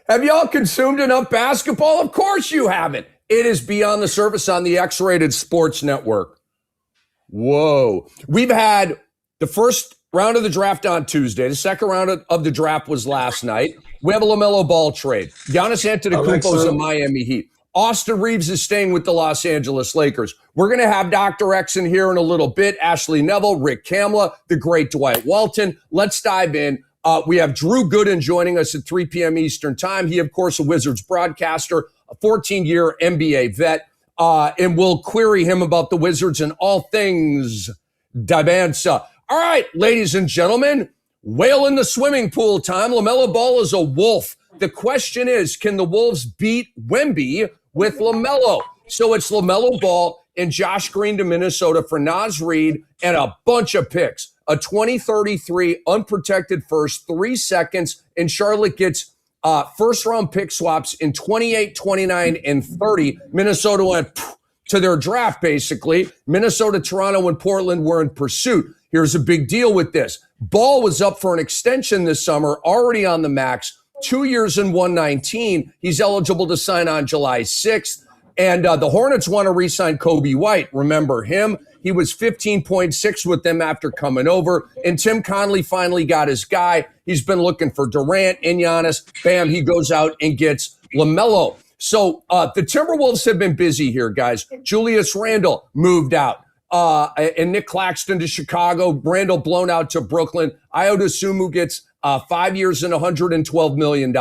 Have y'all consumed enough basketball? Of course you haven't. It is Beyond the Surface on the X-Rated Sports Network. Whoa. We've had the first round of the draft on Tuesday. The second round of the draft was last night. We have a LaMelo Ball trade. Giannis Antetokounmpo is the Miami Heat. Austin Reaves is staying with the Los Angeles Lakers. We're going to have Dr. X in here in a little bit. Ashley Neville, Rick Kamla, the great Dwight Walton. Let's dive in. We have Drew Gooden joining us at 3 p.m. Eastern time. He, of course, a Wizards broadcaster, a 14-year NBA vet, and we'll query him about the Wizards and all things Dibanza. All right, ladies and gentlemen, whale in the swimming pool time. LaMelo Ball is a wolf. The question is, can the Wolves beat Wemby with LaMelo? So it's LaMelo Ball and Josh Green to Minnesota for Naz Reid and a bunch of picks. A 2033 unprotected first, 3 seconds, and Charlotte gets first-round pick swaps in 28, 29, and 30. Minnesota went to their draft, basically. Minnesota, Toronto, and Portland were in pursuit. Here's a big deal with this. Ball was up for an extension this summer, already on the max, 2 years and 119. He's eligible to sign on July 6th. And the Hornets want to re-sign Kobe White. Remember him? He was 15.6 with them after coming over. And Tim Connelly finally got his guy. He's been looking for Durant and Giannis. Bam, he goes out and gets LaMelo. So the Timberwolves have been busy here, guys. Julius Randle moved out. And Nic Claxton to Chicago. Randle blown out to Brooklyn. Ayo Dosunmu gets 5 years and $112 million.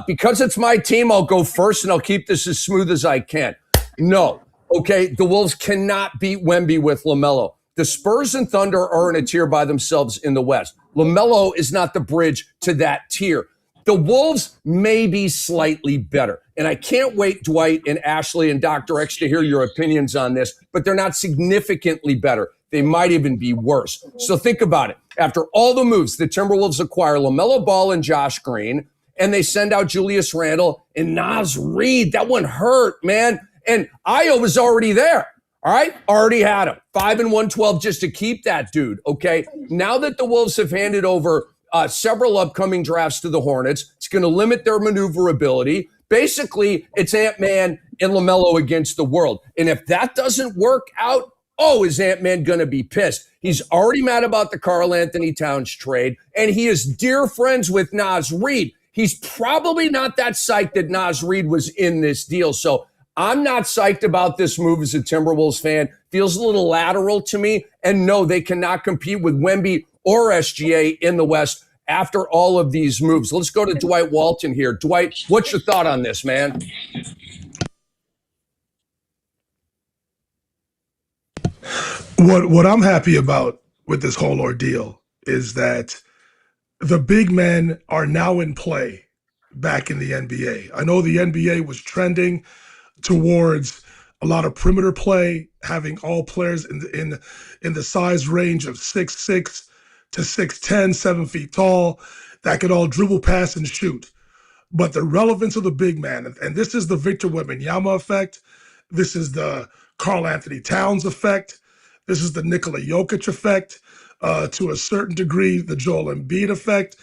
Because it's my team, I'll go first and I'll keep this as smooth as I can. No. Okay, the Wolves cannot beat Wemby with LaMelo. The Spurs and Thunder are in a tier by themselves in the West. LaMelo is not the bridge to that tier. The Wolves may be slightly better. And I can't wait, Dwight and Ashley and Dr. X, to hear your opinions on this, but they're not significantly better. They might even be worse. So think about it. After all the moves, the Timberwolves acquire LaMelo Ball and Josh Green, and they send out Julius Randle and Naz Reid. That one hurt, man. And Ayo was already there. All right. Already had him. 5 and 112 just to keep that dude. Okay. Now that the Wolves have handed over several upcoming drafts to the Hornets, it's going to limit their maneuverability. Basically, it's Ant-Man and LaMelo against the world. And if that doesn't work out, is Ant-Man going to be pissed? He's already mad about the Karl Anthony Towns trade, and he is dear friends with Naz Reid. He's probably not that psyched that Naz Reid was in this deal. So I'm not psyched about this move as a Timberwolves fan. Feels a little lateral to me. And no, they cannot compete with Wemby or SGA in the West after all of these moves. Let's go to Dwight Walton here. Dwight, what's your thought on this, man? What I'm happy about with this whole ordeal is that the big men are now in play back in the NBA. I know the NBA was trending towards a lot of perimeter play, having all players in the size range of 6'6" to 6'10", 7 feet tall, that could all dribble, pass, and shoot. But the relevance of the big man, and this is the Victor Wembanyama effect, this is the Karl Anthony Towns effect, this is the Nikola Jokic effect, to a certain degree, the Joel Embiid effect.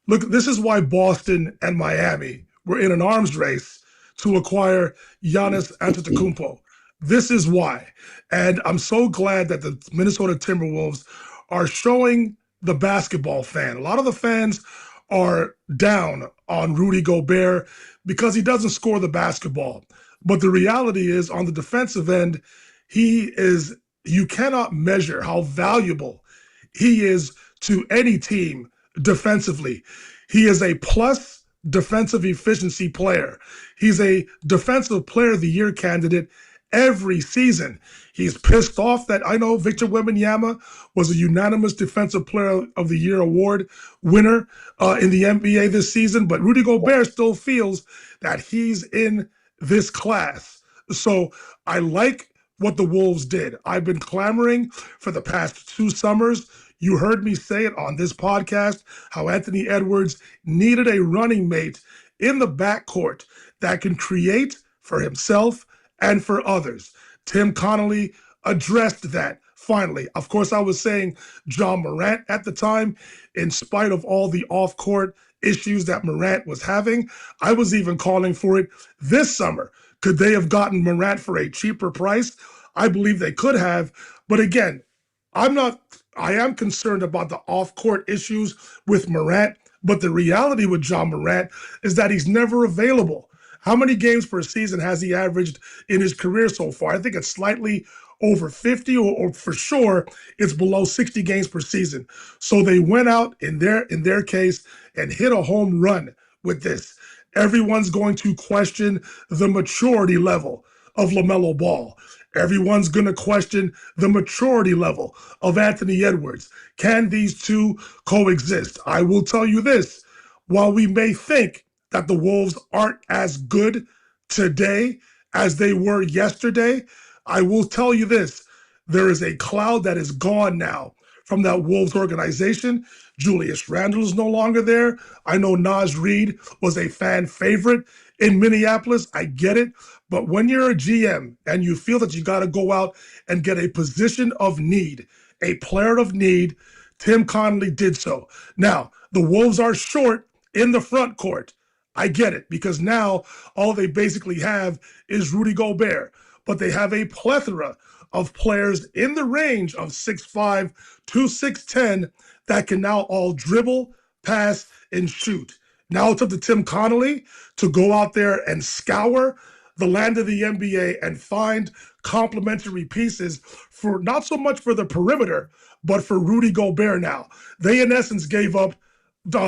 Look, this is why Boston and Miami were in an arms race to acquire Giannis Antetokounmpo. This is why. And I'm so glad that the Minnesota Timberwolves are showing the basketball fan. A lot of the fans are down on Rudy Gobert because he doesn't score the basketball. But the reality is, on the defensive end, you cannot measure how valuable he is to any team defensively. He is a plus defensive efficiency player. He's a defensive player of the year candidate every season. He's pissed off that I know Victor Wembanyama was a unanimous defensive player of the year award winner in the NBA this season, but Rudy Gobert still feels that he's in this class. So I like what the Wolves did. I've been clamoring for the past 2 summers. You heard me say it on this podcast, how Anthony Edwards needed a running mate in the backcourt that can create for himself and for others. Tim Connelly addressed that finally. Of course, I was saying John Morant at the time, in spite of all the off-court issues that Morant was having. I was even calling for it this summer. Could they have gotten Morant for a cheaper price? I believe they could have. But again, I am concerned about the off-court issues with Morant, but the reality with John Morant is that he's never available. How many games per season has he averaged in his career so far? I think it's slightly over 50, or for sure it's below 60 games per season. So they went out in their case and hit a home run with this. Everyone's going to question the maturity level of LaMelo Ball. Everyone's going to question the maturity level of Anthony Edwards. Can these two coexist? I will tell you this. While we may think that the Wolves aren't as good today as they were yesterday, I will tell you this. There is a cloud that is gone now from that Wolves organization. Julius Randle is no longer there. I know Naz Reid was a fan favorite in Minneapolis. I get it. But when you're a GM and you feel that you got to go out and get a position of need, a player of need, Tim Connolly did so. Now, the Wolves are short in the front court. I get it, because now all they basically have is Rudy Gobert, but they have a plethora of players in the range of 6'5" to 6'10" that can now all dribble, pass, and shoot. Now it's up to Tim Connolly to go out there and scour the land of the NBA and find complementary pieces for not so much for the perimeter, but for Rudy Gobert now. They, in essence, gave up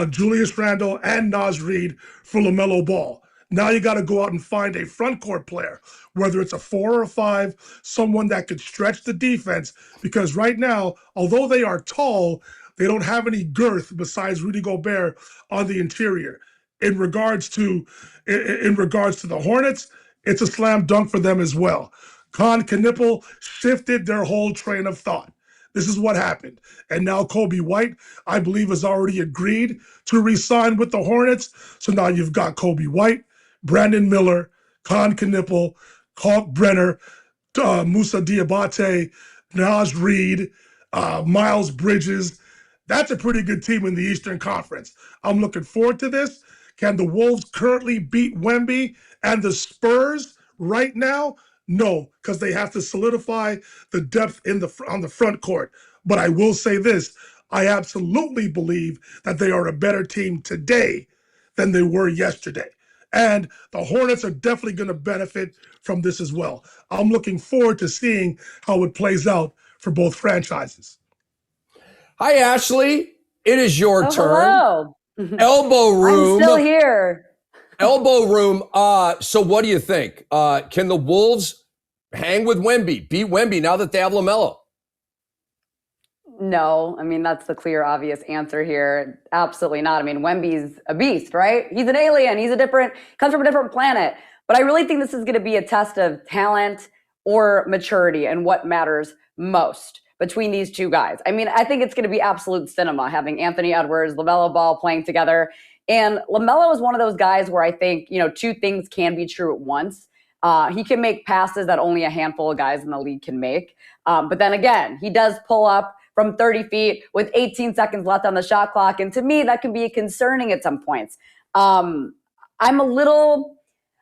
Julius Randle and Naz Reid for LaMelo Ball. Now you got to go out and find a front court player, whether it's a 4 or a 5, someone that could stretch the defense, because right now, although they are tall, they don't have any girth besides Rudy Gobert on the interior. In regards to the Hornets, it's a slam dunk for them as well. Con Knipple shifted their whole train of thought. This is what happened. And now Kobe White, I believe, has already agreed to re-sign with the Hornets. So now you've got Kobe White, Brandon Miller, Con Knipple, Kalkbrenner, Musa Diabate, Naz Reid, Miles Bridges. That's a pretty good team in the Eastern Conference. I'm looking forward to this. Can the Wolves currently beat Wemby and the Spurs right now? No, because they have to solidify the depth on the front court. But I will say this. I absolutely believe that they are a better team today than they were yesterday. And the Hornets are definitely going to benefit from this as well. I'm looking forward to seeing how it plays out for both franchises. Hi, Ashley. It is your turn. Hello. Elbow room. I'm still here. Elbow room. So what do you think? Can the Wolves hang with Wemby, beat Wemby now that they have LaMelo? No, I mean, that's the clear, obvious answer here. Absolutely not. I mean, Wemby's a beast, right? He's an alien. Comes from a different planet. But I really think this is going to be a test of talent or maturity and what matters most between these two guys. I mean, I think it's going to be absolute cinema having Anthony Edwards, LaMelo Ball playing together. And LaMelo is one of those guys where I think, two things can be true at once. He can make passes that only a handful of guys in the league can make. But then again, he does pull up from 30 feet with 18 seconds left on the shot clock. And to me, that can be concerning at some points. I'm a little,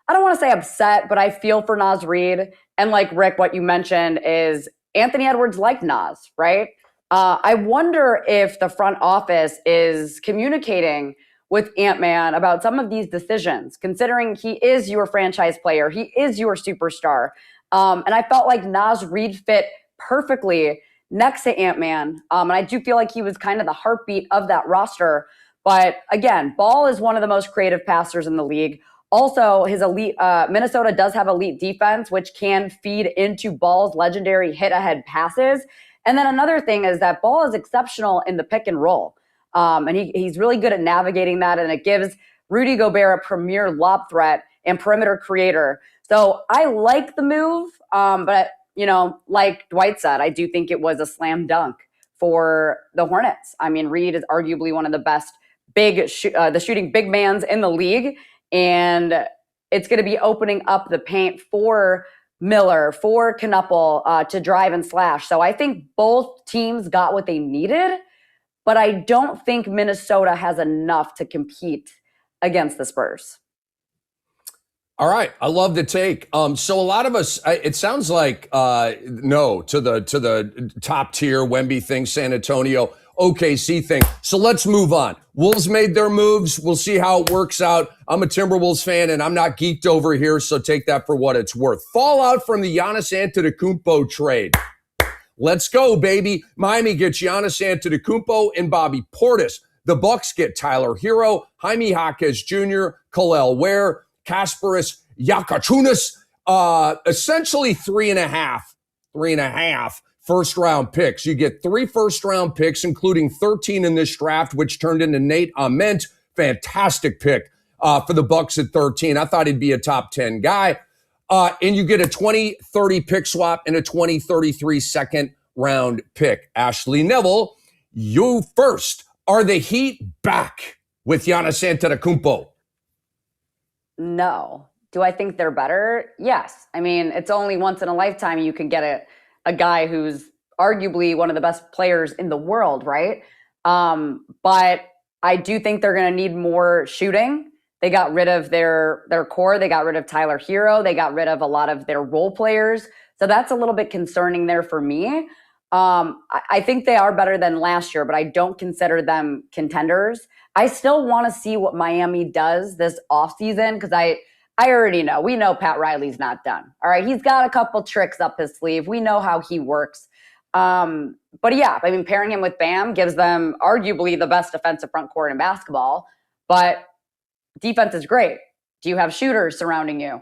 I don't want to say upset, but I feel for Naz Reid. And like Rick, what you mentioned is Anthony Edwards like Naz, right? I wonder if the front office is communicating with Ant-Man about some of these decisions, considering he is your franchise player. He is your superstar. And I felt like Naz Reid fit perfectly next to Ant-Man. And I do feel like he was kind of the heartbeat of that roster. But again, Ball is one of the most creative passers in the league. Also, his elite Minnesota does have elite defense, which can feed into Ball's legendary hit-ahead passes. And then another thing is that Ball is exceptional in the pick and roll. And he's really good at navigating that, and it gives Rudy Gobert a premier lob threat and perimeter creator. So I like the move, but like Dwight said, I do think it was a slam dunk for the Hornets. I mean, Reid is arguably one of the best the shooting big mans in the league, and it's going to be opening up the paint for Miller, for Knuppel to drive and slash. So I think both teams got what they needed. but I don't think Minnesota has enough to compete against the Spurs. All right, I love the take. So a lot of us, it sounds like no to the top tier Wemby thing, San Antonio, OKC thing. So let's move on. Wolves made their moves. We'll see how it works out. I'm a Timberwolves fan, and I'm not geeked over here, so take that for what it's worth. Fallout from the Giannis Antetokounmpo trade. Let's go, baby. Miami gets Giannis Antetokounmpo and Bobby Portis. The Bucks get Tyler Herro, Jaime Jaquez Jr., Khalil Ware, Kasparis Yakachunas, essentially three and a half first-round picks. You get 3 first-round picks, including 13 in this draft, which turned into Nate Ament. Fantastic pick for the Bucks at 13. I thought he'd be a top 10 guy. And you get a 2030 pick swap and a 2033 second-round pick. Ashley Neville, you first. Are the Heat back with Giannis Antetokounmpo? No. Do I think they're better? Yes. I mean, it's only once in a lifetime you can get a guy who's arguably one of the best players in the world, right? But I do think they're going to need more shooting. They got rid of their core. They got rid of Tyler Herro. They got rid of a lot of their role players. So that's a little bit concerning there for me. I think they are better than last year, but I don't consider them contenders. I still want to see what Miami does this offseason because I already know. We know Pat Riley's not done. All right, he's got a couple tricks up his sleeve. We know how he works. But yeah, I mean, pairing him with Bam gives them arguably the best defensive front court in basketball. But defense is great. Do you have shooters surrounding you?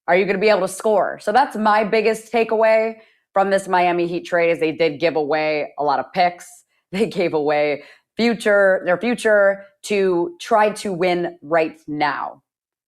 Are you going to be able to score? So that's my biggest takeaway from this Miami Heat trade is they did give away a lot of picks. They gave away their future to try to win right now.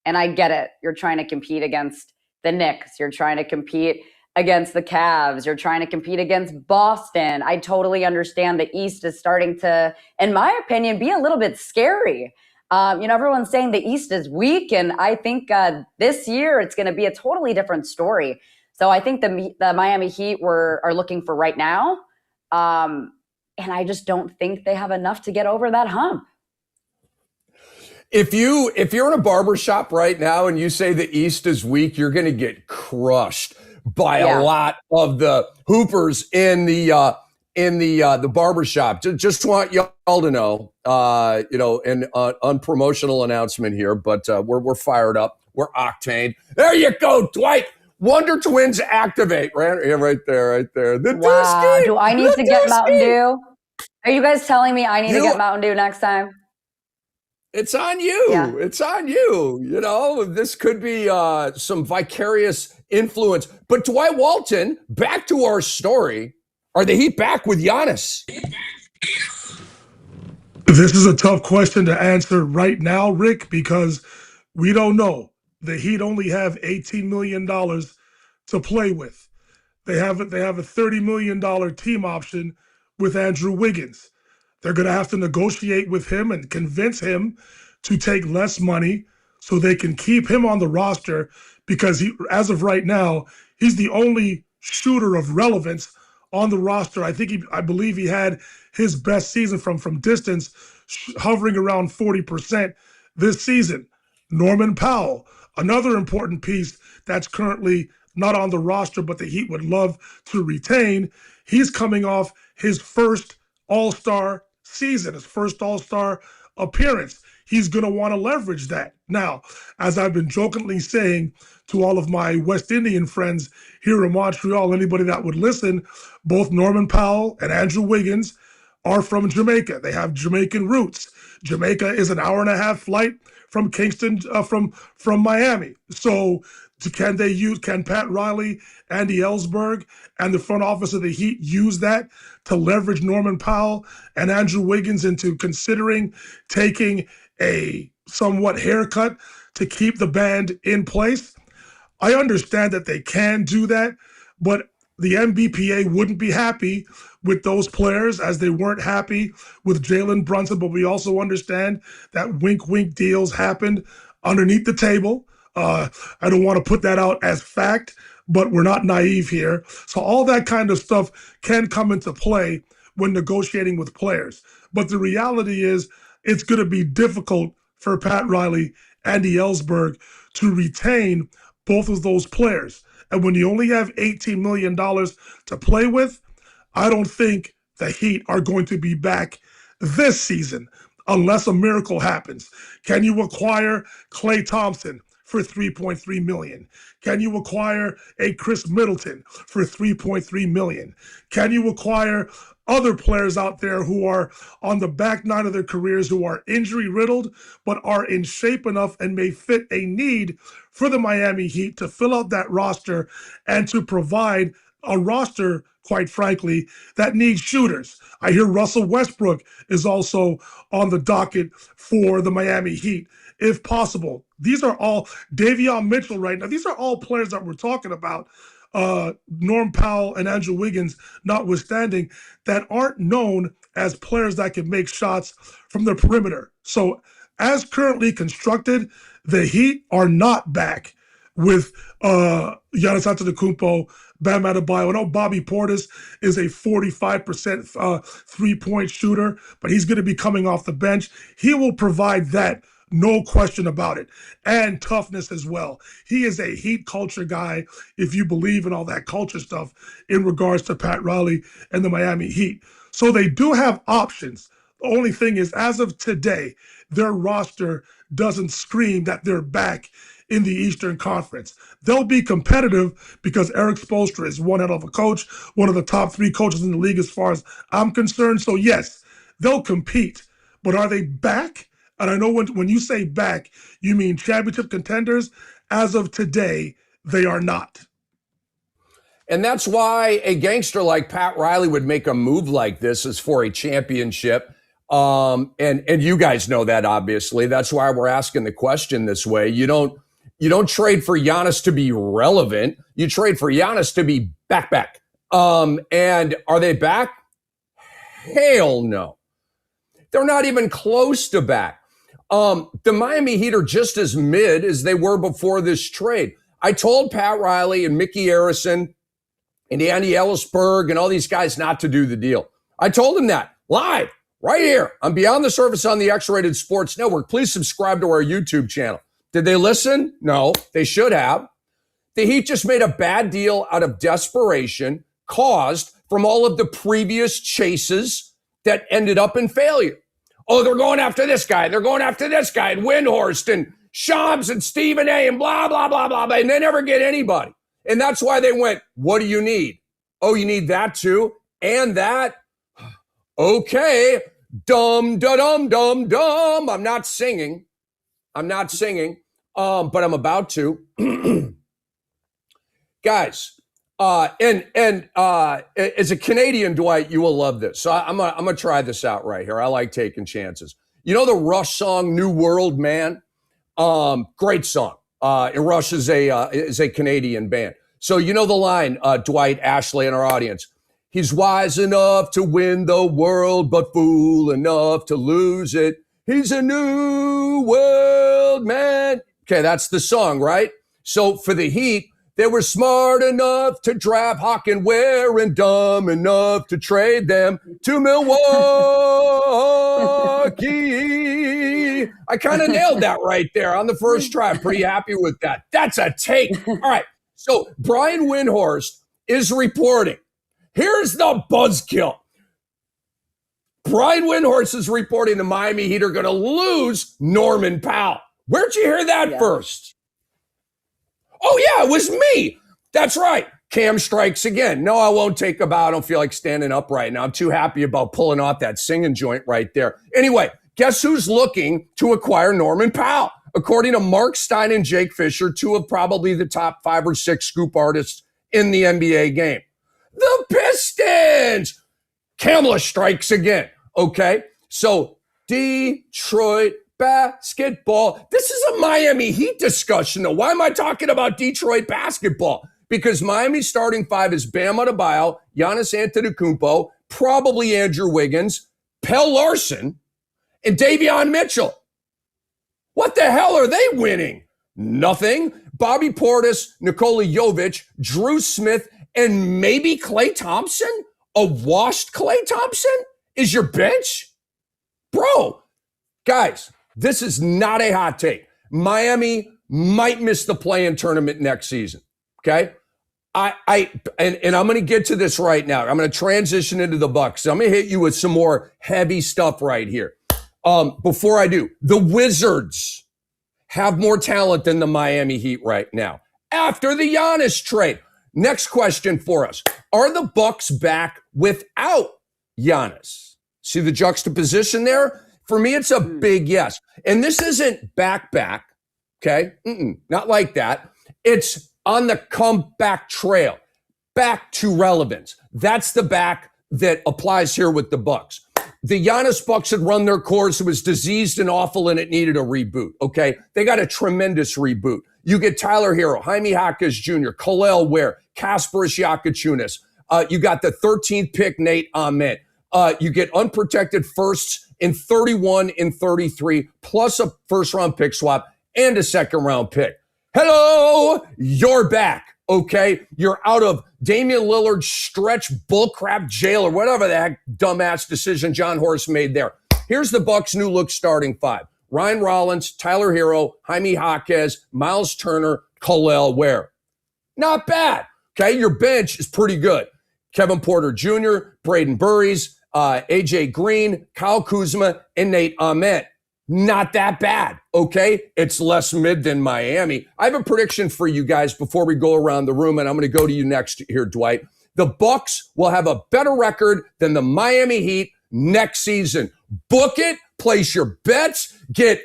And I get it. You're trying to compete against the Knicks. You're trying to compete against the Cavs. You're trying to compete against Boston. I totally understand the East is starting to, in my opinion, be a little bit scary. Everyone's saying the East is weak, and I think this year it's going to be a totally different story. So I think the Miami Heat are looking for right now, and I just don't think they have enough to get over that hump. If you're in a barbershop right now and you say the East is weak, you're going to get crushed by a lot of the hoopers in the barbershop. Just want y'all to know, an unpromotional announcement here, but we're fired up. We're octane. There you go, Dwight. Wonder Twins activate. Right there. Wow. Do I need to get Mountain Dew? Are you guys telling me I need to get Mountain Dew next time? It's on you. Yeah. It's on you. This could be some vicarious influence. But Dwight Walton, back to our story. Are the Heat back with Giannis? This is a tough question to answer right now, Rick, because we don't know. The Heat only have $18 million to play with. They have a $30 million team option with Andrew Wiggins. They're going to have to negotiate with him and convince him to take less money so they can keep him on the roster because as of right now, he's the only shooter of relevance on the roster. I believe he had his best season from distance, hovering around 40% this season. Norman Powell, another important piece that's currently not on the roster, but the Heat would love to retain. He's coming off his first All-Star season, his first All-Star appearance. He's going to want to leverage that. Now, as I've been jokingly saying to all of my West Indian friends here in Montreal, anybody that would listen, both Norman Powell and Andrew Wiggins are from Jamaica. They have Jamaican roots. Jamaica is an hour-and-a-half flight from Kingston, from Miami. So can Pat Riley, Andy Ellsberg, and the front office of the Heat use that to leverage Norman Powell and Andrew Wiggins into considering taking a somewhat haircut to keep the band in place? I understand that they can do that, but the NBPA wouldn't be happy with those players as they weren't happy with Jalen Brunson, but we also understand that wink deals happened underneath the table. I don't want to put that out as fact, but we're not naive here. So all that kind of stuff can come into play when negotiating with players. But the reality is it's going to be difficult for Pat Riley, Andy Ellsberg to retain both of those players. And when you only have $18 million to play with, I don't think the Heat are going to be back this season unless a miracle happens. Can you acquire Klay Thompson for $3.3 million? Can you acquire a Chris Middleton for $3.3 million? Can you acquire other players out there who are on the back nine of their careers, who are injury riddled, but are in shape enough and may fit a need for the Miami Heat to fill out that roster and to provide a roster, quite frankly, that needs shooters? I hear Russell Westbrook is also on the docket for the Miami Heat, if possible. These are all Davion Mitchell right now. These are all players that we're talking about, Norm Powell and Andrew Wiggins notwithstanding, that aren't known as players that can make shots from the perimeter. So as currently constructed, the Heat are not back with Giannis Antetokounmpo, Bam Adebayo. I know Bobby Portis is a 45% three-point shooter, but he's going to be coming off the bench. He will provide that, no question about it, and toughness as well. He is a Heat culture guy, if you believe in all that culture stuff in regards to Pat Riley and the Miami Heat. So they do have options. The only thing is, as of today, their roster doesn't scream that they're back in the Eastern Conference. They'll be competitive because Eric Spoelstra is one hell of a coach, one of the top 3 coaches in the league as far as I'm concerned. So yes, they'll compete, but are they back? And I know when you say back, you mean championship contenders. As of today, they are not. And that's why a gangster like Pat Riley would make a move like this is for a championship. And you guys know that, obviously. That's why we're asking the question this way. You don't trade for Giannis to be relevant. You trade for Giannis to be back. And are they back? Hell no. They're not even close to back. The Miami Heat are just as mid as they were before this trade. I told Pat Riley and Mickey Arison and Andy Ellsberg and all these guys not to do the deal. I told them that live right here on Beyond the Surface on the X-Rated Sports Network. Please subscribe to our YouTube channel. Did they listen? No, they should have. The Heat just made a bad deal out of desperation caused from all of the previous chases that ended up in failure. Oh, they're going after this guy. They're going after this guy, and Windhorst and Shams and Stephen A. and blah, blah, blah, blah, blah. And they never get anybody. And that's why they went, what do you need? Oh, you need that too? And that? Okay. Dum, da, dum, dum, dum. I'm not singing, but I'm about to. Guys, as a Canadian, Dwight, you will love this. So I'm gonna try this out right here. I like taking chances. You know the Rush song "New World Man"? Great song. And Rush is a Canadian band. So you know the line, Dwight, Ashley, and our audience. He's wise enough to win the world, but fool enough to lose it. He's a new world man. Okay, that's the song, right? So for the Heat, they were smart enough to draft Hawk and Ware and dumb enough to trade them to Milwaukee. I kind of nailed that right there on the first try. I'm pretty happy with that. That's a take. All right. So Brian Windhorst is reporting. Here's the buzzkill. Brian Windhorst is reporting the Miami Heat are going to lose Norman Powell. Where'd you hear that first? Oh, yeah, it was me. That's right. Cam strikes again. No, I won't take a bow. I don't feel like standing up right now. I'm too happy about pulling off that singing joint right there. Anyway, guess who's looking to acquire Norman Powell? According to Mark Stein and Jake Fisher, 2 of probably the top 5 or 6 scoop artists in the NBA game. The Pistons. Kamala strikes again. Okay, so Detroit basketball. This is a Miami Heat discussion, though. Why am I talking about Detroit basketball? Because Miami's starting 5 is Bam Adebayo, Giannis Antetokounmpo, probably Andrew Wiggins, Pell Larson, and Davion Mitchell. What the hell are they winning? Nothing. Bobby Portis, Nikola Jovic, Drew Smith, and maybe Klay Thompson? A washed Klay Thompson is your bench? Bro, guys, this is not a hot take. Miami might miss the play-in tournament next season, okay? And I'm going to get to this right now. I'm going to transition into the Bucks. I'm going to hit you with some more heavy stuff right here. Before I do, the Wizards have more talent than the Miami Heat right now after the Giannis trade. Next question for us. Are the Bucks back without Giannis? See the juxtaposition there? For me, it's a big yes. And this isn't back, okay? Not like that. It's on the comeback trail, back to relevance. That's the back that applies here with the Bucks. The Giannis Bucks had run their course. It was diseased and awful, and it needed a reboot, okay? They got a tremendous reboot. You get Tyler Herro, Jaime Jaquez Jr., Khalil Ware, Kasparas Jakuchunas. You got the 13th pick, Nate Ahmed. You get unprotected firsts in 31 and 33, plus a first-round pick swap and a second-round pick. Hello, you're back, okay? You're out of Damian Lillard's stretch bullcrap jail or whatever the heck dumbass decision John Horst made there. Here's the Bucks' new look starting five. Ryan Rollins, Tyler Herro, Jaime Jaquez, Miles Turner, Khalil Ware. Not bad, okay? Your bench is pretty good. Kevin Porter Jr., Braden Burries, AJ Green, Kyle Kuzma, and Nate Ahmed. Not that bad, okay? It's less mid than Miami. I have a prediction for you guys before we go around the room, and I'm going to go to you next here, Dwight. The Bucks will have a better record than the Miami Heat next season. Book it, place your bets, get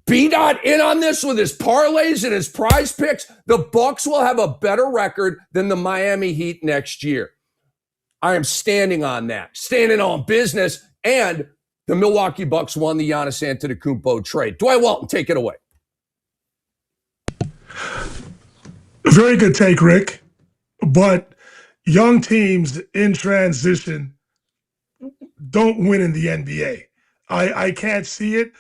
B-Dot in on this with his parlays and his prize picks. The Bucks will have a better record than the Miami Heat next year. I am standing on that, standing on business, and the Milwaukee Bucks won the Giannis Antetokounmpo trade. Dwight Walton, take it away. Very good take, Rick. But young teams in transition don't win in the NBA. I can't see it.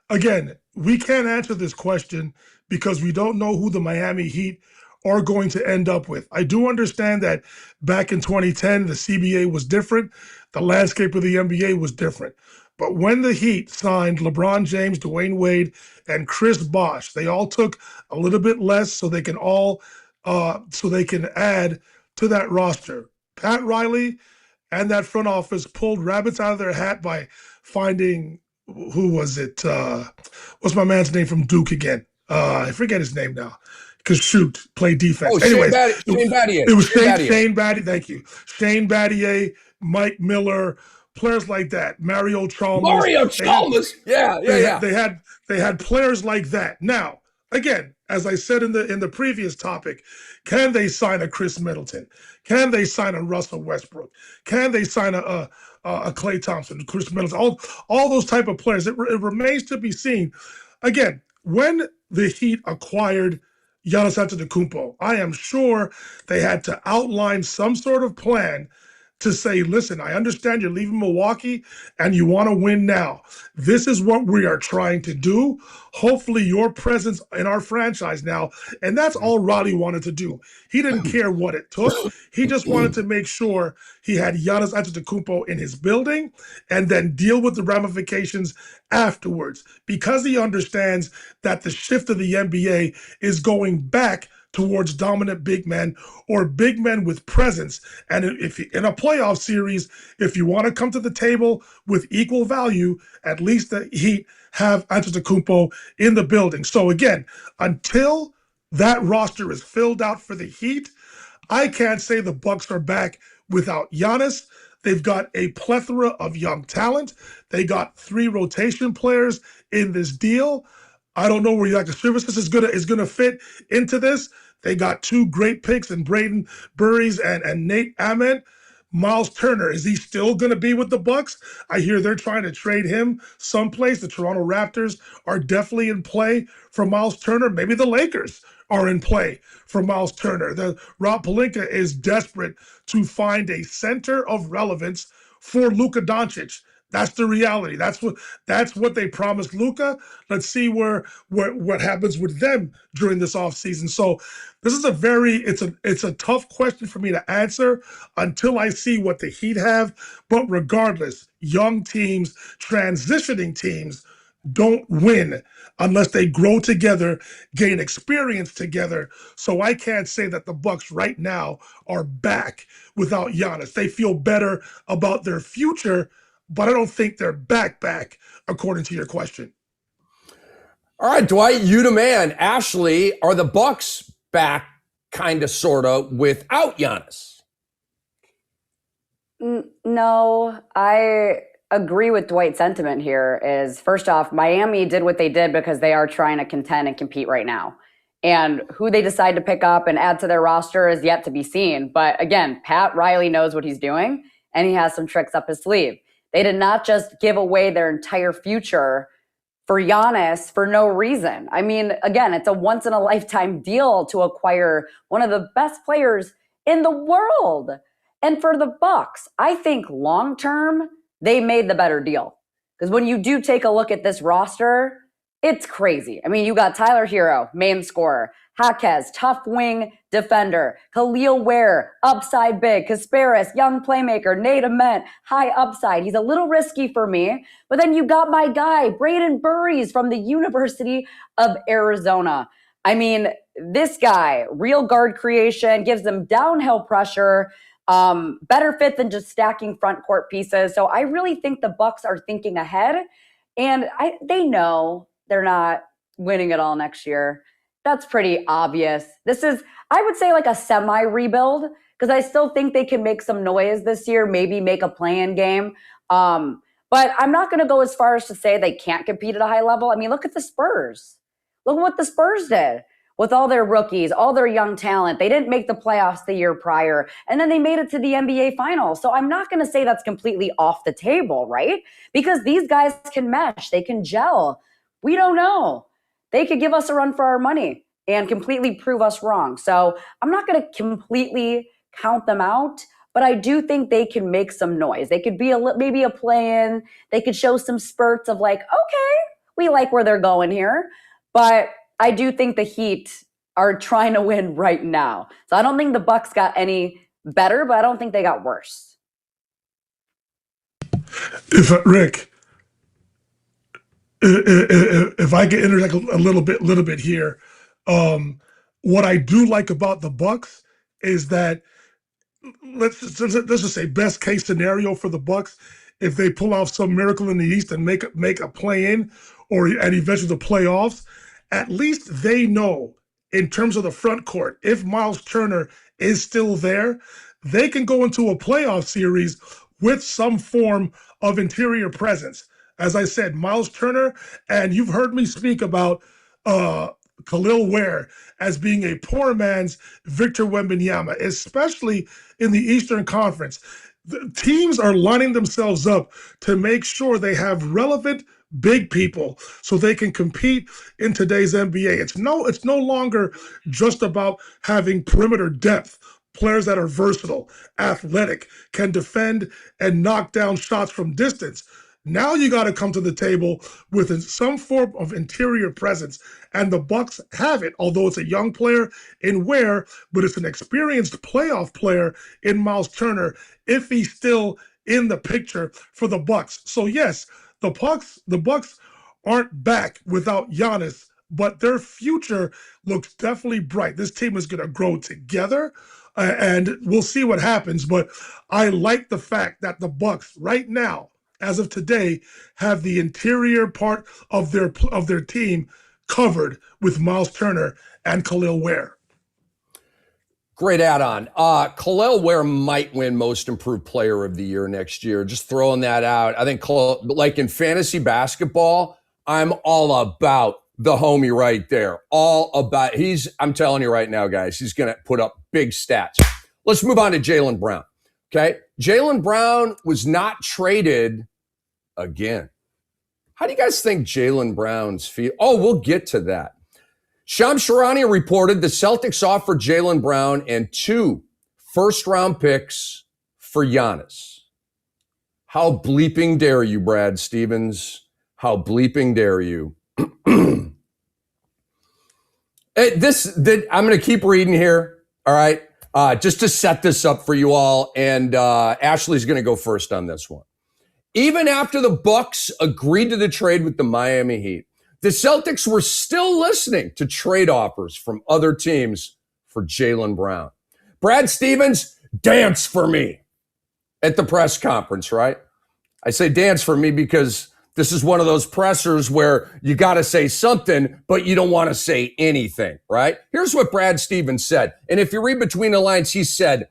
Again, we can't answer this question because we don't know who the Miami Heat are going to end up with. I do understand that back in 2010, the CBA was different. The landscape of the NBA was different. But when the Heat signed LeBron James, Dwayne Wade, and Chris Bosh, they all took a little bit less so they can add to that roster. Pat Riley and that front office pulled rabbits out of their hat by finding, who was it? What's my man's name from Duke again? I forget his name now. Because play defense. Oh, anyways, Shane Battier. It was Shane Battier. Thank you. Shane Battier, Mike Miller, players like that. Mario Chalmers. They had players like that. Now, again, as I said in the previous topic, can they sign a Chris Middleton? Can they sign a Russell Westbrook? Can they sign a Klay Thompson, Chris Middleton? All those type of players. It remains to be seen. Again, when the Heat acquired Giannis Antetokounmpo, I am sure they had to outline some sort of plan to say, listen, I understand you're leaving Milwaukee and you want to win now. This is what we are trying to do. Hopefully your presence in our franchise now, and that's all Roddy wanted to do. He didn't care what it took. He just wanted to make sure he had Giannis Antetokounmpo in his building and then deal with the ramifications afterwards, because he understands that the shift of the NBA is going back towards dominant big men or big men with presence. And if in a playoff series, if you want to come to the table with equal value, at least the Heat have Antetokounmpo in the building. So again, until that roster is filled out for the Heat, I can't say the Bucks are back without Giannis. They've got a plethora of young talent. They got 3 rotation players in this deal. I don't know where Jaquez is gonna fit into this. They got 2 great picks in Braden Burries and Nate Ahmed. Miles Turner, is he still going to be with the Bucks? I hear they're trying to trade him someplace. The Toronto Raptors are definitely in play for Miles Turner. Maybe the Lakers are in play for Miles Turner. Rob Pelinka is desperate to find a center of relevance for Luka Doncic. That's the reality. That's what they promised Luka. Let's see what happens with them during this offseason. So this is it's a tough question for me to answer until I see what the Heat have. But regardless, young teams, transitioning teams don't win unless they grow together, gain experience together. So I can't say that the Bucks right now are back without Giannis. They feel better about their future, but I don't think they're back, according to your question. All right, Dwight, you the man. Ashley, are the Bucks back, kind of, sort of, without Giannis? No, I agree with Dwight's sentiment here. Is first off, Miami did what they did because they are trying to contend and compete right now. And who they decide to pick up and add to their roster is yet to be seen. But again, Pat Riley knows what he's doing, and he has some tricks up his sleeve. They did not just give away their entire future for Giannis for no reason. I mean, again, it's a once-in-a-lifetime deal to acquire one of the best players in the world. And for the Bucks, I think long-term, they made the better deal. Because when you do take a look at this roster, it's crazy. I mean, you got Tyler Herro, main scorer. Jaquez, tough wing defender. Khalil Ware, upside big. Kasparis, young playmaker. Nate Ament, high upside. He's a little risky for me. But then you got my guy, Braden Burries from the University of Arizona. I mean, this guy, real guard creation, gives them downhill pressure. Better fit than just stacking front court pieces. So I really think the Bucks are thinking ahead. And they know they're not winning it all next year. That's pretty obvious. This is, I would say, like a semi-rebuild, because I still think they can make some noise this year, maybe make a play-in game. But I'm not going to go as far as to say they can't compete at a high level. I mean, look at the Spurs. Look at what the Spurs did with all their rookies, all their young talent. They didn't make the playoffs the year prior, and then they made it to the NBA Finals. So I'm not going to say that's completely off the table, right? Because these guys can mesh. They can gel. We don't know. They could give us a run for our money and completely prove us wrong. So I'm not going to completely count them out, but I do think they can make some noise. They could be maybe a play-in. They could show some spurts of like, okay, we like where they're going here. But I do think the Heat are trying to win right now. So I don't think the Bucks got any better, but I don't think they got worse. Rick, if I can interject a little bit here, what I do like about the Bucks is that let's just say best case scenario for the Bucks, if they pull off some miracle in the East and make a play in and eventually the playoffs, at least they know in terms of the front court, if Miles Turner is still there, they can go into a playoff series with some form of interior presence. As I said, Miles Turner, and you've heard me speak about Khalil Ware as being a poor man's Victor Wembanyama, especially in the Eastern Conference. The teams are lining themselves up to make sure they have relevant big people so they can compete in today's NBA. It's no longer just about having perimeter depth. Players that are versatile, athletic, can defend and knock down shots from distance. Now you got to come to the table with some form of interior presence, and the Bucks have it. Although it's a young player in Ware, but it's an experienced playoff player in Miles Turner if he's still in the picture for the Bucks. So yes, the Bucks aren't back without Giannis, but their future looks definitely bright. This team is going to grow together. And we'll see what happens, but I like the fact that the Bucks right now, as of today, have the interior part of their team covered with Miles Turner and Khalil Ware. Great add-on. Khalil Ware might win Most Improved Player of the Year next year. Just throwing that out. I think, like in fantasy basketball, I'm all about the homie right there. All about, I'm telling you right now, guys, he's going to put up big stats. Let's move on to Jaylen Brown. Okay. Jaylen Brown was not traded again. How do you guys think Jaylen Brown's feel? Oh, we'll get to that. Shams Charania reported the Celtics offered Jaylen Brown and 2 first-round picks for Giannis. How bleeping dare you, Brad Stevens? How bleeping dare you? I'm going to keep reading here. All right. Just to set this up for you all. And Ashley's going to go first on this one. Even after the Bucks agreed to the trade with the Miami Heat, the Celtics were still listening to trade offers from other teams for Jaylen Brown. Brad Stevens, dance for me at the press conference, right? I say dance for me because this is one of those pressers where you got to say something, but you don't want to say anything, right? Here's what Brad Stevens said. And if you read between the lines, he said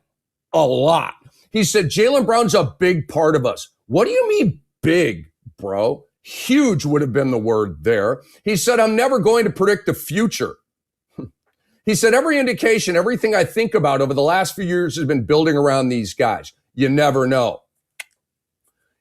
a lot. He said, Jaylen Brown's a big part of us. What do you mean big, bro? Huge would have been the word there. He said, I'm never going to predict the future. He said, every indication, everything I think about over the last few years has been building around these guys. You never know.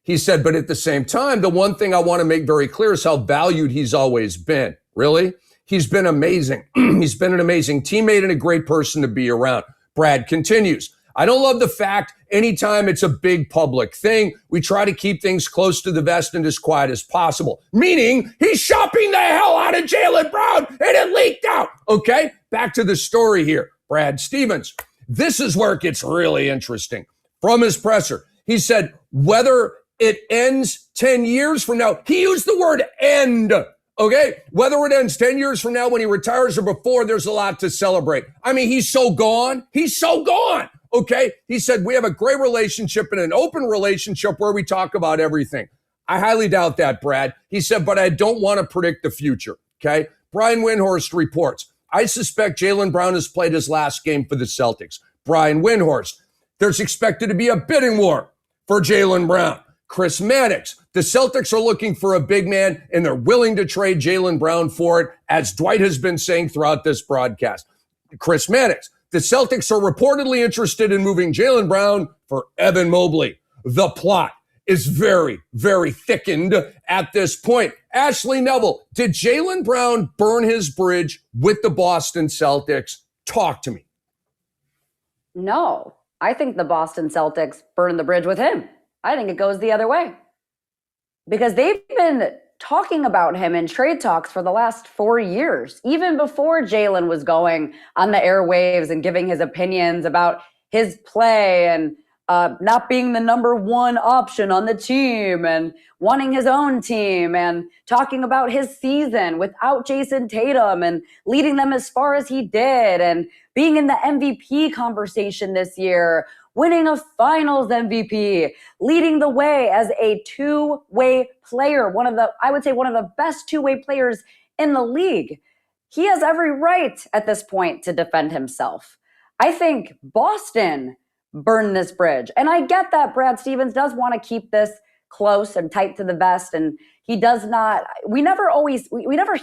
He said, but at the same time, the one thing I want to make very clear is how valued he's always been. Really? He's been amazing. He's been an amazing teammate and a great person to be around. Brad continues. I don't love the fact anytime it's a big public thing, we try to keep things close to the vest and as quiet as possible. Meaning he's shopping the hell out of Jaylen Brown and it leaked out. Okay, back to the story here. Brad Stevens. This is where it gets really interesting. From his presser, he said, whether it ends 10 years from now, he used the word end. Okay, whether it ends 10 years from now when he retires or before, there's a lot to celebrate. I mean, he's so gone. He's so gone. Okay, he said, we have a great relationship and an open relationship where we talk about everything. I highly doubt that, Brad. He said, but I don't want to predict the future. Okay, Brian Windhorst reports, I suspect Jaylen Brown has played his last game for the Celtics. Brian Windhorst, there's expected to be a bidding war for Jaylen Brown. Chris Mannix, the Celtics are looking for a big man and they're willing to trade Jaylen Brown for it, as Dwight has been saying throughout this broadcast. Chris Mannix, the Celtics are reportedly interested in moving Jaylen Brown for Evan Mobley. The plot is very, very thickened at this point. Ashley Neville, did Jaylen Brown burn his bridge with the Boston Celtics? Talk to me. No, I think the Boston Celtics burned the bridge with him. I think it goes the other way. Because they've been talking about him in trade talks for the last 4 years, even before Jaylen was going on the airwaves and giving his opinions about his play and not being the number one option on the team and wanting his own team and talking about his season without Jason Tatum and leading them as far as he did and being in the MVP conversation this year, winning a finals MVP, leading the way as a two-way player, I would say one of the best two-way players in the league. He has every right at this point to defend himself. I think Boston burned this bridge. And I get that Brad Stevens does want to keep this close and tight to the vest. And he does not, we never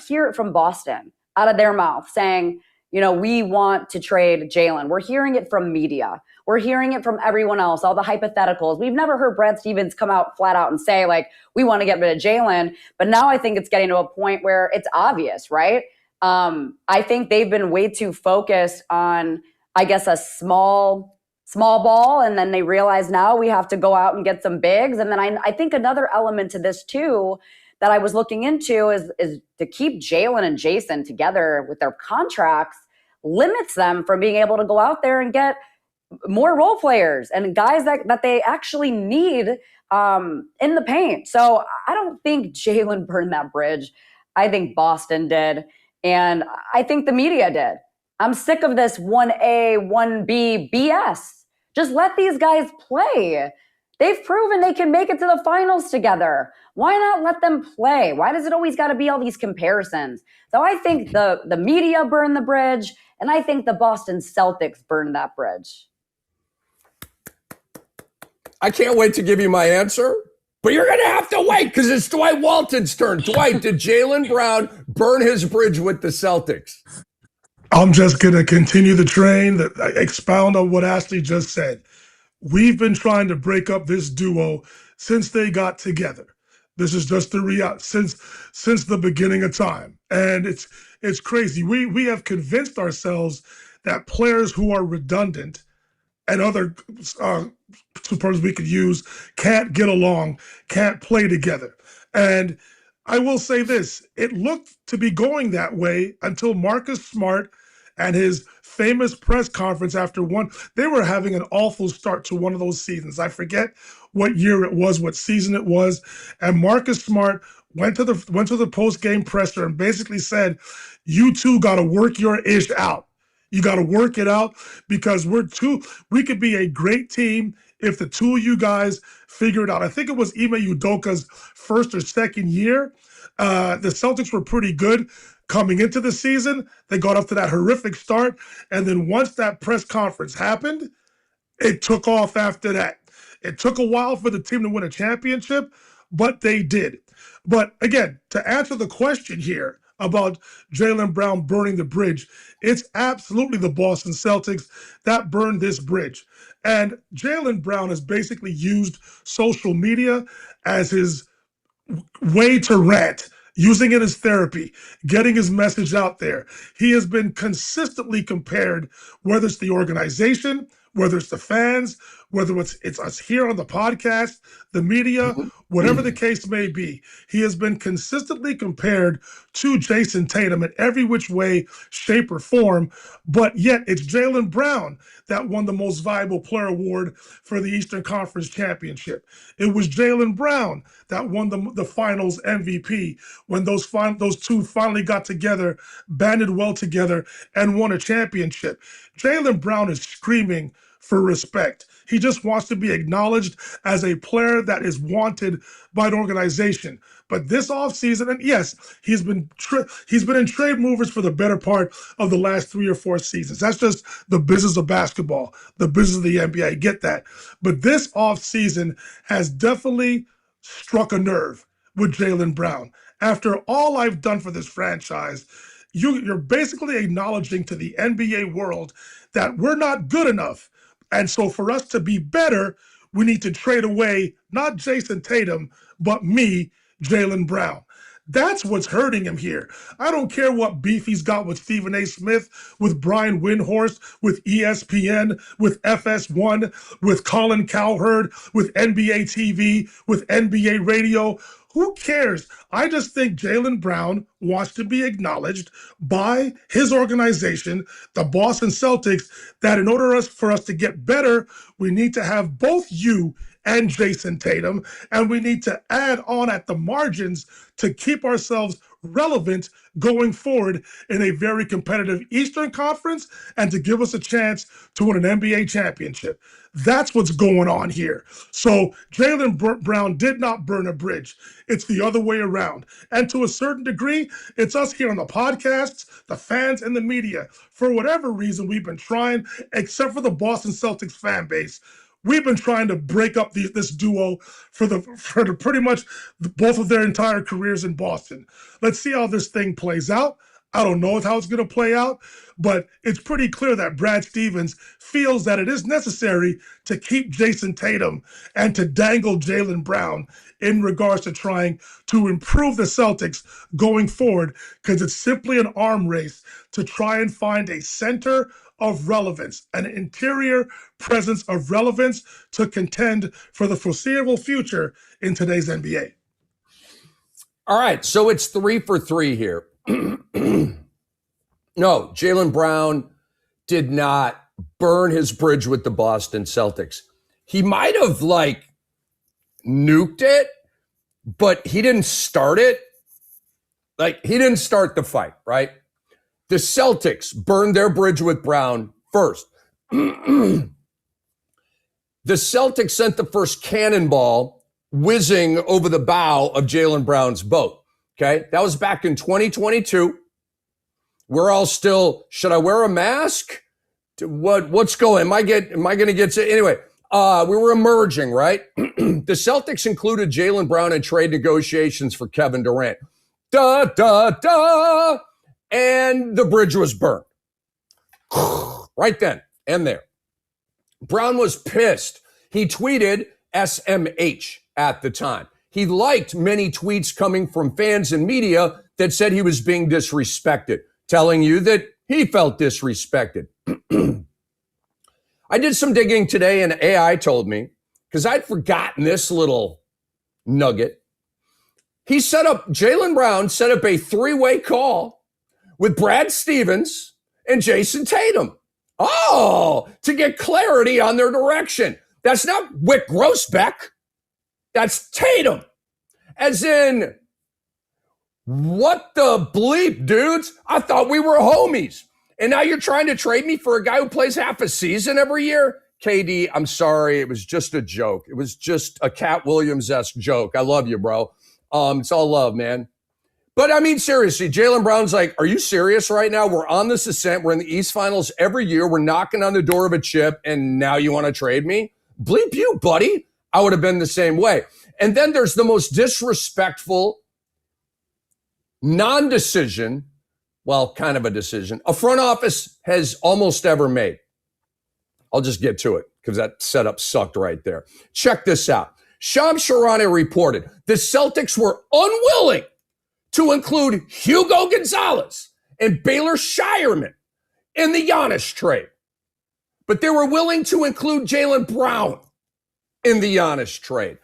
hear it from Boston out of their mouth saying, you know, we want to trade Jaylen. We're hearing it from media. We're hearing it from everyone else, all the hypotheticals. We've never heard Brad Stevens come out flat out and say, like, we want to get rid of Jaylen. But now I think it's getting to a point where it's obvious, right? I think they've been way too focused on, I guess, a small ball. And then they realize now we have to go out and get some bigs. And then I think another element to this, too, that I was looking into is to keep Jaylen and Jason together with their contracts limits them from being able to go out there and get more role players and guys that they actually need in the paint. So I don't think Jaylen burned that bridge. I think Boston did. And I think the media did. I'm sick of this 1A, 1B BS. Just let these guys play. They've proven they can make it to the finals together. Why not let them play? Why does it always got to be all these comparisons? So I think the media burned the bridge, and I think the Boston Celtics burned that bridge. I can't wait to give you my answer, but you're going to have to wait because it's Dwight Walton's turn. Dwight, did Jaylen Brown burn his bridge with the Celtics? I'm just going to continue the train, expound on what Ashley just said. We've been trying to break up this duo since they got together. This is just the reality since the beginning of time. And it's crazy. We have convinced ourselves that players who are redundant and other superlatives we could use can't get along, can't play together. And I will say this, it looked to be going that way until Marcus Smart and his famous press conference after one, they were having an awful start to one of those seasons. I forget what year it was, what season it was. And Marcus Smart went to the post-game presser and basically said, you two got to work your ish out. You got to work it out because we could be a great team if the two of you guys figure it out. I think it was Ime Udoka's first or second year. The Celtics were pretty good coming into the season. They got off to that horrific start. And then once that press conference happened, it took off after that. It took a while for the team to win a championship, but they did. But again, to answer the question here about Jaylen Brown burning the bridge, it's absolutely the Boston Celtics that burned this bridge. And Jaylen Brown has basically used social media as his way to rant, using it as therapy, getting his message out there. He has been consistently compared, whether it's the organization, whether it's the fans, whether it's us here on the podcast, the media, whatever the case may be. He has been consistently compared to Jason Tatum in every which way, shape, or form, but yet it's Jaylen Brown that won the Most Valuable Player Award for the Eastern Conference Championship. It was Jaylen Brown that won the Finals MVP when those two finally got together, banded well together, and won a championship. Jaylen Brown is screaming for respect. He just wants to be acknowledged as a player that is wanted by an organization. But this offseason, and yes, he's been in trade movers for the better part of the last 3 or 4 seasons. That's just the business of basketball, the business of the NBA. I get that. But this offseason has definitely struck a nerve with Jaylen Brown. After all I've done for this franchise, you're basically acknowledging to the NBA world that we're not good enough. And so for us to be better, we need to trade away not Jason Tatum, but me, Jaylen Brown. That's what's hurting him here. I don't care what beef he's got with Stephen A. Smith, with Brian Windhorst, with ESPN, with FS1, with Colin Cowherd, with NBA TV, with NBA radio. Who cares? I just think Jaylen Brown wants to be acknowledged by his organization, the Boston Celtics, that in order for us to get better, we need to have both you and Jason Tatum, and we need to add on at the margins to keep ourselves relevant going forward in a very competitive Eastern Conference and to give us a chance to win an NBA championship. That's what's going on here. So Jaylen Brown did not burn a bridge. It's the other way around. And to a certain degree, it's us here on the podcasts, the fans, and the media. For whatever reason, we've been trying, except for the Boston Celtics fan base, we've been trying to break up this duo for pretty much both of their entire careers in Boston. Let's see how this thing plays out. I don't know how it's going to play out, but it's pretty clear that Brad Stevens feels that it is necessary to keep Jason Tatum and to dangle Jaylen Brown in regards to trying to improve the Celtics going forward, because it's simply an arm race to try and find a center of relevance, an interior presence of relevance to contend for the foreseeable future in today's NBA. All right, so it's 3 for 3 here. No, Jaylen Brown did not burn his bridge with the Boston Celtics. He might have nuked it, but he didn't start it. He didn't start the fight, right? The Celtics burned their bridge with Brown first. The Celtics sent the first cannonball whizzing over the bow of Jaylen Brown's boat. Okay, that was back in 2022. We're all still, should I wear a mask? What's going? Am I going to get to anyway? We were emerging, right? The Celtics included Jaylen Brown in trade negotiations for Kevin Durant. And the bridge was burned. Right then and there. Brown was pissed. He tweeted SMH at the time. He liked many tweets coming from fans and media that said he was being disrespected, telling you that he felt disrespected. I did some digging today and AI told me, because I'd forgotten this little nugget. Jaylen Brown set up a 3-way call with Brad Stevens and Jason Tatum. Oh, to get clarity on their direction. That's not Wick Grossbeck. That's Tatum. As in, what the bleep, dudes? I thought we were homies. And now you're trying to trade me for a guy who plays half a season every year? KD, I'm sorry. It was just a joke. It was just a Cat Williams-esque joke. I love you, bro. It's all love, man. But I mean, seriously, Jaylen Brown's like, are you serious right now? We're on this ascent. We're in the East Finals every year. We're knocking on the door of a chip, and now you want to trade me? Bleep you, buddy. I would have been the same way. And then there's the most disrespectful non-decision, well, kind of a decision, a front office has almost ever made. I'll just get to it because that setup sucked right there. Check this out. Shams Charania reported the Celtics were unwilling to include Hugo Gonzalez and Baylor Shireman in the Giannis trade. But they were willing to include Jaylen Brown in the Giannis trade.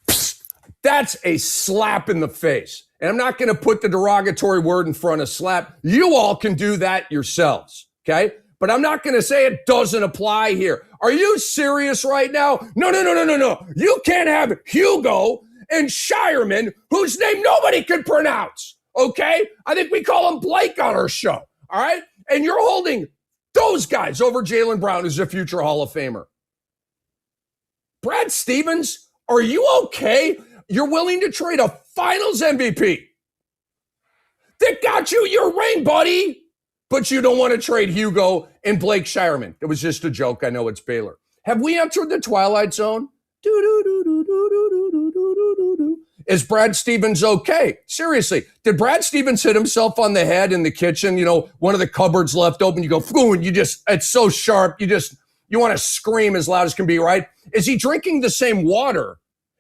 Psst, that's a slap in the face. And I'm not going to put the derogatory word in front of slap. You all can do that yourselves, okay? But I'm not going to say it doesn't apply here. Are you serious right now? No. You can't have Hugo and Shireman, whose name nobody could pronounce, okay? I think we call him Blake on our show, all right? And you're holding those guys over Jaylen Brown as a future Hall of Famer. Brad Stevens, are you okay? You're willing to trade a Finals MVP that got you your ring, buddy, but you don't want to trade Hugo and Blake Shireman. It was just a joke. I know it's Baylor. Have we entered the Twilight Zone? Is Brad Stevens okay? Seriously, did Brad Stevens hit himself on the head in the kitchen? You know, one of the cupboards left open. You go, phew, and it's so sharp. You want to scream as loud as can be, right? Is he drinking the same water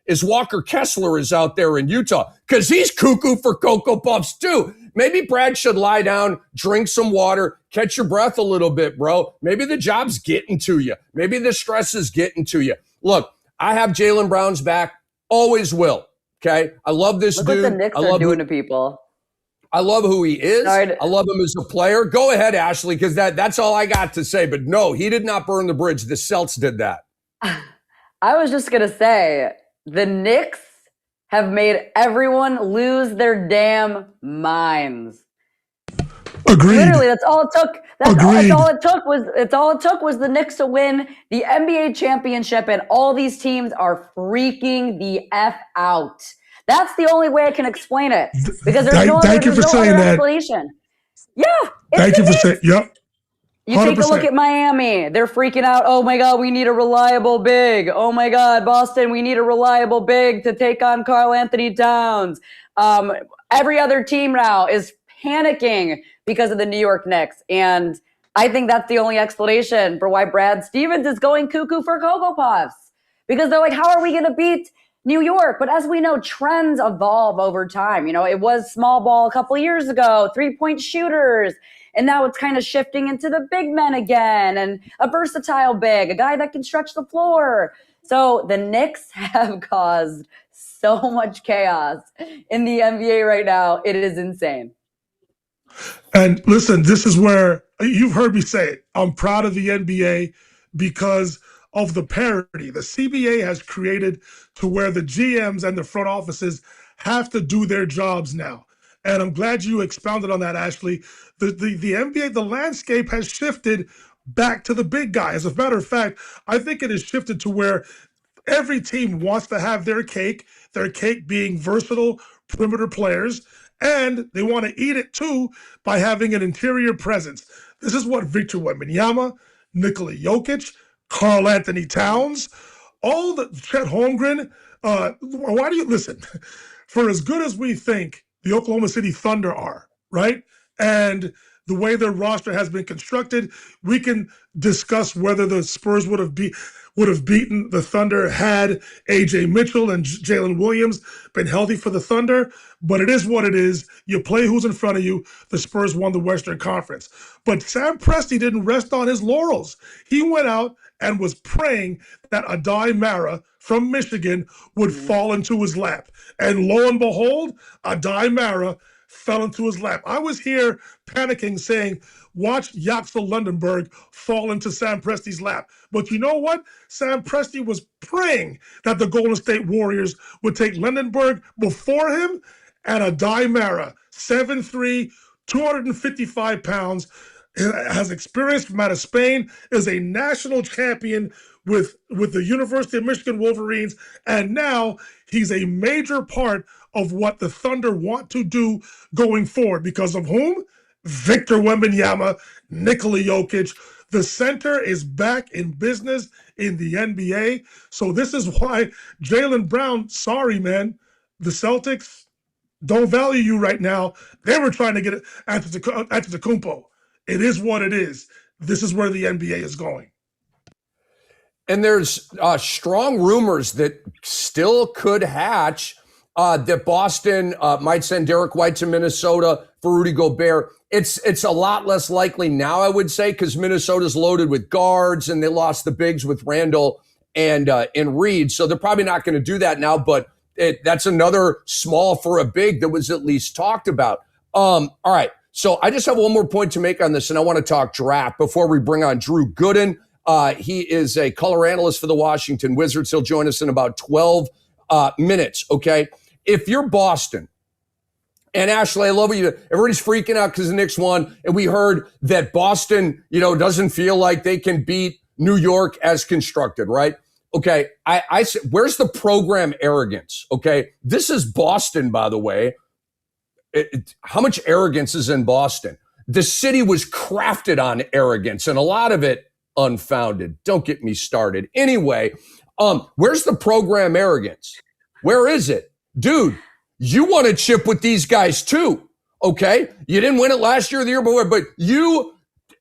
as Walker Kessler is out there in Utah? Because he's cuckoo for Cocoa Puffs too. Maybe Brad should lie down, drink some water, catch your breath a little bit, bro. Maybe the job's getting to you. Maybe the stress is getting to you. Look, I have Jaylen Brown's back. Always will. Okay? I love this dude. Look what the Knicks are doing to people. I love who he is. I love him as a player. Go ahead, Ashley, because that's all I got to say. But no, he did not burn the bridge. The Celts did that. I was just going to say, the Knicks have made everyone lose their damn minds. Agreed. Literally, that's all it took. That's all it took was the Knicks to win the NBA championship, and all these teams are freaking the F out. That's the only way I can explain it, because there's no other explanation. Yeah. Thank you for saying, yep. You take a look at Miami. They're freaking out. Oh, my God, we need a reliable big. Oh, my God, Boston, we need a reliable big to take on Karl Anthony Towns. Every other team now is panicking because of the New York Knicks. And I think that's the only explanation for why Brad Stevens is going cuckoo for Cocoa Puffs. Because they're like, how are we going to beat New York? But as we know, trends evolve over time. You know, it was small ball a couple of years ago, 3-point shooters. And now it's kind of shifting into the big men again, and a versatile big, a guy that can stretch the floor. So the Knicks have caused so much chaos in the NBA right now. It is insane. And listen, this is where you've heard me say it. I'm proud of the NBA because of the parity the CBA has created to where the GMs and the front offices have to do their jobs now. And I'm glad you expounded on that, Ashley. The NBA, the landscape has shifted back to the big guy. As a matter of fact, I think it has shifted to where every team wants to have their cake being versatile perimeter players, and they want to eat it too by having an interior presence. This is what Victor Wembanyama, Nikola Jokic, Karl Anthony Towns, all the Chet Holmgren. Why do you listen? For as good as we think the Oklahoma City Thunder are, right? And the way their roster has been constructed, we can discuss whether the Spurs would have beaten the Thunder had AJ Mitchell and Jalen Williams been healthy for the Thunder. But it is what it is. You play who's in front of you. The Spurs won the Western Conference. But Sam Presti didn't rest on his laurels. He went out and was praying that Adai Mara from Michigan would fall into his lap. And lo and behold, Adai Mara fell into his lap. I was here panicking saying, watch Yaxel Lundenberg fall into Sam Presti's lap. But you know what? Sam Presti was praying that the Golden State Warriors would take Lundenberg before him, and Adai Mara, 7'3", 255 pounds, has experience from out of Spain, is a national champion with the University of Michigan Wolverines, and now he's a major part of what the Thunder want to do going forward. Because of whom? Victor Wembanyama, Nikola Jokic. The center is back in business in the NBA. So this is why Jaylen Brown, sorry, man, the Celtics don't value you right now. They were trying to get Antetokounmpo. It is what it is. This is where the NBA is going. And there's strong rumors that still could hatch that Boston might send Derek White to Minnesota for Rudy Gobert. It's a lot less likely now, I would say, because Minnesota's loaded with guards and they lost the bigs with Randle and Reaves. So they're probably not going to do that now, but that's another small for a big that was at least talked about. All right. So I just have one more point to make on this, and I want to talk draft before we bring on Drew Gooden. He is a color analyst for the Washington Wizards. He'll join us in about 12 minutes, okay? If you're Boston, and Ashley, I love what you do. Everybody's freaking out because the Knicks won, and we heard that Boston, doesn't feel like they can beat New York as constructed, right? Okay, I said, where's the program arrogance, okay? This is Boston, by the way. How much arrogance is in Boston? The city was crafted on arrogance, and a lot of it unfounded. Don't get me started. Anyway, where's the program arrogance? Where is it? Dude, you want to chip with these guys too, okay? You didn't win it last year or the year before, but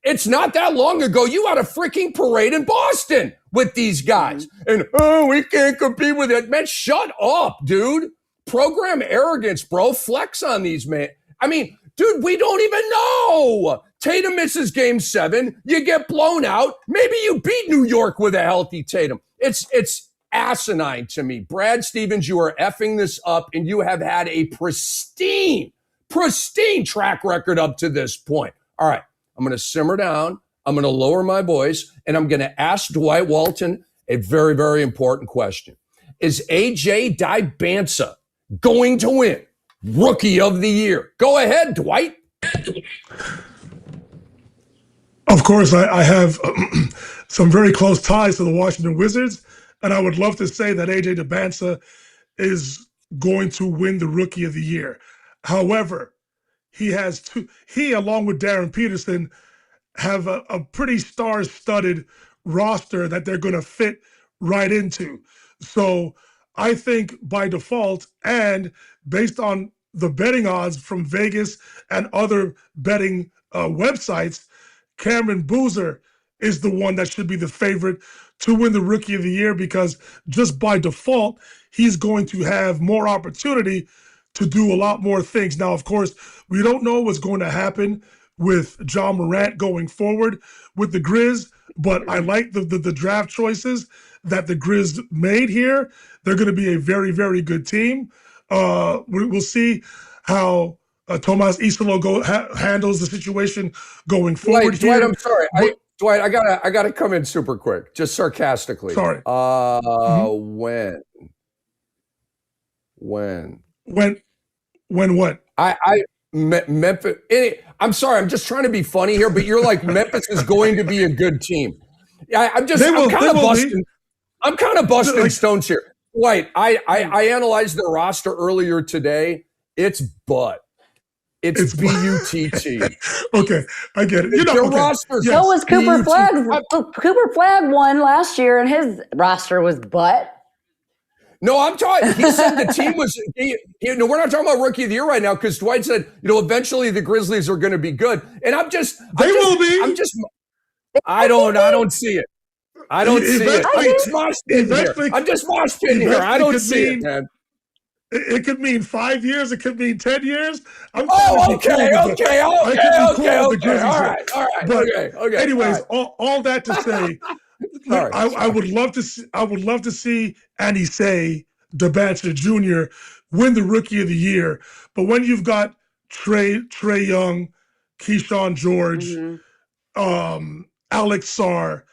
it's not that long ago, you had a freaking parade in Boston with these guys. And, we can't compete with it. Man, shut up, dude. Program arrogance, bro. Flex on these, man. I mean, dude, we don't even know. Tatum misses game 7. You get blown out. Maybe you beat New York with a healthy Tatum. It's asinine to me. Brad Stevens, you are effing this up, and you have had a pristine track record up to this point. All right, I'm going to simmer down. I'm going to lower my voice, and I'm going to ask Dwight Walton a very, very important question. Is AJ Dibansa going to win Rookie of the Year? Go ahead, Dwight. Of course, I have some very close ties to the Washington Wizards, and I would love to say that AJ Dibansa is going to win the Rookie of the Year. However, he along with Darren Peterson, have a pretty star-studded roster that they're going to fit right into. So I think by default, and based on the betting odds from Vegas and other betting websites, Cameron Boozer is the one that should be the favorite to win the Rookie of the Year, because just by default, he's going to have more opportunity to do a lot more things. Now, of course, we don't know what's going to happen with John Morant going forward with the Grizz, but I like the draft choices that the Grizz made here. They're going to be a very, very good team. We'll see how Tomas Isolo handles the situation going forward. Dwight, I'm sorry. Dwight, I gotta come in super quick, just sarcastically. Sorry. When what? Memphis. I'm sorry. I'm just trying to be funny here, but you're like, Memphis is going to be a good team. I'm kind of busting stones here. Dwight, I analyzed their roster earlier today. It's butt. It's B-U-T-T. Okay, I get it. Their roster. So was Cooper Flagg. Cooper Flagg won last year, and his roster was butt. No, I'm talking. He said the team was. No, we're not talking about rookie of the year right now because Dwight said, eventually the Grizzlies are going to be good, and I don't see it. I don't see it. I'm just mosh pitting here. I don't see it, man. It could mean 5 years. It could mean 10 years. Okay. All right. Anyways, all that to say, I would love to see. I would love to see Anisei Debanter Jr. win the Rookie of the Year. But when you've got Trae Young, Keyshawn George, Alex Sarr,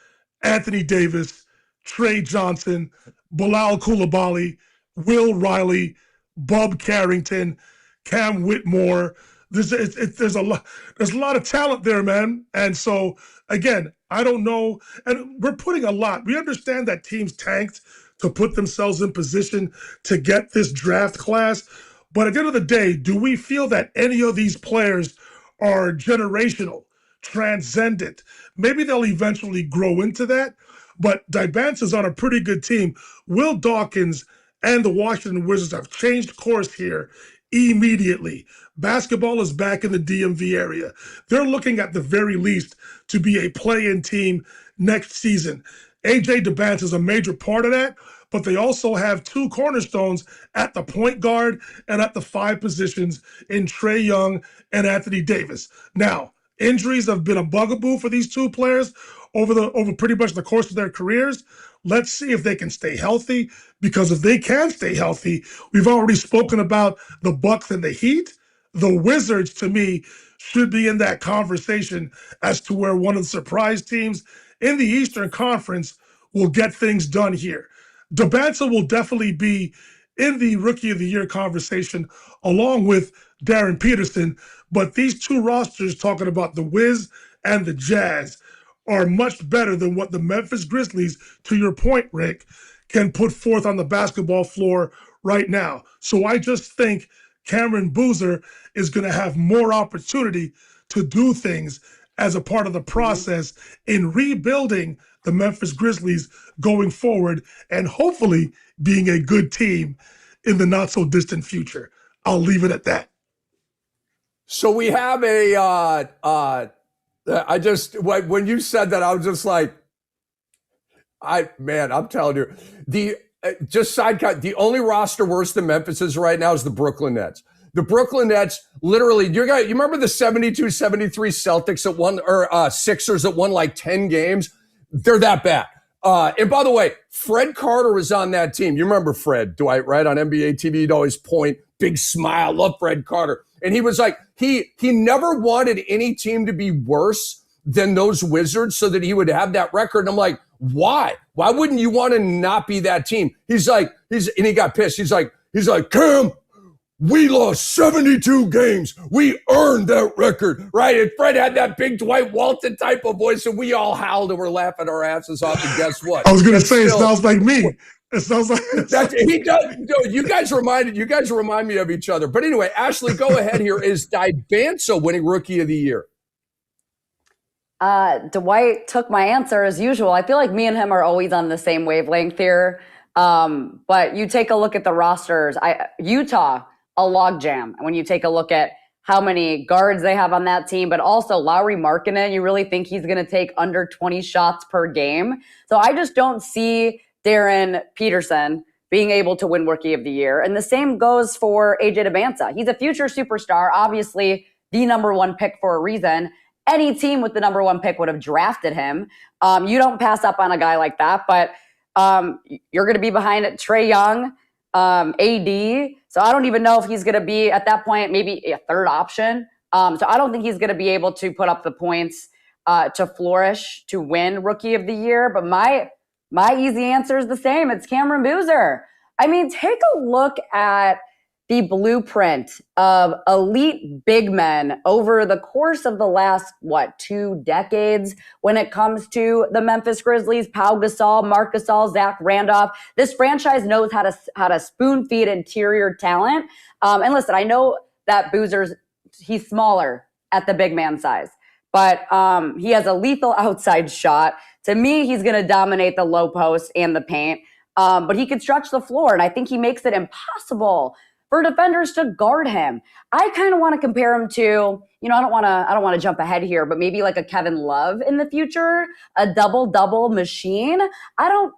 Anthony Davis, Trey Johnson, Bilal Coulibaly, Will Riley, Bub Carrington, Cam Whitmore. There's a lot of talent there, man. And so again, I don't know. And we're putting a lot. We understand that teams tanked to put themselves in position to get this draft class. But at the end of the day, do we feel that any of these players are generational, transcendent? Maybe they'll eventually grow into that. But Dybance is on a pretty good team. Will Dawkins and the Washington Wizards have changed course here immediately. Basketball is back in the DMV area. They're looking at the very least to be a play-in team next season. AJ Dybance is a major part of that, but they also have two cornerstones at the point guard and at the 5 positions in Trae Young and Anthony Davis. Now, injuries have been a bugaboo for these two players over pretty much the course of their careers. Let's see if they can stay healthy, because if they can stay healthy, we've already spoken about the Bucks and the Heat. The Wizards, to me, should be in that conversation as to where one of the surprise teams in the Eastern Conference will get things done here. Dybance will definitely be in the Rookie of the Year conversation along with Darren Peterson, but these two rosters, talking about the Wiz and the Jazz, are much better than what the Memphis Grizzlies, to your point, Rick, can put forth on the basketball floor right now. So I just think Cameron Boozer is going to have more opportunity to do things as a part of the process in rebuilding the Memphis Grizzlies going forward and hopefully being a good team in the not so distant future. I'll leave it at that. So we have when you said that, I was just like, I'm telling you, just side cut, the only roster worse than Memphis is right now is the Brooklyn Nets. The Brooklyn Nets, literally, you remember the 72-73 Celtics that won, or Sixers that won like 10 games? They're that bad. And by the way, Fred Carter was on that team. You remember Fred, Dwight, right? On NBA TV, he'd always point, big smile, love Fred Carter. And he was like, he never wanted any team to be worse than those Wizards so that he would have that record. And I'm like, why? Why wouldn't you want to not be that team? And he got pissed. He's like, Cam, we lost 72 games. We earned that record, right? And Fred had that big Dwight Walton type of voice, and we all howled and were laughing our asses off. And guess what? I was going to say, it sounds like me. It sounds like he does. No, you guys remind me of each other. But anyway, Ashley, go ahead here. Is Dybance winning Rookie of the Year? Dwight took my answer as usual. I feel like me and him are always on the same wavelength here. But you take a look at the rosters. Utah, a logjam. When you take a look at how many guards they have on that team, but also Lauri Markkanen, you really think he's going to take under 20 shots per game? So I just don't see Darren Peterson being able to win Rookie of the Year. And the same goes for AJ Dybance. He's a future superstar, obviously the number 1 pick for a reason. Any team with the number 1 pick would have drafted him. You don't pass up on a guy like that, but you're going to be behind Trae Young, AD. So I don't even know if he's going to be, at that point, maybe a third option. So I don't think he's going to be able to put up the points to flourish, to win Rookie of the Year. But my easy answer is the same. It's Cameron Boozer. I mean, take a look at the blueprint of elite big men over the course of the last, 2 decades when it comes to the Memphis Grizzlies. Pau Gasol, Marc Gasol, Zach Randolph. This franchise knows how to spoon feed interior talent. And listen, I know that he's smaller at the big man size, but he has a lethal outside shot. To me, he's going to dominate the low post and the paint. but he could stretch the floor, and I think he makes it impossible for defenders to guard him. I kind of want to compare him to, I don't want to jump ahead here, but maybe like a Kevin Love in the future, a double-double machine. I don't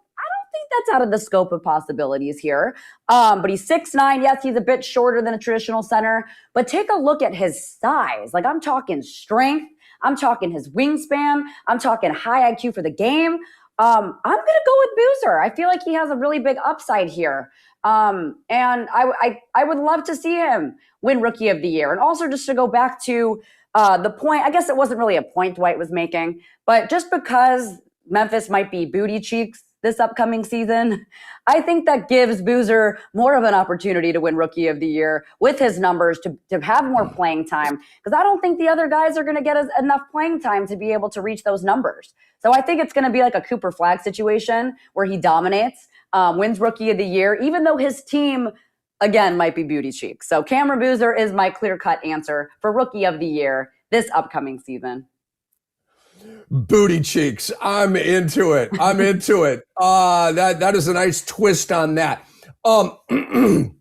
think that's out of the scope of possibilities here. But he's 6'9". Yes, he's a bit shorter than a traditional center, but take a look at his size. Like, I'm talking strength. I'm talking his wingspan. I'm talking high IQ for the game. I'm going to go with Boozer. I feel like he has a really big upside here. And I would love to see him win Rookie of the Year. And also, just to go back to the point, I guess it wasn't really a point Dwight was making, but just because Memphis might be booty cheeks this upcoming season, I think that gives Boozer more of an opportunity to win Rookie of the Year with his numbers, to have more playing time, because I don't think the other guys are going to get enough playing time to be able to reach those numbers. So I think it's going to be like a Cooper Flag situation where he dominates, wins Rookie of the Year, even though his team, again, might be booty cheeks. So Cameron Boozer is my clear-cut answer for Rookie of the Year this upcoming season. Booty cheeks. I'm into it. That is a nice twist on that. Drew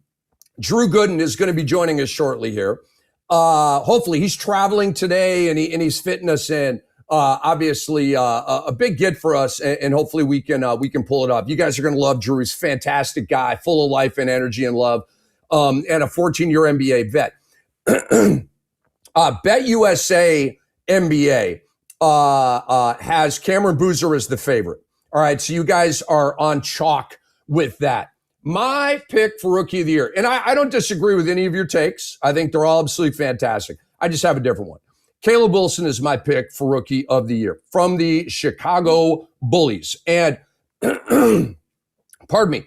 Gooden is going to be joining us shortly here. Hopefully he's traveling today and he's fitting us in. Obviously a big get for us, and hopefully we can pull it off. You guys are going to love Drew. He's a fantastic guy, full of life and energy and love, and a 14-year NBA vet. Bet USA NBA has Cameron Boozer as the favorite. All right, so you guys are on chalk with that. My pick for Rookie of the Year, and I don't disagree with any of your takes. I think they're all absolutely fantastic. I just have a different one. Caleb Wilson is my pick for Rookie of the Year from the Chicago Bullies. And, pardon me,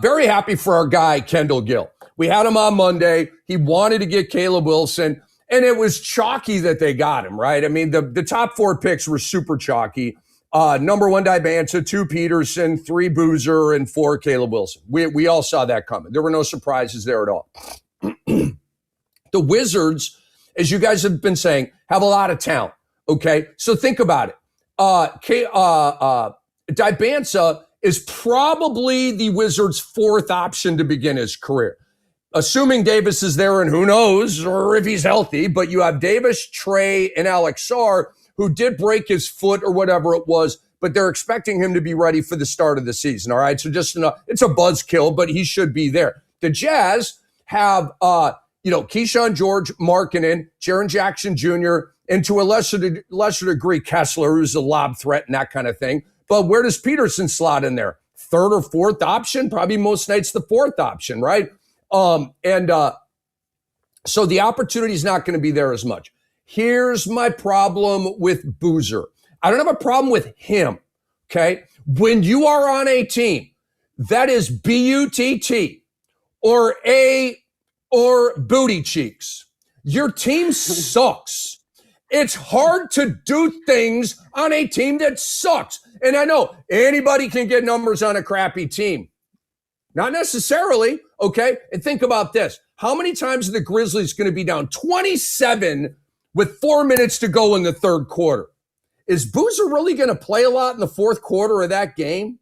very happy for our guy, Kendall Gill. We had him on Monday. He wanted to get Caleb Wilson, and it was chalky that they got him, right? I mean, the top 4 picks were super chalky. Number 1, Dibanza, 2, Peterson, 3, Boozer, and 4, Caleb Wilson. We all saw that coming. There were no surprises there at all. The Wizards, as you guys have been saying, have a lot of talent, okay? So think about it. Dibanza is probably the Wizards' 4th option to begin his career. Assuming Davis is there, and who knows, or if he's healthy, but you have Davis, Trey, and Alex Sarr, who did break his foot or whatever it was, but they're expecting him to be ready for the start of the season, all right? So just, it's a buzzkill, but he should be there. The Jazz have, Keyshawn George, Markkanen, Jaren Jackson Jr., and to a lesser degree, Kessler, who's a lob threat and that kind of thing. But where does Peterson slot in there? 3rd or 4th option? Probably most nights the 4th option, right? So the opportunity is not going to be there as much. Here's my problem with Boozer. I don't have a problem with him, okay? When you are on a team that is BUTT or booty cheeks, your team sucks. It's hard to do things on a team that sucks. And I know anybody can get numbers on a crappy team. Not necessarily, okay? And think about this. How many times are the Grizzlies going to be down 27 with 4 minutes to go in the 3rd quarter? Is Boozer really going to play a lot in the 4th quarter of that game?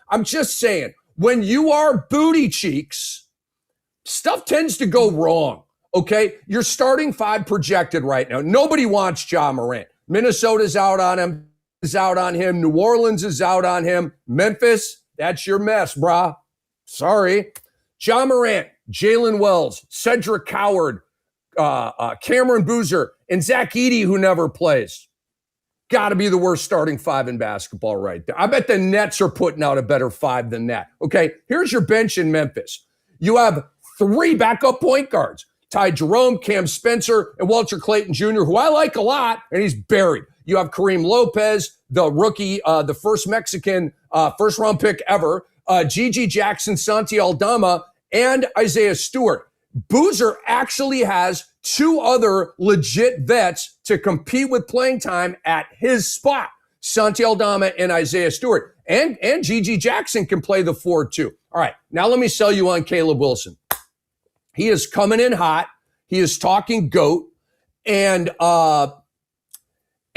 I'm just saying, when you are booty cheeks, stuff tends to go wrong, okay? Your starting 5 projected right now. Nobody wants Ja Morant. Minnesota's out on him. New Orleans is out on him. Memphis, that's your mess, brah. Sorry. Ja Morant, Jalen Wells, Cedric Coward, Cameron Boozer, and Zach Edey, who never plays. Got to be the worst starting 5 in basketball right there. I bet the Nets are putting out a better 5 than that. Okay, here's your bench in Memphis. You have 3 backup point guards, Ty Jerome, Cam Spencer, and Walter Clayton Jr., who I like a lot, and he's buried. You have Kareem Lopez, the rookie, the first Mexican first-round pick ever, Gigi Jackson, Santi Aldama, and Isaiah Stewart. Boozer actually has 2 other legit vets to compete with playing time at his spot, Santi Aldama and Isaiah Stewart. And Gigi Jackson can play the 4 too. All right, now let me sell you on Caleb Wilson. He is coming in hot. He is talking GOAT. And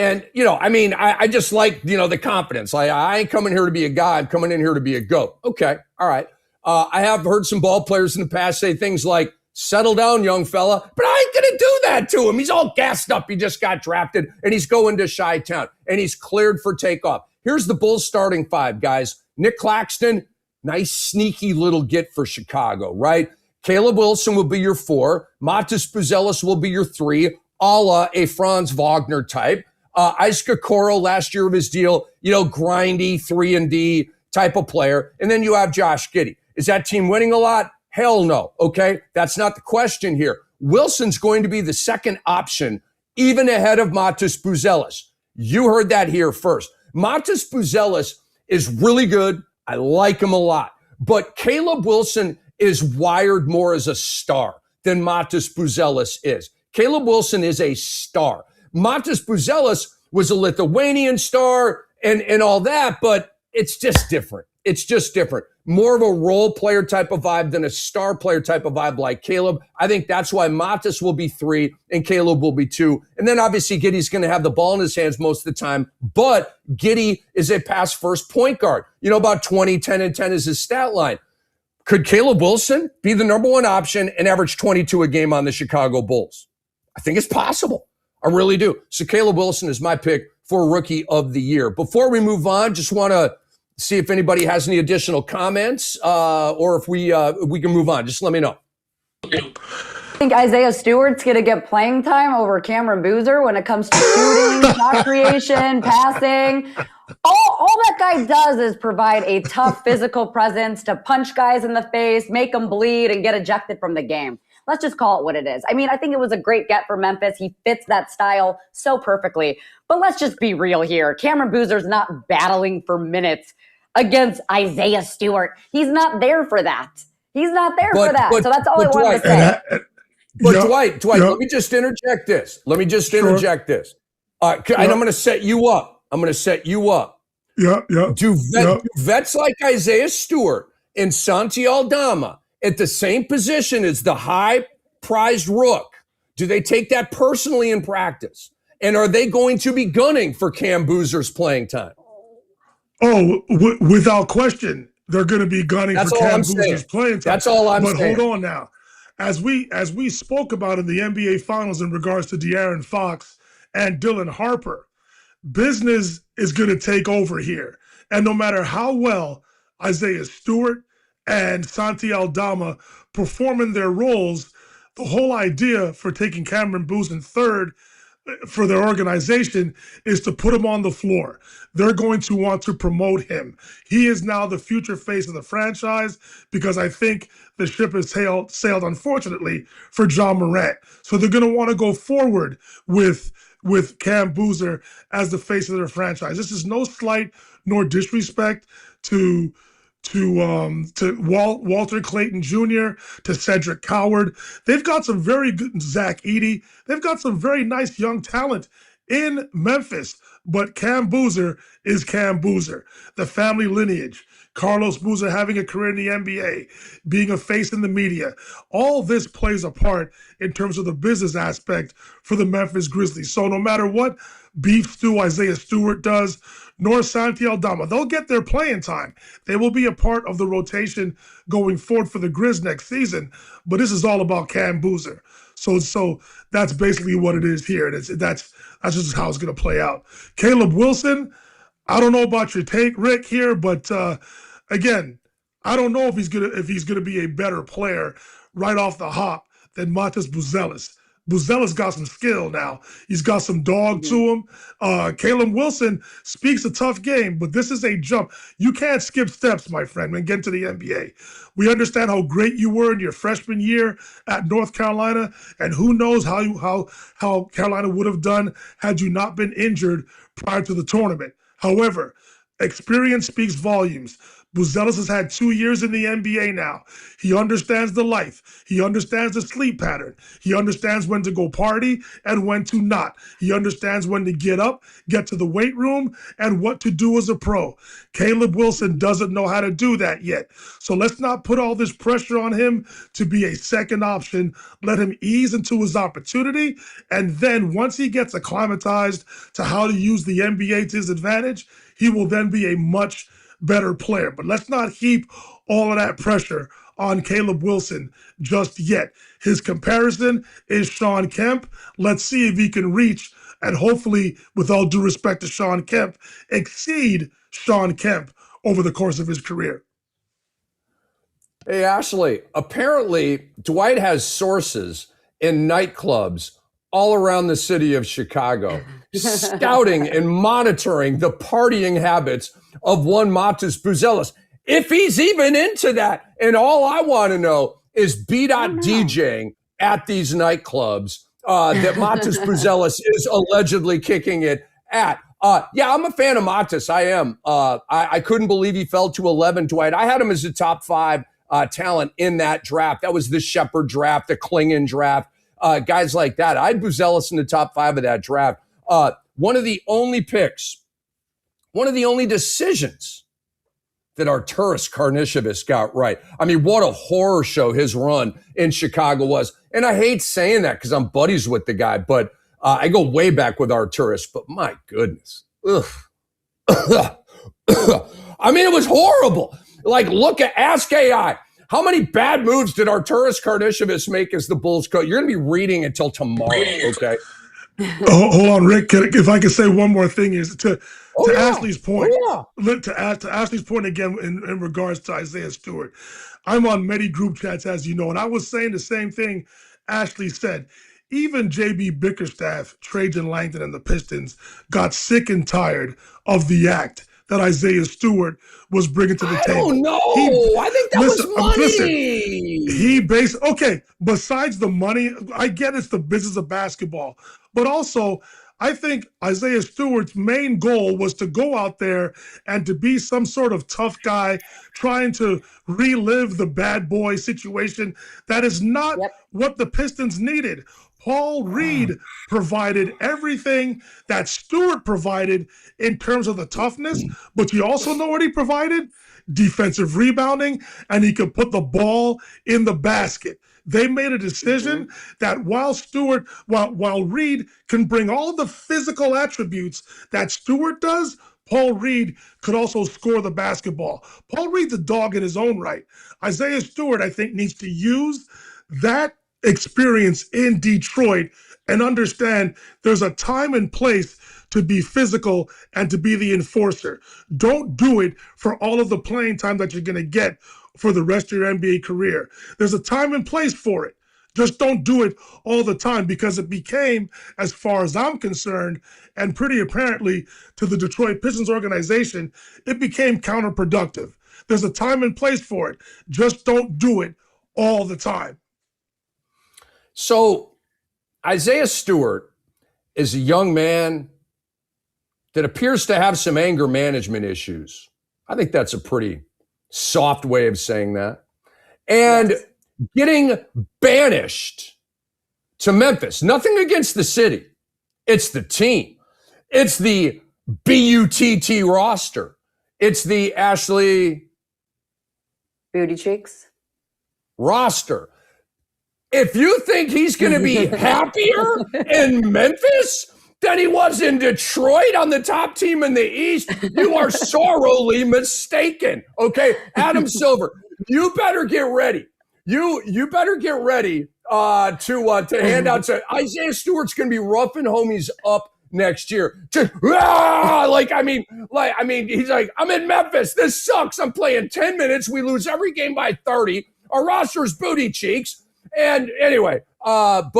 And, I mean, I just like, the confidence. I ain't coming here to be a guy. I'm coming in here to be a GOAT. Okay. All right. I have heard some ball players in the past say things like, settle down, young fella. But I ain't going to do that to him. He's all gassed up. He just got drafted and he's going to Chi-Town and he's cleared for takeoff. Here's the Bulls starting five, guys. Nic Claxton, nice sneaky little get for Chicago, right? Caleb Wilson will be your 4. Matas Buzelis will be your 3, a la a Franz Wagner type. Isaac Okoro, last year of his deal, grindy 3-and-D type of player. And then you have Josh Giddey. Is that team winning a lot? Hell no. Okay. That's not the question here. Wilson's going to be the second option, even ahead of Matas Buzelis. You heard that here first. Matas Buzelis is really good. I like him a lot. But Caleb Wilson is wired more as a star than Matas Buzelis is. Caleb Wilson is a star. Matas Buzelis was a Lithuanian star and all that, but it's just different. It's just different. More of a role player type of vibe than a star player type of vibe like Caleb. I think that's why Matas will be 3 and Caleb will be 2. And then obviously Giddey's going to have the ball in his hands most of the time, but Giddey is a pass first point guard. About 20, 10, and 10 is his stat line. Could Caleb Wilson be the number 1 option and average 22 a game on the Chicago Bulls? I think it's possible. I really do. So Caleb Wilson is my pick for Rookie of the Year. Before we move on, just want to see if anybody has any additional comments or if we can move on. Just let me know. I think Isaiah Stewart's going to get playing time over Cameron Boozer when it comes to shooting, shot creation, passing. All that guy does is provide a tough physical presence to punch guys in the face, make them bleed, and get ejected from the game. Let's just call it what it is. I mean, I think it was a great get for Memphis. He fits that style so perfectly. But let's just be real here. Cameron Boozer's not battling for minutes against Isaiah Stewart. He's not there for that. He's not there for that. So that's all I wanted to say. Dwight, let me just interject this. And I'm going to set you up. Do vets like Isaiah Stewart and Santi Aldama at the same position as the high-prized rook, do they take that personally in practice? And are they going to be gunning for Cam Boozer's playing time? Oh, without question, they're going to be gunning for Cam Boozer's playing time. That's all I'm saying. But hold on now. As we spoke about in the NBA Finals in regards to De'Aaron Fox and Dylan Harper, business is going to take over here. And no matter how well Isaiah Stewart and Santi Aldama perform in their roles, the whole idea for taking Cameron Boozer in 3rd for their organization is to put him on the floor. They're going to want to promote him. He is now the future face of the franchise because I think the ship has sailed unfortunately, for John Morant. So they're going to want to go forward with Cam Boozer as the face of their franchise. This is no slight nor disrespect to Walter Clayton Jr., to Cedric Coward. They've got some very good, Zach Edey. They've got some very nice young talent in Memphis, but Cam Boozer is Cam Boozer. The family lineage, Carlos Boozer having a career in the NBA, being a face in the media, all this plays a part in terms of the business aspect for the Memphis Grizzlies. So no matter what beef stew Isaiah Stewart does, nor Santi Aldama, they'll get their playing time. They will be a part of the rotation going forward for the Grizz next season, but this is all about Cam Boozer. So that's basically what it is here. That's just how it's going to play out. Caleb Wilson, I don't know about your take, Rick, here, but again, I don't know if he's gonna be a better player right off the hop than Matas Buzelis. Buzelis got some skill now. He's got some dog to him. Caleb Wilson speaks a tough game, but this is a jump. You can't skip steps, my friend, when getting to the NBA. We understand how great you were in your freshman year at North Carolina, and who knows how Carolina would have done had you not been injured prior to the tournament. However, experience speaks volumes. Buzelis has had 2 years in the NBA now. He understands the life. He understands the sleep pattern. He understands when to go party and when to not. He understands when to get up, get to the weight room, and what to do as a pro. Caleb Wilson doesn't know how to do that yet. So let's not put all this pressure on him to be a second option. Let him ease into his opportunity. And then once he gets acclimatized to how to use the NBA to his advantage, he will then be a much better player. But let's not heap all of that pressure on Caleb Wilson just yet. His comparison is Shawn Kemp. Let's see if he can reach, and hopefully, with all due respect to Shawn Kemp, exceed Shawn Kemp over the course of his career. Hey, Ashley, apparently Dwight has sources in nightclubs all around the city of Chicago, scouting and monitoring the partying habits of one Matas Buzelis, if he's even into that. And all I want to know is DJing at these nightclubs that Matas Buzelis is allegedly kicking it at. Yeah, I'm a fan of Matas. I am. I couldn't believe he fell to 11, Dwight. I had him as a top 5 talent in that draft. That was the Shepard draft, the Klingon draft. Guys like that. I had Buzelis in the top 5 of that draft. One of the only picks, one of the only decisions that Arturas Karnisovas got right. I mean, what a horror show his run in Chicago was. And I hate saying that because I'm buddies with the guy, but I go way back with Arturas, but my goodness. Ugh. I mean, it was horrible. Like, ask AI. How many bad moves did Arturas Karnisovas make as the Bulls coach? You're going to be reading until tomorrow, okay? Hold on, Rick. If I could say one more thing, is to Ashley's point. To Ashley's point again in regards to Isaiah Stewart. I'm on many group chats, as you know, and I was saying the same thing Ashley said. Even JB Bickerstaff, Trajan Langdon, and the Pistons got sick and tired of the act that Isaiah Stewart was bringing to the table. I don't know. I think that was money. Okay, besides the money, I get it's the business of basketball. But also, I think Isaiah Stewart's main goal was to go out there and to be some sort of tough guy trying to relive the bad boy situation. That is not what the Pistons needed. Paul Reed provided everything that Stewart provided in terms of the toughness, but you also know what he provided? Defensive rebounding, and he could put the ball in the basket. They made a decision that while Reed can bring all the physical attributes that Stewart does, Paul Reed could also score the basketball. Paul Reed's a dog in his own right. Isaiah Stewart, I think, needs to use that experience in Detroit and understand there's a time and place to be physical and to be the enforcer. Don't do it for all of the playing time that you're going to get for the rest of your NBA career. There's a time and place for it. Just don't do it all the time, because it became, as far as I'm concerned, and pretty apparently to the Detroit Pistons organization, it became counterproductive. There's a time and place for it. Just don't do it all the time. So Isaiah Stewart is a young man that appears to have some anger management issues. I think that's a pretty soft way of saying that. And getting banished to Memphis. Nothing against the city. It's the team. It's the BUTT roster. It's the Ashley Booty Cheeks roster. If you think he's going to be happier in Memphis than he was in Detroit on the top team in the East, you are sorrowfully mistaken. Okay, Adam Silver, you better get ready. You better get ready to hand out. To Isaiah Stewart's going to be roughing homies up next year. Just, he's like, I'm in Memphis. This sucks. I'm playing 10 minutes. We lose every game by 30. Our roster's booty cheeks. And anyway, wow,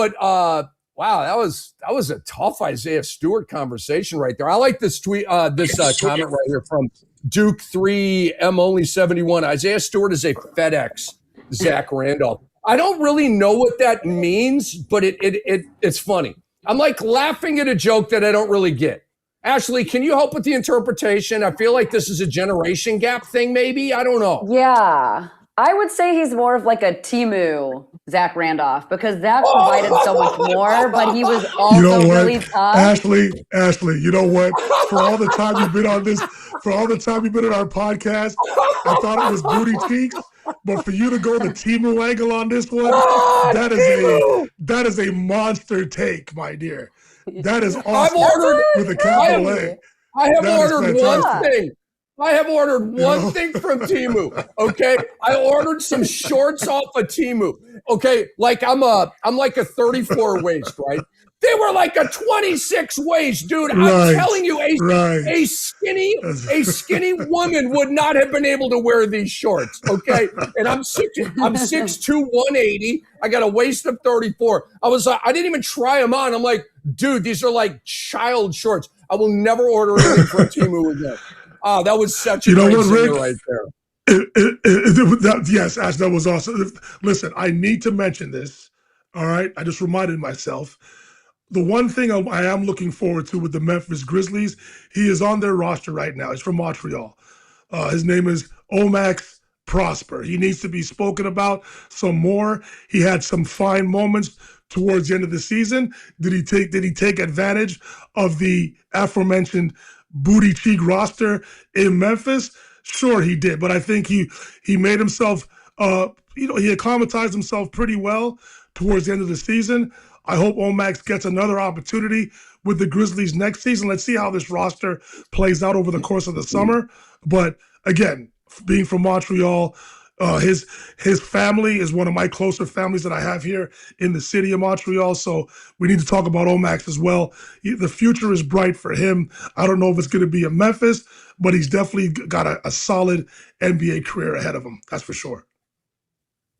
that was a tough Isaiah Stewart conversation right there. I like this tweet, comment right here from Duke 3 M only 71. Isaiah Stewart is a FedEx Zach Randolph. I don't really know what that means, but it's funny. I'm like laughing at a joke that I don't really get. Ashley, can you help with the interpretation? I feel like this is a generation gap thing, maybe. I don't know. Yeah. I would say he's more of like a Timu Zach Randolph because Zach provided so much more, but he was also You know what, really tough. Ashley, you know what? For all the time you've been on our podcast, I thought it was booty cheeks. But for you to go the Timu angle on this one, that is a monster take, my dear. That is awesome. I've ordered with a capital A. I have That ordered is one thing. I have ordered one thing from Timu. Okay, I ordered some shorts off of Timu. Okay, like I'm like a 34 waist, right? They were like a 26 waist, dude. I'm telling you, a skinny woman would not have been able to wear these shorts. Okay, and I'm 6'2", 180. I got a waist of 34. I didn't even try them on. I'm like, dude, these are like child shorts. I will never order anything from Timu again. That was such a great singer right there. Yes, Ash, that was awesome. Listen, I need to mention this. All right, I just reminded myself. The one thing I am looking forward to with the Memphis Grizzlies, he is on their roster right now. He's from Montreal. His name is Omax Prosper. He needs to be spoken about some more. He had some fine moments towards the end of the season. Did he take advantage of the aforementioned booty cheek roster in Memphis? Sure, he did. But I think he made himself, he acclimatized himself pretty well towards the end of the season. I hope Omax gets another opportunity with the Grizzlies next season. Let's see how this roster plays out over the course of the summer. But again, being from Montreal, his family is one of my closer families that I have here in the city of Montreal. So we need to talk about Omax as well. The future is bright for him. I don't know if it's going to be in Memphis, but he's definitely got a solid NBA career ahead of him. That's for sure.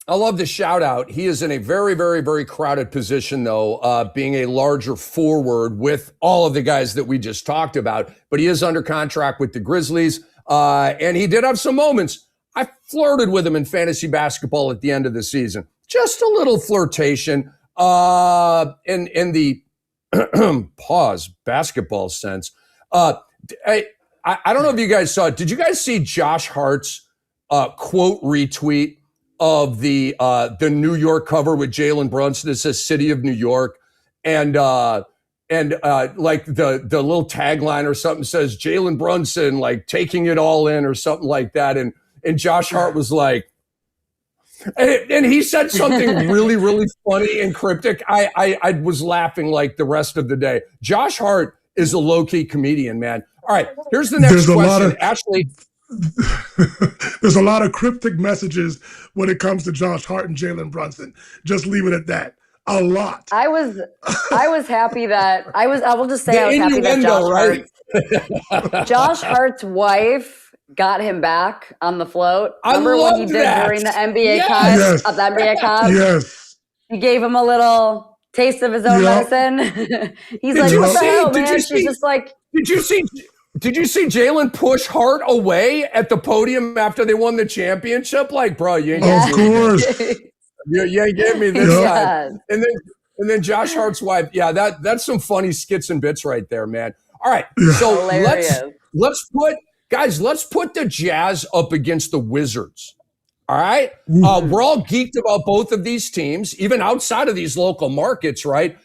I love the shout out. He is in a very, very, very crowded position, though, being a larger forward with all of the guys that we just talked about. But he is under contract with the Grizzlies, and he did have some moments. I flirted with him in fantasy basketball at the end of the season. Just a little flirtation in the pause basketball sense. I don't know if you guys saw it. Did you guys see Josh Hart's quote retweet of the New York cover with Jaylen Brunson? It says City of New York. And like the little tagline or something says Jaylen Brunson, like taking it all in or something like that. And Josh Hart was like, and he said something really, really funny and cryptic. I was laughing like the rest of the day. Josh Hart is a low-key comedian, man. All right, here's the next question. Ashley. There's a lot of cryptic messages when it comes to Josh Hart and Jaylen Brunson. Just leave it at that. A lot. I was happy that I will just say I was happy that Josh Hart's wife got him back on the float. Remember what he did during the NBA Cup? Of the NBA Cup? Yes. He gave him a little taste of his own medicine. He's like, what the hell, man? She's just like, Did you see Jaylen push Hart away at the podium after they won the championship? Like, bro, you ain't of course. You ain't gave me this time. And then Josh Hart's wife. Yeah, that's some funny skits and bits right there, man. All right. So let's put the Jazz up against the Wizards. All right. We're all geeked about both of these teams, even outside of these local markets, right?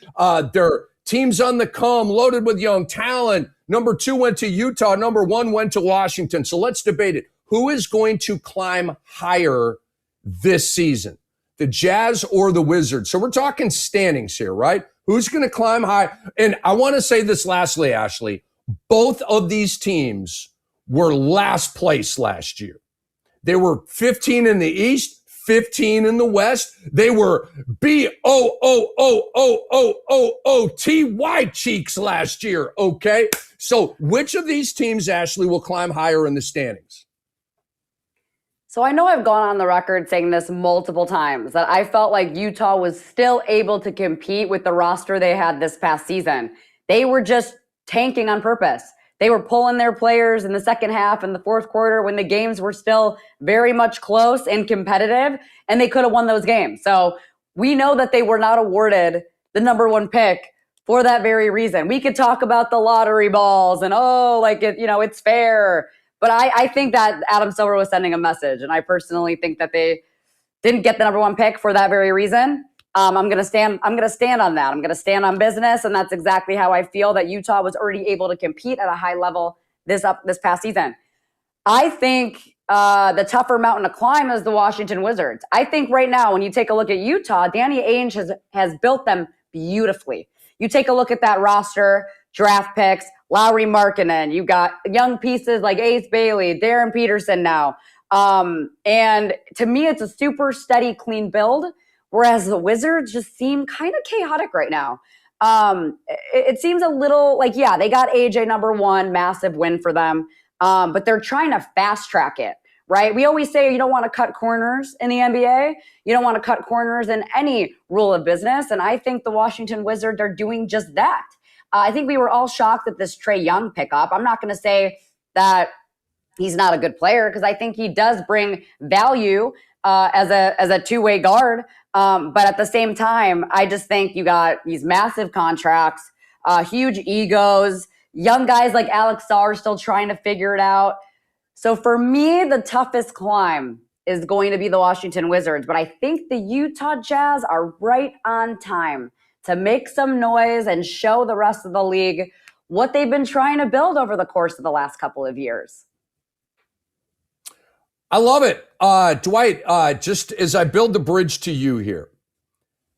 They're teams on the come, loaded with young talent. Number 2 went to Utah. Number 1 went to Washington. So let's debate it. Who is going to climb higher this season? The Jazz or the Wizards? So we're talking standings here, right? Who's going to climb high? And I want to say this lastly, Ashley. Both of these teams were last place last year. They were 15 in the East, 15 in the West. They were BOOOOOOOOTY cheeks last year, okay? So which of these teams, Ashley, will climb higher in the standings? So I know I've gone on the record saying this multiple times, that I felt like Utah was still able to compete with the roster they had this past season. They were just tanking on purpose. They were pulling their players in the second half and the fourth quarter when the games were still very much close and competitive, and they could have won those games. So we know that they were not awarded the number 1 pick for that very reason. We could talk about the lottery balls and, it's fair. But I think that Adam Silver was sending a message. And I personally think that they didn't get the number one pick for that very reason. I'm going to stand on that. I'm going to stand on business. And that's exactly how I feel that Utah was already able to compete at a high level this past season. I think the tougher mountain to climb is the Washington Wizards. I think right now, when you take a look at Utah, Danny Ainge has built them beautifully. You take a look at that roster, draft picks, Lauri Markkanen. You got young pieces like Ace Bailey, Darren Peterson now. And to me, it's a super steady, clean build, whereas the Wizards just seem kind of chaotic right now. It seems a little like, yeah, they got AJ number one, massive win for them. But they're trying to fast track it, right? We always say you don't want to cut corners in the NBA. You don't want to cut corners in any rule of business. And I think the Washington Wizards are doing just that. I think we were all shocked at this Trae Young pickup. I'm not going to say that he's not a good player, because I think he does bring value as a two-way guard. But at the same time, I just think you got these massive contracts, huge egos, young guys like Alex Sarr still trying to figure it out. So for me, the toughest climb is going to be the Washington Wizards. But I think the Utah Jazz are right on time to make some noise and show the rest of the league what they've been trying to build over the course of the last couple of years. I love it. Dwight, just as I build the bridge to you here,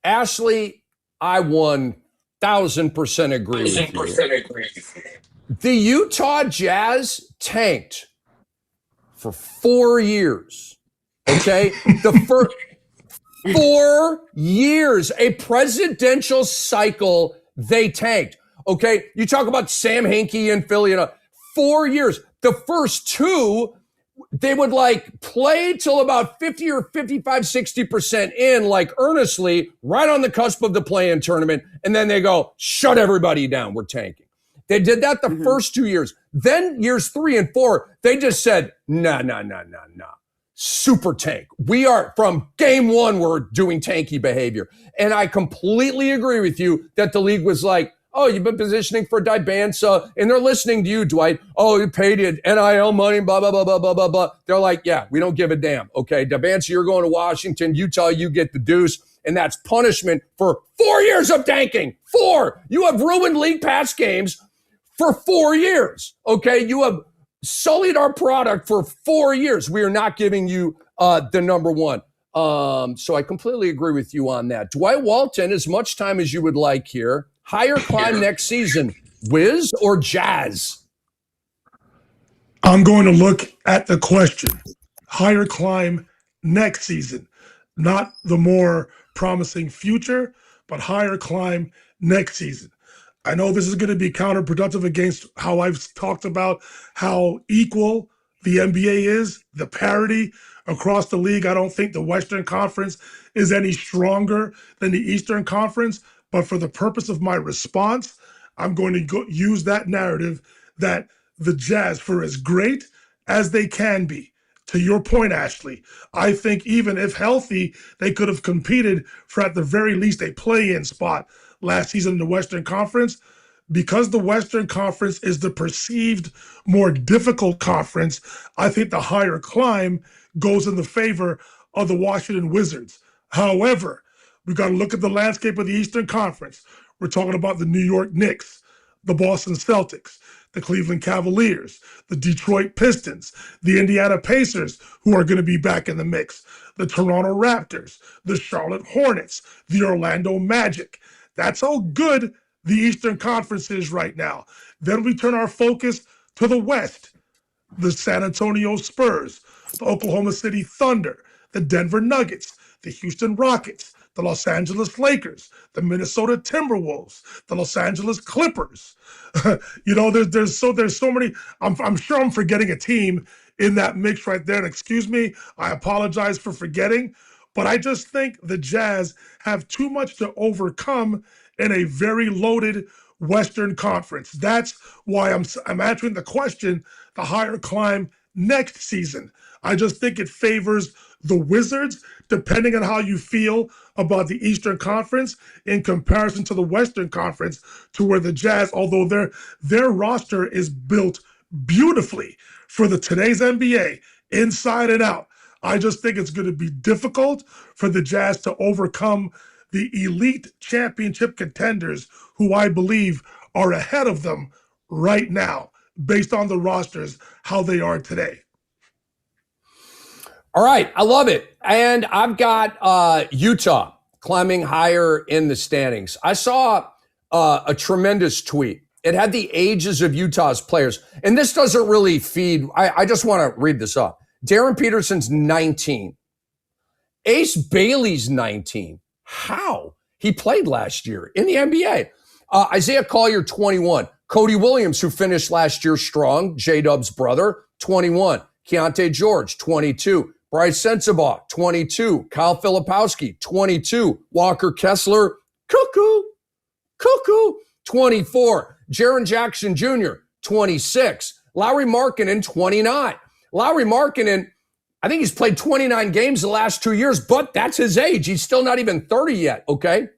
Ashley, I 1,000% agree with you. The Utah Jazz tanked for 4 years. Okay? The first 4 years, a presidential cycle, they tanked. Okay? You talk about Sam Hinkie and Philly, 4 years. The first two, they would play till about 50 or 55, 60% in, earnestly, right on the cusp of the play-in tournament. And then they go, shut everybody down. We're tanking. They did that the first 2 years. Then years 3 and 4, they just said, nah. Super tank. We are, from game one, we're doing tanky behavior. And I completely agree with you that the league was like, oh, you've been positioning for Dibansa, and they're listening to you, Dwight. Oh, you paid it, NIL money, blah, blah, blah, blah, blah, blah, blah. They're like, yeah, we don't give a damn. Okay, Dibansa, you're going to Washington. Utah, you get the deuce. And that's punishment for 4 years of tanking. 4. You have ruined league pass games for 4 years. Okay, you have sullied our product for 4 years. We are not giving you the number one. So I completely agree with you on that. Dwight Walton, as much time as you would like here. Higher climb next season, Wiz or Jazz? I'm going to look at the question. Higher climb next season. Not the more promising future, but higher climb next season. I know this is going to be counterproductive against how I've talked about how equal the NBA is, the parity across the league. I don't think the Western Conference is any stronger than the Eastern Conference. But for the purpose of my response, I'm going to use that narrative that the Jazz, for as great as they can be, to your point, Ashley, I think even if healthy, they could have competed for at the very least a play-in spot last season in the Western Conference. Because the Western Conference is the perceived more difficult conference, I think the higher climb goes in the favor of the Washington Wizards. However, we got to look at the landscape of the Eastern Conference. We're talking about the New York Knicks, the Boston Celtics, the Cleveland Cavaliers, the Detroit Pistons, the Indiana Pacers, who are going to be back in the mix, the Toronto Raptors, the Charlotte Hornets, the Orlando Magic. That's how good the Eastern Conference is right now. Then we turn our focus to the West, the San Antonio Spurs, the Oklahoma City Thunder, the Denver Nuggets, the Houston Rockets, the Los Angeles Lakers, the Minnesota Timberwolves, the Los Angeles Clippers. There's so many. I'm sure I'm forgetting a team in that mix right there. And excuse me, I apologize for forgetting, but I just think the Jazz have too much to overcome in a very loaded Western Conference. That's why I'm answering the question, the higher climb next season. I just think it favors the Wizards, depending on how you feel about the Eastern Conference in comparison to the Western Conference, to where the Jazz, although their roster is built beautifully for today's NBA, inside and out, I just think it's going to be difficult for the Jazz to overcome the elite championship contenders who I believe are ahead of them right now, based on the rosters, how they are today. All right, I love it. And I've got Utah climbing higher in the standings. I saw a tremendous tweet. It had the ages of Utah's players. And this doesn't really feed. I just want to read this off. Darren Peterson's 19. Ace Bailey's 19. How? He played last year in the NBA. Isaiah Collier, 21. Cody Williams, who finished last year strong, J-Dub's brother, 21. Keontae George, 22. Bryce Sensabaugh, 22. Kyle Filipowski, 22. Walker Kessler, cuckoo, 24. Jaren Jackson Jr., 26. Lauri Markkanen, 29. Lauri Markkanen, I think he's played 29 games the last 2 years, but that's his age. He's still not even 30 yet, okay?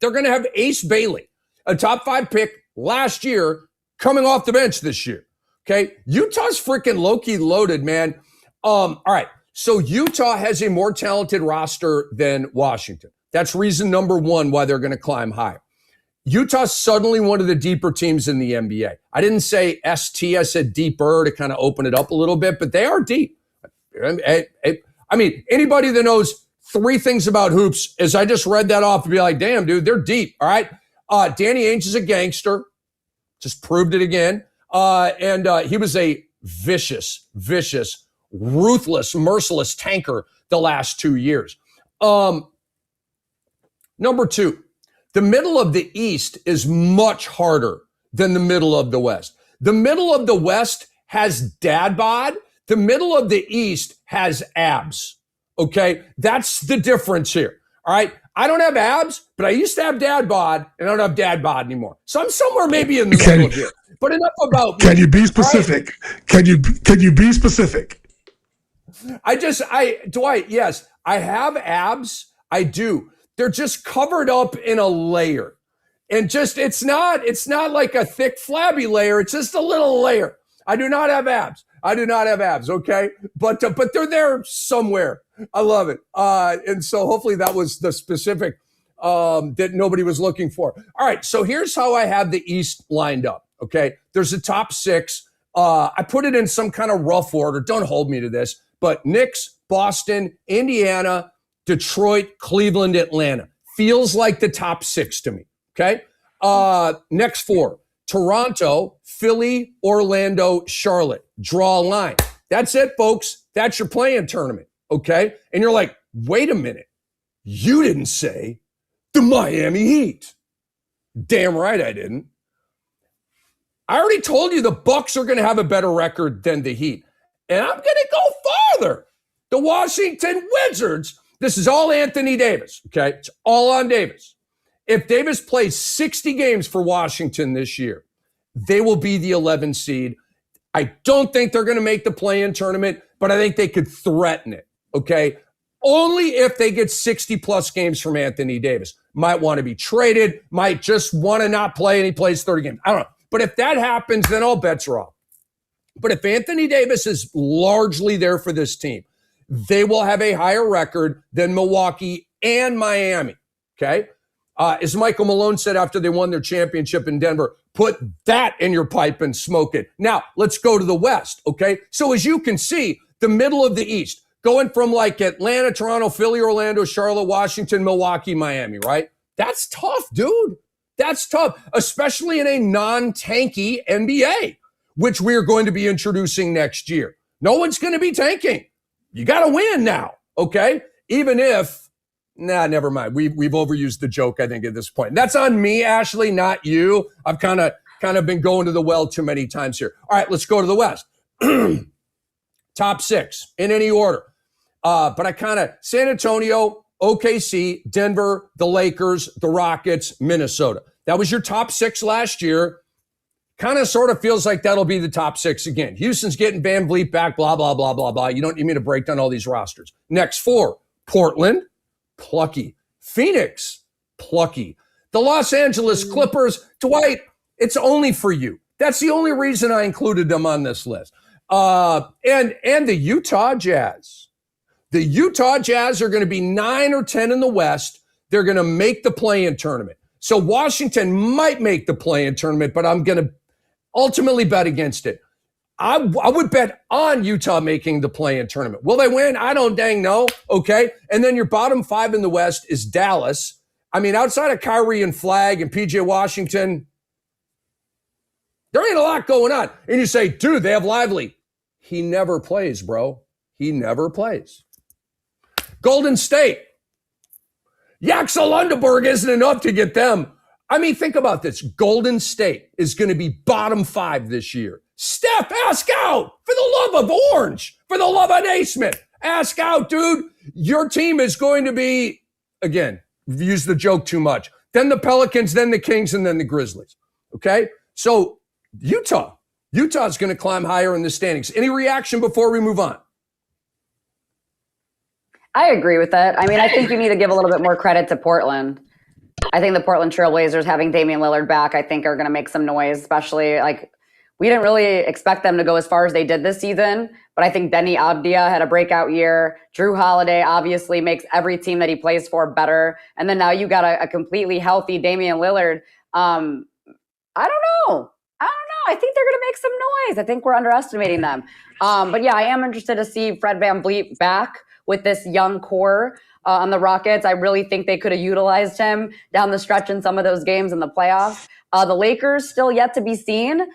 They're going to have Ace Bailey, a top 5 pick last year, coming off the bench this year, okay? Utah's freaking low-key loaded, man. All right, so Utah has a more talented roster than Washington. That's reason number one why they're going to climb higher. Utah's suddenly one of the deeper teams in the NBA. I didn't say ST, I said deeper to kind of open it up a little bit, but they are deep. I mean, anybody that knows 3 things about hoops, as I just read that off, to be like, damn, dude, they're deep, all right? Danny Ainge is a gangster. Just proved it again. And he was a vicious, ruthless, merciless tanker the last 2 years. Number 2, the middle of the East is much harder than the middle of the West. The middle of the West has dad bod. The middle of the East has abs. Okay? That's the difference here. All right? I don't have abs, but I used to have dad bod, and I don't have dad bod anymore. So I'm somewhere maybe in the middle here. But enough about me. Can you be specific? Right? Can you be specific? Dwight, yes, I have abs. I do. They're just covered up in a layer. And just, it's not like a thick, flabby layer. It's just a little layer. I do not have abs. Okay? But they're there somewhere. I love it. And so hopefully that was the specific that nobody was looking for. All right, so here's how I have the East lined up, okay? There's a top 6. I put it in some kind of rough order. Don't hold me to this. But Knicks, Boston, Indiana, Detroit, Cleveland, Atlanta. Feels like the top 6 to me, okay? Next 4, Toronto, Philly, Orlando, Charlotte. Draw a line. That's it, folks. That's your play-in tournament, okay? And you're like, wait a minute. You didn't say the Miami Heat. Damn right I didn't. I already told you the Bucks are going to have a better record than the Heat. And I'm going to go farther. The Washington Wizards. This is all Anthony Davis, okay? It's all on Davis. If Davis plays 60 games for Washington this year, they will be the 11 seed. I don't think they're going to make the play-in tournament, but I think they could threaten it, okay? Only if they get 60-plus games from Anthony Davis. Might want to be traded, might just want to not play, and he plays 30 games. I don't know. But if that happens, then all bets are off. But if Anthony Davis is largely there for this team, they will have a higher record than Milwaukee and Miami, okay? As Michael Malone said after they won their championship in Denver, put that in your pipe and smoke it. Now, let's go to the West, okay? So as you can see, the middle of the East, going from like Atlanta, Toronto, Philly, Orlando, Charlotte, Washington, Milwaukee, Miami, right? That's tough, dude. That's tough, especially in a non-tanky NBA, which we're going to be introducing next year. No one's going to be tanking. You got to win now, okay? Even if, never mind. We've overused the joke, I think, at this point. That's on me, Ashley, not you. I've kind of been going to the well too many times here. All right, let's go to the West. Top 6 in any order. But I San Antonio, OKC, Denver, the Lakers, the Rockets, Minnesota. That was your top 6 last year. kind of sort of feels like that'll be the top 6 again. Houston's getting Van Vliet back, blah, blah, blah, blah, blah. You don't need me to break down all these rosters. Next 4, Portland, plucky. Phoenix, plucky. The Los Angeles Clippers, Dwight, it's only for you. That's the only reason I included them on this list. And the Utah Jazz. The Utah Jazz are going to be 9 or 10 in the West. They're going to make the play-in tournament. So Washington might make the play-in tournament, but I'm going to ultimately bet against it. I would bet on Utah making the play-in tournament. Will they win? I don't dang know. Okay. And then your bottom 5 in the West is Dallas. I mean, outside of Kyrie and Flag and PJ Washington, there ain't a lot going on. And you say, dude, they have Lively. He never plays, bro. He never plays. Golden State. Yaxel Lundeberg isn't enough to get them. I mean, think about this. Golden State is going to be bottom 5 this year. Steph, ask out. For the love of Orange. For the love of Naismith. Ask out, dude. Your team is going to be, again, use the joke too much. Then the Pelicans, then the Kings, and then the Grizzlies. Okay? So Utah's going to climb higher in the standings. Any reaction before we move on? I agree with that. I mean, I think you need to give a little bit more credit to Portland. I think the Portland Trailblazers having Damian Lillard back, I think are going to make some noise, especially like we didn't really expect them to go as far as they did this season, but I think Denny Avdia had a breakout year. Drew Holiday obviously makes every team that he plays for better. And then now you got a completely healthy Damian Lillard. I don't know. I think they're going to make some noise. I think we're underestimating them. But yeah, I am interested to see Fred VanVleet back with this young core on the Rockets. I really think they could have utilized him down the stretch in some of those games in the playoffs. The Lakers still yet to be seen.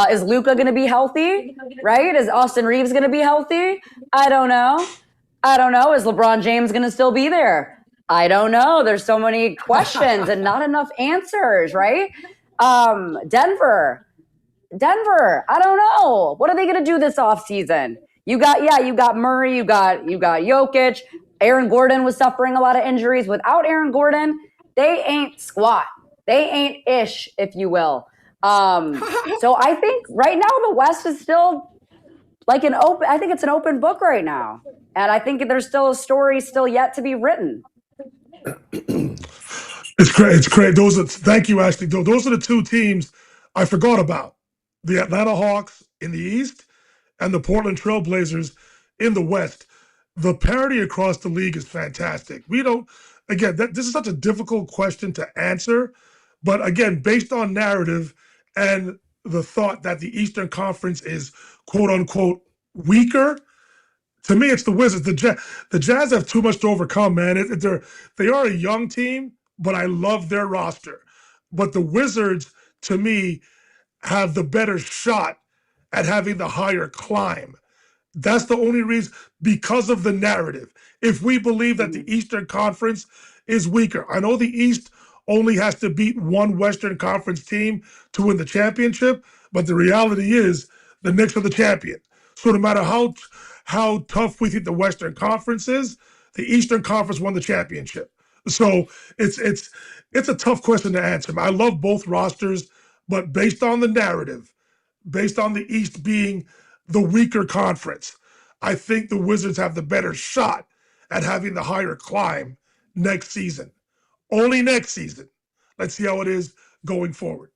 Is Luka going to be healthy, right? Is Austin Reaves going to be healthy? I don't know. Is LeBron James going to still be there? I don't know. There's so many questions and not enough answers, right? Denver. I don't know. What are they going to do this offseason? You got Murray, you got Jokic. Aaron Gordon was suffering a lot of injuries. Without Aaron Gordon, they ain't squat. They ain't ish, if you will. So I think right now the West is still like I think it's an open book right now. And I think there's still a story still yet to be written. It's great. Thank you, Ashley. Those are the 2 teams I forgot about. The Atlanta Hawks in the East and the Portland Trailblazers in the West. The parity across the league is fantastic. This is such a difficult question to answer, but again, based on narrative and the thought that the Eastern Conference is quote unquote weaker, to me, it's the Wizards. The Jazz have too much to overcome, man. They are a young team, but I love their roster. But the Wizards, to me, have the better shot at having the higher climb. That's the only reason, because of the narrative. If we believe that the Eastern Conference is weaker, I know the East only has to beat one Western Conference team to win the championship, but the reality is the Knicks are the champion. So no matter how tough we think the Western Conference is, the Eastern Conference won the championship. So it's a tough question to answer. I love both rosters, but based on the narrative, based on the East being the weaker conference, I think the Wizards have the better shot at having the higher climb next season. Only next season. Let's see how it is going forward.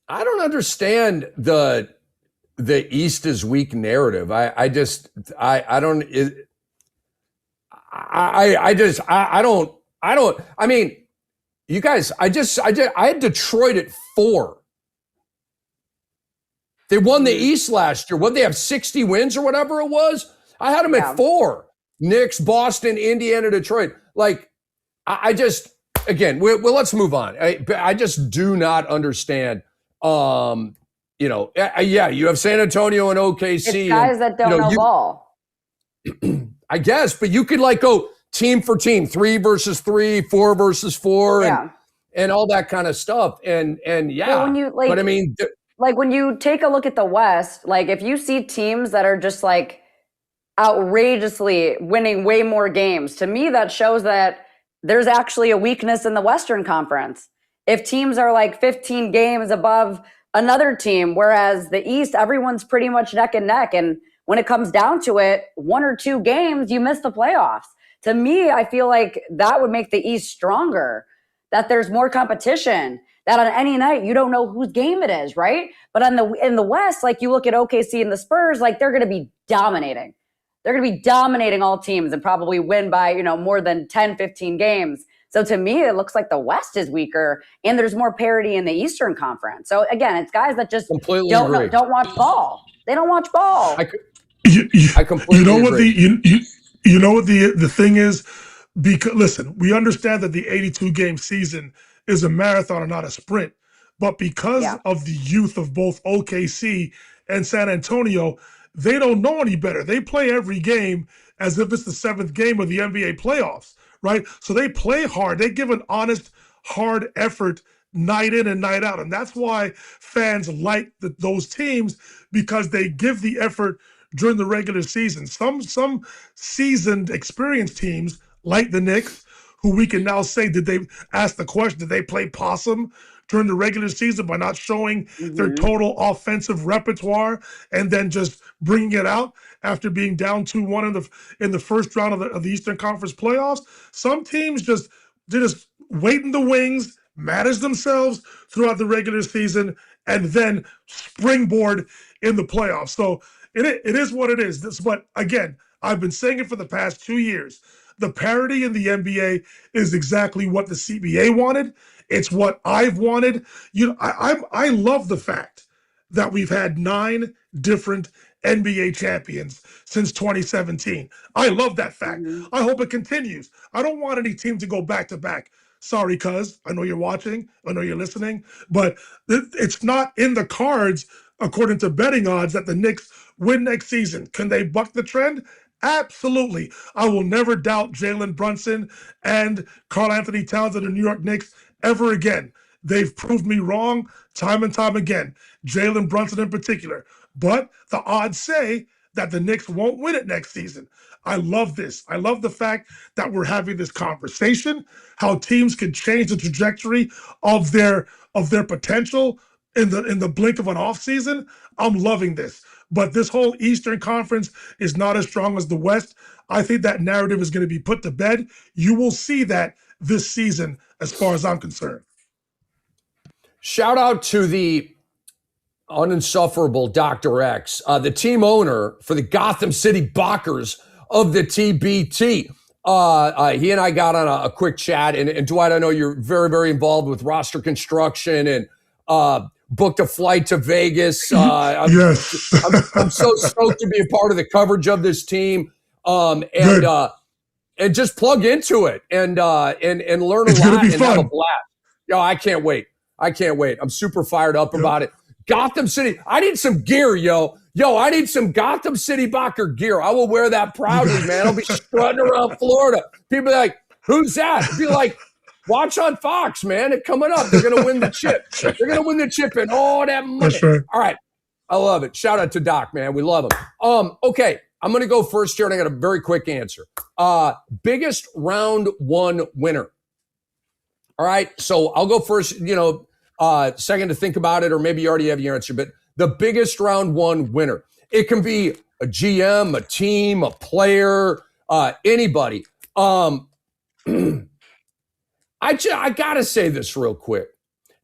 I don't understand the East is weak narrative. I mean, you guys, I had Detroit at 4. They won the East last year. What, they have 60 wins or whatever it was? I had them at 4. Knicks, Boston, Indiana, Detroit. Like, again, let's move on. I just do not understand. You have San Antonio and OKC. It's guys that don't know ball. I guess, but you could go team for team, 3 versus 3, 4 versus 4, and all that kind of stuff. And when you but I mean, when you take a look at the West, if you see teams that are just outrageously winning way more games, to me that shows that there's actually a weakness in the Western Conference. if teams are like 15 games above another team, whereas the East, everyone's pretty much neck and neck. And when it comes down to it, 1 or 2 games, you miss the playoffs. To me, I feel like that would make the East stronger, that there's more competition, that on any night, you don't know whose game it is, right? But in the West, like you look at OKC and the Spurs, like they're going to be dominating. They're going to be dominating all teams and probably win by, more than 10, 15 games. So to me, it looks like the West is weaker and there's more parity in the Eastern Conference. So again, it's guys that just don't watch ball. They don't watch ball. I completely agree. You know what the thing is? Because listen, we understand that the 82-game season is a marathon and not a sprint. But because of the youth of both OKC and San Antonio, they don't know any better. They play every game as if it's the 7th game of the NBA playoffs, right? So they play hard. They give an honest, hard effort night in and night out. And that's why fans like those teams, because they give the effort during the regular season. Some seasoned, experienced teams like the Knicks, who we can now say, did they ask the question, did they play possum during the regular season by not showing their total offensive repertoire and then just bringing it out after being down 2-1 in the first round of the Eastern Conference playoffs? Some teams just wait in the wings, manage themselves throughout the regular season, and then springboard in the playoffs. So it is what it is. But again, I've been saying it for the past 2 years. The parity in the NBA is exactly what the CBA wanted. It's what I've wanted. I love the fact that we've had 9 different NBA champions since 2017. I love that fact. I hope it continues. I don't want any team to go back to back. Sorry, cuz I know you're watching, I know you're listening, but it's not in the cards, according to betting odds, that the Knicks win next season. Can they buck the trend? Absolutely. I will never doubt Jalen Brunson and Karl Anthony Towns of the New York Knicks ever again. They've proved me wrong time and time again, Jalen Brunson in particular. But the odds say that the Knicks won't win it next season. I love this. I love the fact that we're having this conversation, how teams can change the trajectory of their potential in the blink of an offseason. I'm loving this. But this whole Eastern Conference is not as strong as the West. I think that narrative is going to be put to bed. You will see that this season, as far as I'm concerned. Shout out to the uninsufferable Dr. X, the team owner for the Gotham City Bockers of the TBT. He and I got on a quick chat, and Dwight, I know you're very, very involved with roster construction and booked a flight to Vegas. Yes. I'm so stoked to be a part of the coverage of this team, and just plug into it and learn a lot and have a blast. Yo, I can't wait. I'm super fired up about it. Gotham City. I need some gear, yo. I need some Gotham City Bocker gear. I will wear that proudly, man. I'll be strutting around Florida. People are like, who's that? Be like, watch on Fox, man. It's coming up. They're going to win the chip. They're going to win the chip and all that money. That's right. All right. I love it. Shout out to Doc, man. We love him. Okay. I'm going to go first here, and I got a very quick answer. Biggest round 1 winner. All right. So I'll go first, second to think about it, or maybe you already have your answer, but the biggest round 1 winner. It can be a GM, a team, a player, anybody. I got to say this real quick.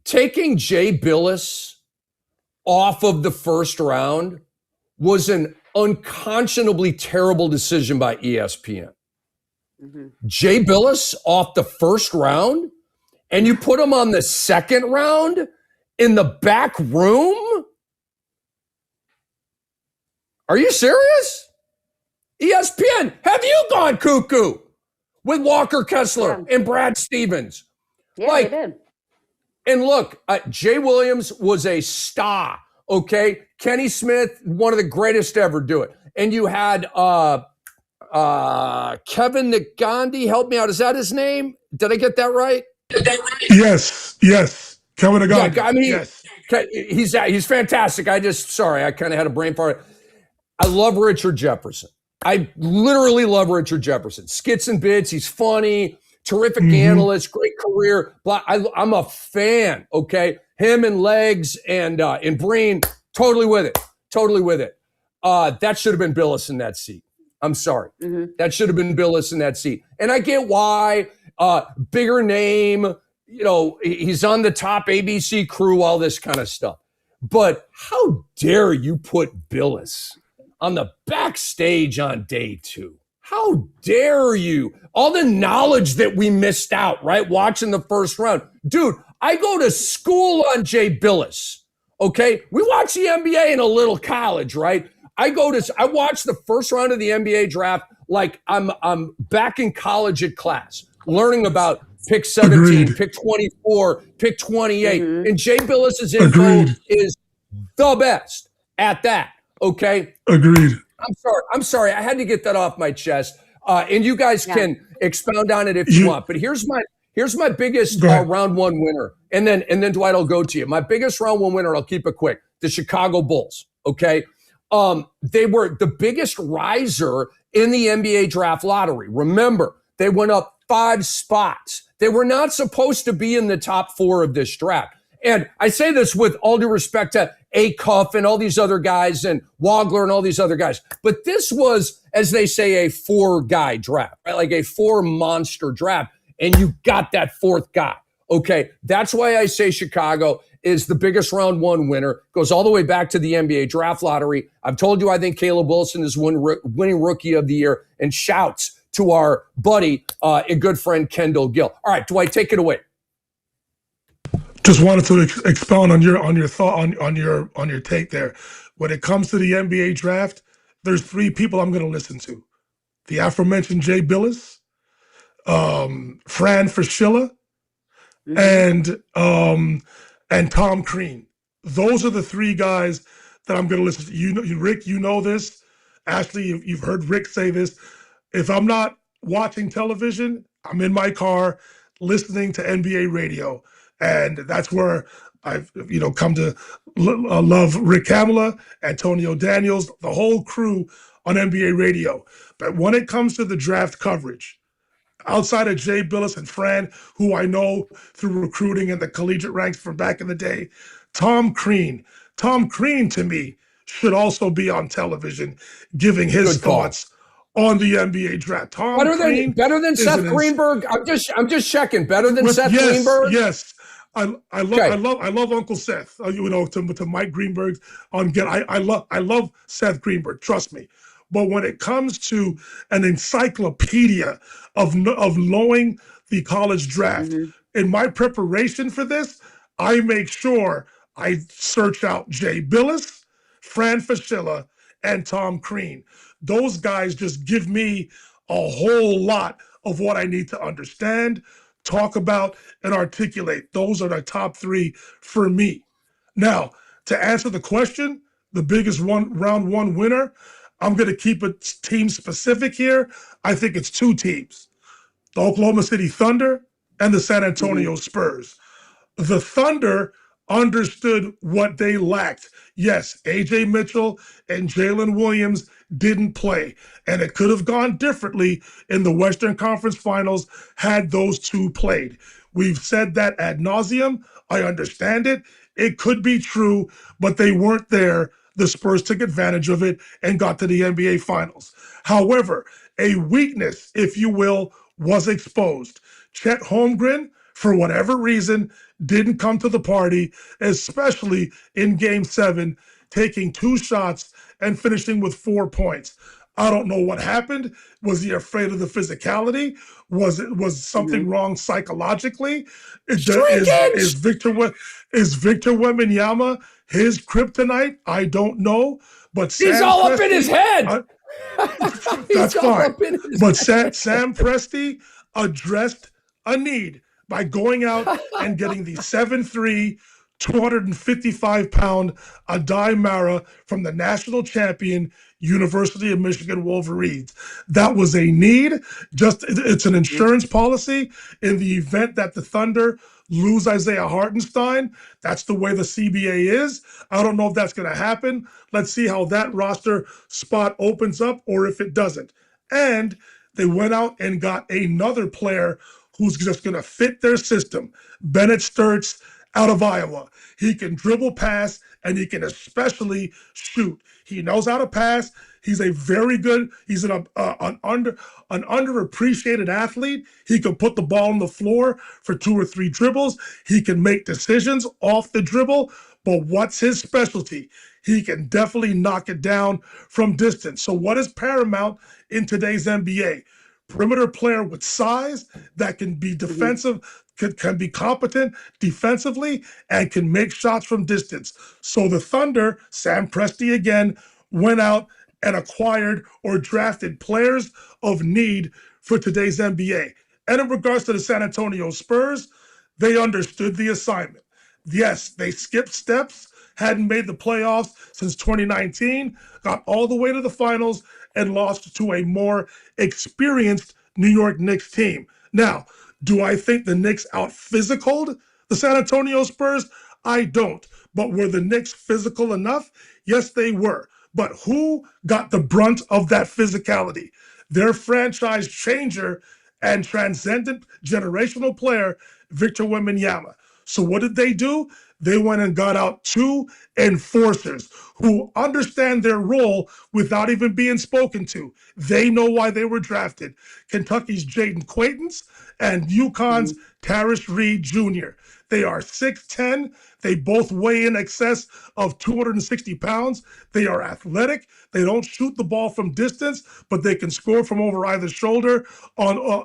Taking Jay Billis off of the first round was an unconscionably terrible decision by ESPN. Jay Billis off the first round, and you put him on the second round in the back room? Are you serious? ESPN, have you gone cuckoo with Walker Kessler and Brad Stevens? Yeah, they did. And look, Jay Williams was a star, okay? Kenny Smith, one of the greatest to ever do it. And you had Kevin Nagandi, help me out. Is that his name? Did I get that right? Yes. Kevin Nagandi. Yeah, I mean, yes. He's fantastic. I kind of had a brain fart. I love Richard Jefferson. I literally love Richard Jefferson. Skits and bits. He's funny. terrific analyst, great career. I'm a fan, okay? Him and Legs and Breen, totally with it. Totally with it. That should have been Billis in that seat. I'm sorry. That should have been Billis in that seat. And I get why, bigger name, he's on the top ABC crew, all this kind of stuff. But how dare you put Billis on the backstage on day 2? How dare you? All the knowledge that we missed out, right? Watching the first round. Dude, I go to school on Jay Billis, okay? We watch the NBA in a little college, right? I watch the first round of the NBA draft like I'm back in college at class, learning about pick 17, Agreed. pick 24, pick 28. And Jay Billis's info is the best at that, okay? Agreed. I'm sorry. I had to get that off my chest. And you guys can expound on it if you want. But here's my biggest round 1 winner. And then Dwight, I'll go to you. My biggest round 1 winner, I'll keep it quick. The Chicago Bulls, okay? They were the biggest riser in the NBA draft lottery. Remember, they went up 5 spots. They were not supposed to be in the top 4 of this draft. And I say this with all due respect to Acuff and all these other guys and Wagler and all these other guys. But this was, as they say, a 4-guy draft, right? Like a 4 monster draft. And you got that 4th guy. Okay. That's why I say Chicago is the biggest round 1 winner. Goes all the way back to the NBA draft lottery. I've told you I think Caleb Wilson is winning rookie of the year, and shouts to our buddy and good friend Kendall Gill. All right, Dwight, take it away. Just wanted to expound on your thought on your take there. When it comes to the NBA draft, there's 3 people I'm going to listen to: the aforementioned Jay Billis, Fran Fraschilla, and Tom Crean. Those are the 3 guys that I'm going to listen to. Rick, you know this. Ashley, you've heard Rick say this. If I'm not watching television, I'm in my car listening to NBA radio. And that's where I've come to love Rick Kamala, Antonio Daniels, the whole crew on NBA radio. But when it comes to the draft coverage, outside of Jay Billis and Fran, who I know through recruiting and the collegiate ranks from back in the day, Tom Crean to me should also be on television giving his thoughts on the NBA draft. Better than Seth Greenberg. I'm just checking. Better than Seth Greenberg. Yes. I love Uncle Seth. To Mike Greenberg I love Seth Greenberg. Trust me. But when it comes to an encyclopedia of knowing the college draft, in my preparation for this, I make sure I search out Jay Billis, Fran Fraschilla, and Tom Crean. Those guys just give me a whole lot of what I need to understand, talk about, and articulate. Those are the top 3 for me. Now, to answer the question, the biggest round 1 winner, I'm going to keep it team specific here. I think it's 2 teams: the Oklahoma City Thunder and the San Antonio Spurs. The Thunder understood what they lacked. Yes, AJ Mitchell and Jalen Williams didn't play, and it could have gone differently in the Western Conference Finals had those 2 played. We've said that ad nauseum. I understand it. It could be true, but they weren't there. The Spurs took advantage of it and got to the NBA Finals. However, a weakness, if you will, was exposed. Chet Holmgren, for whatever reason, didn't come to the party, especially in Game 7, taking 2 shots and finishing with 4 points. I don't know what happened. Was he afraid of the physicality? Was something wrong psychologically? Is Victor Wembanyama his kryptonite? I don't know. But he's all up in his head. That's fine. But Sam Presti addressed a need by going out and getting the 7'3", 255-pound Adai Mara from the national champion University of Michigan Wolverines. That was a need. It's an insurance policy in the event that the Thunder lose Isaiah Hartenstein. That's the way the CBA is. I don't know if that's going to happen. Let's see how that roster spot opens up or if it doesn't. And they went out and got another player who's just going to fit their system. Bennett Sturts out of Iowa. He can dribble, pass, and he can especially shoot. He knows how to pass. He's a very good, he's an underappreciated athlete. He can put the ball on the floor for 2 or 3 dribbles. He can make decisions off the dribble. But what's his specialty? He can definitely knock it down from distance. So what is paramount in today's NBA? Perimeter player with size that can be defensive, can be competent defensively, and can make shots from distance. So the Thunder, Sam Presti again, went out and acquired or drafted players of need for today's NBA. And in regards to the San Antonio Spurs, they understood the assignment. Yes, they skipped steps, hadn't made the playoffs since 2019, got all the way to the finals, and lost to a more experienced New York Knicks team. Now, do I think the Knicks out-physicaled the San Antonio Spurs? I don't. But were the Knicks physical enough? Yes, they were. But who got the brunt of that physicality? Their franchise changer and transcendent generational player, Victor Wembanyama. So what did they do? They went and got out 2 enforcers who understand their role without even being spoken to. They know why they were drafted. Kentucky's Jaden Quaintance and UConn's Tarish Reed Jr. They are 6'10". They both weigh in excess of 260 pounds. They are athletic. They don't shoot the ball from distance, but they can score from over either shoulder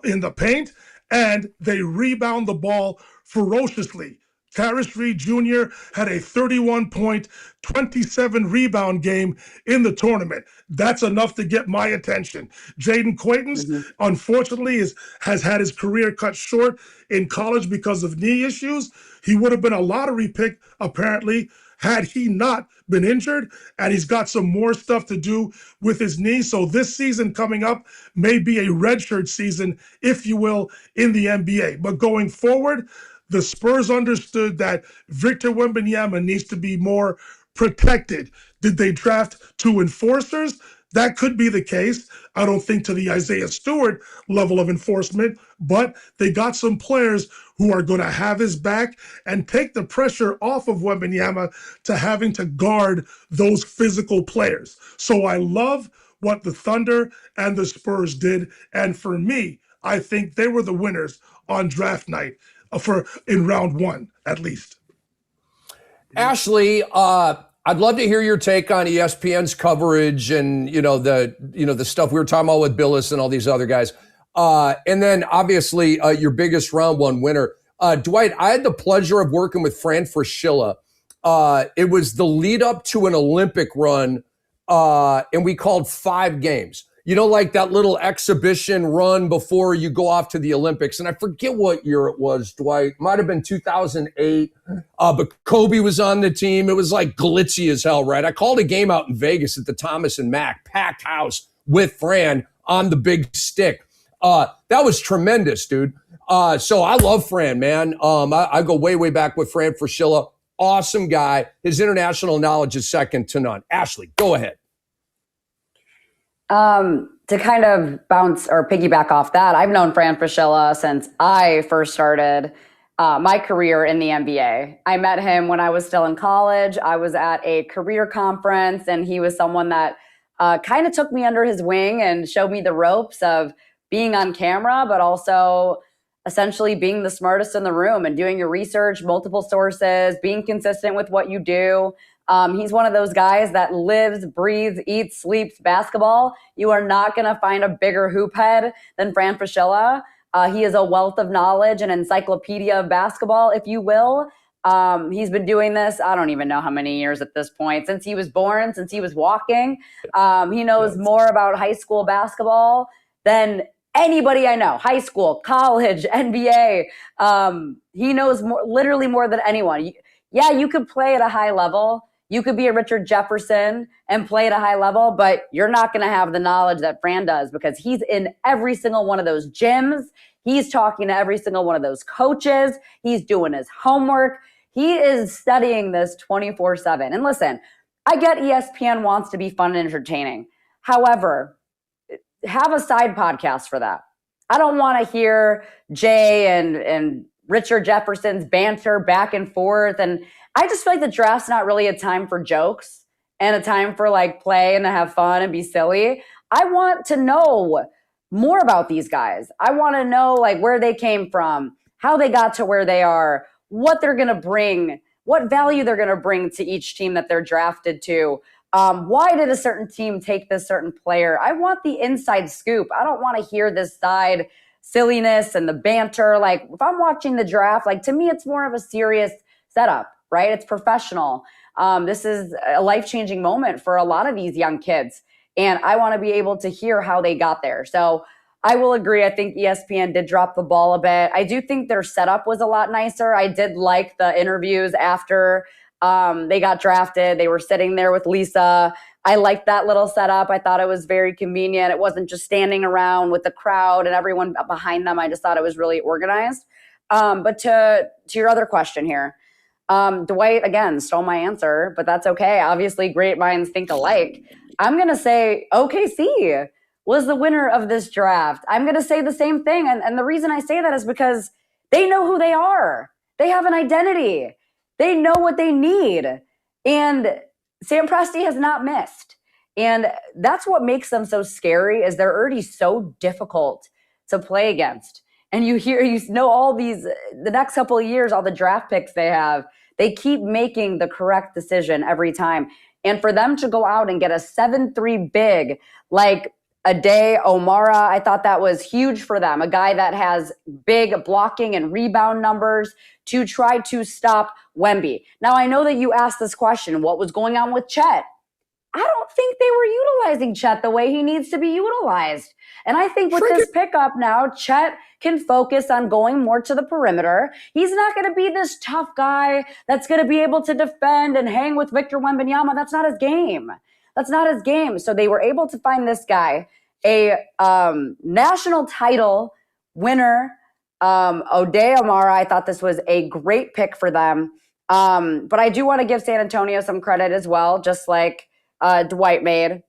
in the paint, and they rebound the ball ferociously. Tarish Reed Jr. had a 31-point, 27-rebound game in the tournament. That's enough to get my attention. Jaden Quaintance, unfortunately, has had his career cut short in college because of knee issues. He would have been a lottery pick, apparently, had he not been injured, and he's got some more stuff to do with his knee. So this season coming up may be a redshirt season, if you will, in the NBA. But going forward, the Spurs understood that Victor Wembanyama needs to be more protected. Did they draft 2 enforcers? That could be the case. I don't think to the Isaiah Stewart level of enforcement, but they got some players who are going to have his back and take the pressure off of Wembanyama to having to guard those physical players. So I love what the Thunder and the Spurs did. And for me, I think they were the winners on draft night. In round 1, at least. Ashley, I'd love to hear your take on ESPN's coverage and the stuff we were talking about with Billis and all these other guys. And then obviously your biggest round 1 winner. Dwight, I had the pleasure of working with Fran Fraschilla. It was the lead up to an Olympic run, and we called 5 games. Like that little exhibition run before you go off to the Olympics. And I forget what year it was, Dwight. Might have been 2008. But Kobe was on the team. It was like glitzy as hell, right? I called a game out in Vegas at the Thomas and Mack, packed house with Fran on the big stick. That was tremendous, dude. So I love Fran, man. I go way, way back with Fran Fraschilla. Awesome guy. His international knowledge is second to none. Ashley, go ahead. To kind of bounce or piggyback off that, I've known Fran Fraschilla since I first started my career in the NBA. I met him when I was still in college. I was at a career conference, and he was someone that kind of took me under his wing and showed me the ropes of being on camera, but also essentially being the smartest in the room and doing your research, multiple sources, being consistent with what you do. He's one of those guys that lives, breathes, eats, sleeps basketball. You are not going to find a bigger hoop head than Fran Fraschilla. He is a wealth of knowledge, an encyclopedia of basketball, if you will. He's been doing this, I don't even know how many years at this point, since he was born, since he was walking. He knows more about high school basketball than anybody I know, high school, college, NBA. He knows literally more than anyone. Yeah, you could play at a high level. You could be a Richard Jefferson and play at a high level, but you're not going to have the knowledge that Fran does because he's in every single one of those gyms. He's talking to every single one of those coaches. He's doing his homework. He is studying this 24/7. And listen, I get ESPN wants to be fun and entertaining. However, have a side podcast for that. I don't want to hear Jay and Richard Jefferson's banter back and forth. And I just feel like the draft's not really a time for jokes and a time for like play and to have fun and be silly. I want to know more about these guys. I want to know like where they came from, how they got to where they are, what they're going to bring, what value they're going to bring to each team that they're drafted to. Why did a certain team take this certain player? I want the inside scoop. I don't want to hear this side silliness and the banter. Like if I'm watching the draft, like to me, it's more of a serious setup, right? It's professional. This is a life-changing moment for a lot of these young kids. And I want to be able to hear how they got there. So I will agree. I think ESPN did drop the ball a bit. I do think their setup was a lot nicer. I did like the interviews after they got drafted. They were sitting there with Lisa. I liked that little setup. I thought it was very convenient. It wasn't just standing around with the crowd and everyone behind them. I just thought it was really organized. But to your other question here, Dwight, again, stole my answer, but that's okay. Obviously, great minds think alike. I'm going to say OKC was the winner of this draft. I'm going to say the same thing. And the reason I say that is because they know who they are. They have an identity. They know what they need. And Sam Presti has not missed. And that's what makes them so scary is they're already so difficult to play against. And you know all these, the next couple of years, all the draft picks they have, they keep making the correct decision every time. And for them to go out and get a 7-3 big, like Ayo Dosunmu, I thought that was huge for them. A guy that has big blocking and rebound numbers to try to stop Wemby. Now, I know that you asked this question, what was going on with Chet? I don't think they were utilizing Chet the way he needs to be utilized. And I think with this pickup now, Chet can focus on going more to the perimeter. He's not going to be this tough guy that's going to be able to defend and hang with Victor Wembanyama. That's not his game. That's not his game. So they were able to find this guy, a national title winner, Ayo Dosunmu. I thought this was a great pick for them. But I do want to give San Antonio some credit as well, just like Dwight made.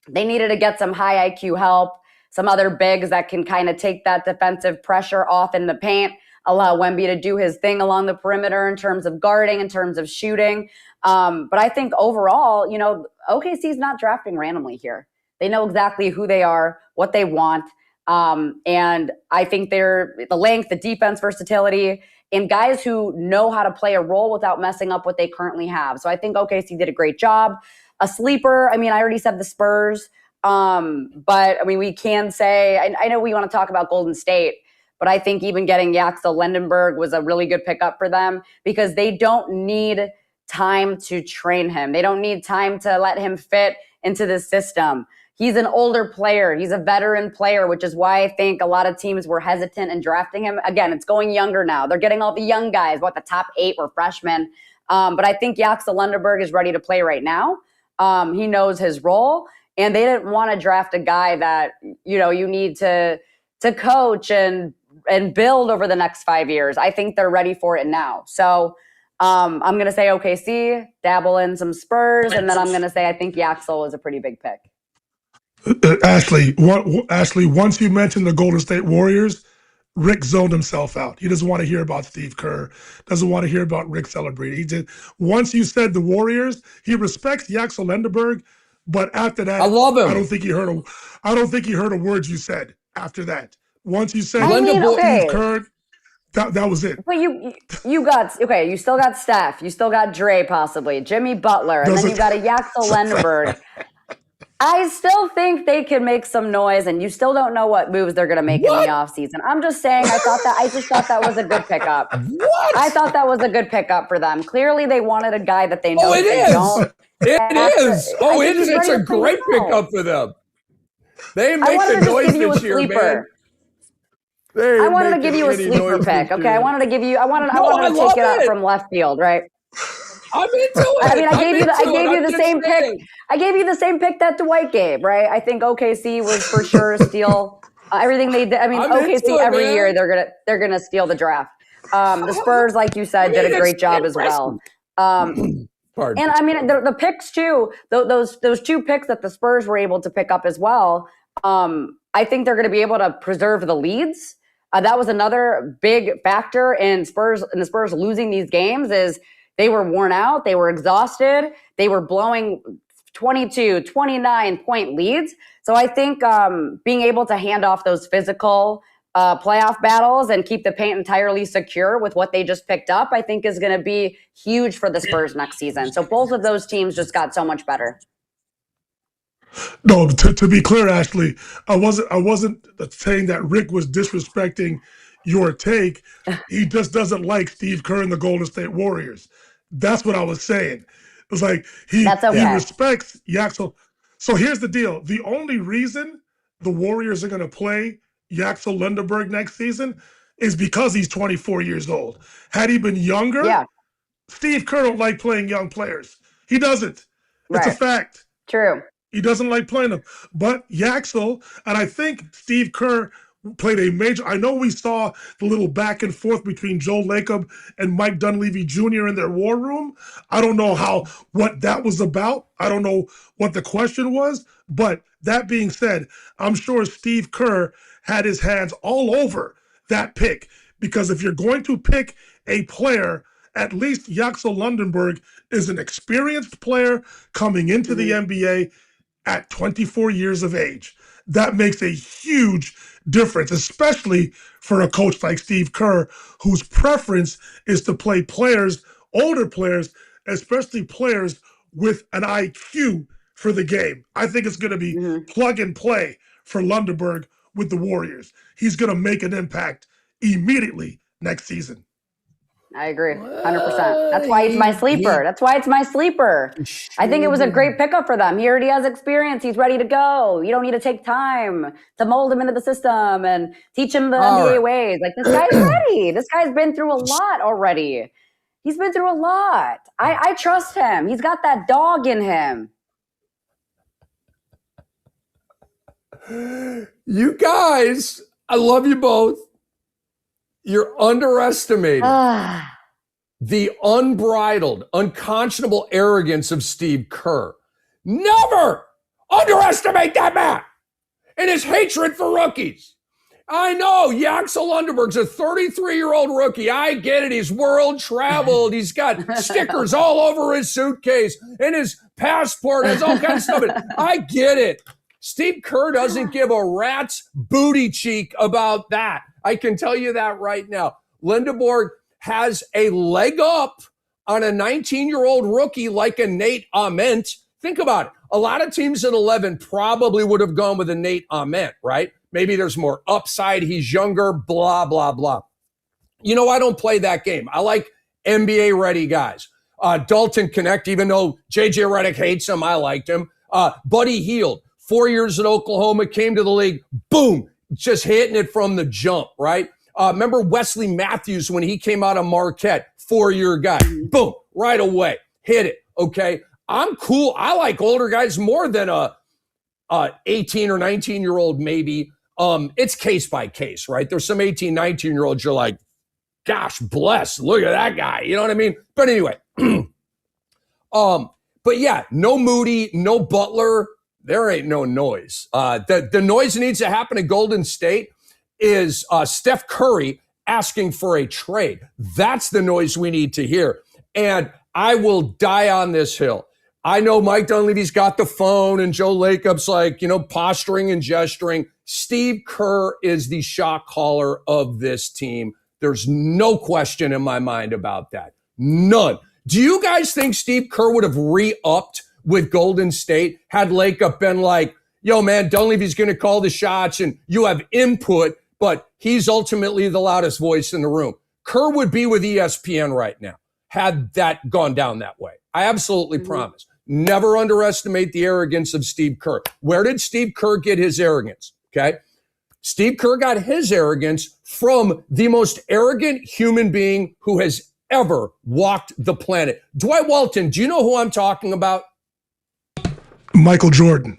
They needed to get some high IQ help, some other bigs that can kind of take that defensive pressure off in the paint, allow Wemby to do his thing along the perimeter in terms of guarding, in terms of shooting. But I think overall, you know, OKC's not drafting randomly here. They know exactly who they are, what they want. And I think they're the length, the defense versatility, and guys who know how to play a role without messing up what they currently have. So I think OKC did a great job. A sleeper, I mean, I already said the Spurs. But I mean, we can say, I know we want to talk about Golden State, but I think even getting Axel Lendenberg was a really good pickup for them because they don't need time to train him. They don't need time to let him fit into the system. He's an older player. He's a veteran player, which is why I think a lot of teams were hesitant in drafting him. Again, it's going younger now. They're getting all the young guys. The top 8 were freshmen. But I think Axel Lendenberg is ready to play right now. He knows his role. And they didn't want to draft a guy that, you know, you need to coach and build over the next 5 years. I think they're ready for it now. So I'm going to say OKC, dabble in some Spurs, and then I'm going to say I think Yaxel is a pretty big pick. Ashley, once you mentioned the Golden State Warriors, Rick zoned himself out. He doesn't want to hear about Steve Kerr, doesn't want to hear about Rick celebrating. Once you said the Warriors, he respects Axel Lendenberg. But after that, I love him. I don't think he heard a word you said after that. Once you said Steve Kerr, that was it. But you got you still got Steph, you still got Dre possibly, Jimmy Butler, and then you got a Axel Lendenberg. I still think they can make some noise, and you still don't know what moves they're going to make in the offseason. I'm just saying, I just thought that was a good pickup. What? I thought that was a good pickup for them. Clearly, they wanted a guy that they know it they is. don't. It is. Oh, it is. It's a great pickup for them. They make the noise this year, man. I wanted to give you a sleeper pick. Okay, I wanted to take it up from left field, right? I'm into it. I mean, I gave you the same pick. I gave you the same pick that Dwight gave, right? I think OKC was for sure a steal. Everything they did. I mean, OKC every year they're gonna steal the draft. The Spurs, like you said, did a great job as well. And I mean, the picks too. Those 2 picks that the Spurs were able to pick up as well. I I think they're going to be able to preserve the leads. That was another big factor in the Spurs losing these games is they were worn out. They were exhausted. They were blowing 22, 29-point leads. So I think being able to hand off those physical playoff battles and keep the paint entirely secure with what they just picked up, I think is going to be huge for the Spurs next season. So both of those teams just got so much better. No, to be clear, Ashley, I wasn't saying that Rick was disrespecting your take. He just doesn't like Steve Kerr and the Golden State Warriors. That's what I was saying. It was like he respects Yaxel. So here's the deal. The only reason the Warriors are going to play Yaxel Lindenberg next season is because he's 24 years old. Had he been younger, Steve Kerr don't like playing young players. He doesn't. It's a fact. True. He doesn't like playing them. But Yaxel, and I think Steve Kerr played a major. I know we saw the little back and forth between Joe Lacob and Mike Dunleavy Jr. in their war room. I don't know what that was about. I don't know what the question was. But that being said, I'm sure Steve Kerr had his hands all over that pick, because if you're going to pick a player, at least Yaxel Lundenberg is an experienced player coming into the NBA at 24 years of age. That makes a huge difference, especially for a coach like Steve Kerr, whose preference is to play players, older players, especially players with an IQ for the game. I think it's going to be plug and play for Lundenberg with the Warriors. He's going to make an impact immediately next season. I agree, 100%. That's why he's my sleeper. I think it was a great pickup for them. He already has experience. He's ready to go. You don't need to take time to mold him into the system and teach him the NBA ways. Like, this guy's ready. This guy's been through a lot already. He's been through a lot. I trust him. He's got that dog in him. You guys, I love you both. You're underestimating the unbridled, unconscionable arrogance of Steve Kerr. Never underestimate that man and his hatred for rookies. I know Yaxel Lundenberg's a 33-year-old rookie. I get it. He's world traveled. He's got stickers all over his suitcase, and his passport has all kinds of stuff. I get it. Steve Kerr doesn't give a rat's booty cheek about that. I can tell you that right now. Lindenberg has a leg up on a 19-year-old rookie like a Nate Ament. Think about it. A lot of teams at 11 probably would have gone with a Nate Ament, right? Maybe there's more upside. He's younger, blah, blah, blah. You know, I don't play that game. I like NBA-ready guys. Dalton Connect, even though J.J. Redick hates him, I liked him. Buddy Hield, 4 years at Oklahoma, came to the league, boom, just hitting it from the jump, right? Remember Wesley Matthews when he came out of Marquette, 4-year guy, boom, right away, hit it, okay? I'm cool. I like older guys more than a 18 or 19-year-old maybe. It's case by case, right? There's some 18, 19-year-olds you're like, gosh, bless, look at that guy. You know what I mean? But anyway, but yeah, no Moody, no Butler. There ain't no noise. The noise that needs to happen in Golden State is Steph Curry asking for a trade. That's the noise we need to hear. And I will die on this hill. I know Mike Dunleavy's got the phone and Joe Lacob's like, posturing and gesturing. Steve Kerr is the shot caller of this team. There's no question in my mind about that. None. Do you guys think Steve Kerr would have re-upped with Golden State had Lacob been like, yo, man, Dunleavy's going to call the shots and you have input, but he's ultimately the loudest voice in the room? Kerr would be with ESPN right now had that gone down that way. I absolutely promise. Never underestimate the arrogance of Steve Kerr. Where did Steve Kerr get his arrogance? Okay. Steve Kerr got his arrogance from the most arrogant human being who has ever walked the planet. Dwight Walton, do you know who I'm talking about? Michael Jordan.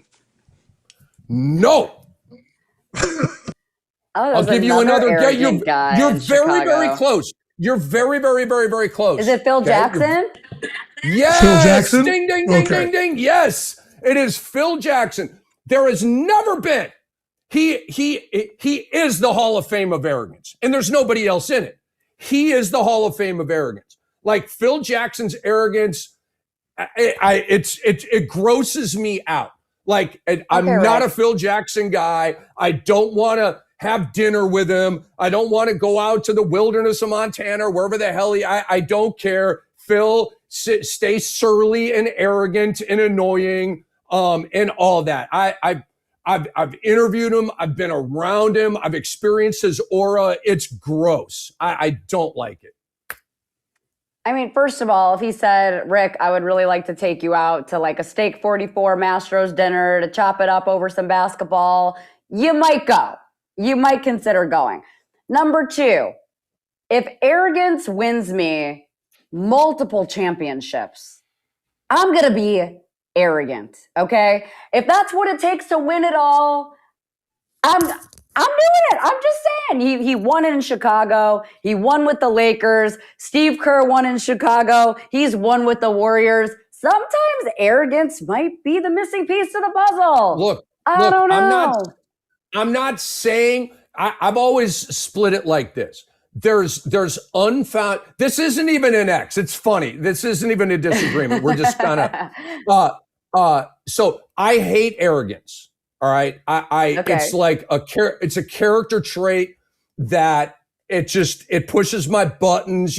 No. I'll give you another guess. You're very, very close. You're very, very, very, very close. Is it Phil Jackson? Yes. Phil Jackson? Ding, ding, ding, ding, ding. Yes, it is Phil Jackson. There has never been he is the Hall of Fame of arrogance, and there's nobody else in it. He is the Hall of Fame of arrogance. Like Phil Jackson's arrogance, it grosses me out. Like I'm not a Phil Jackson guy. I don't want to have dinner with him. I don't want to go out to the wilderness of Montana or wherever the hell I don't care. Phil, stay surly and arrogant and annoying, and all that. I've interviewed him. I've been around him. I've experienced his aura. It's gross. I don't like it. I mean, first of all, if he said, Rick, I would really like to take you out to like a Steak 44 Mastro's dinner to chop it up over some basketball, you might go. You might consider going. Number two, if arrogance wins me multiple championships, I'm going to be arrogant, okay? If that's what it takes to win it all, I'm doing it. I'm just saying. He won in Chicago. He won with the Lakers. Steve Kerr won in Chicago. He's won with the Warriors. Sometimes arrogance might be the missing piece to the puzzle. Look, I don't know. I'm not saying, I've always split it like this. There's unfound, this isn't even an X. It's funny. This isn't even a disagreement. We're just kind of, so I hate arrogance. All right. Okay. It's like it's a character trait that it pushes my buttons,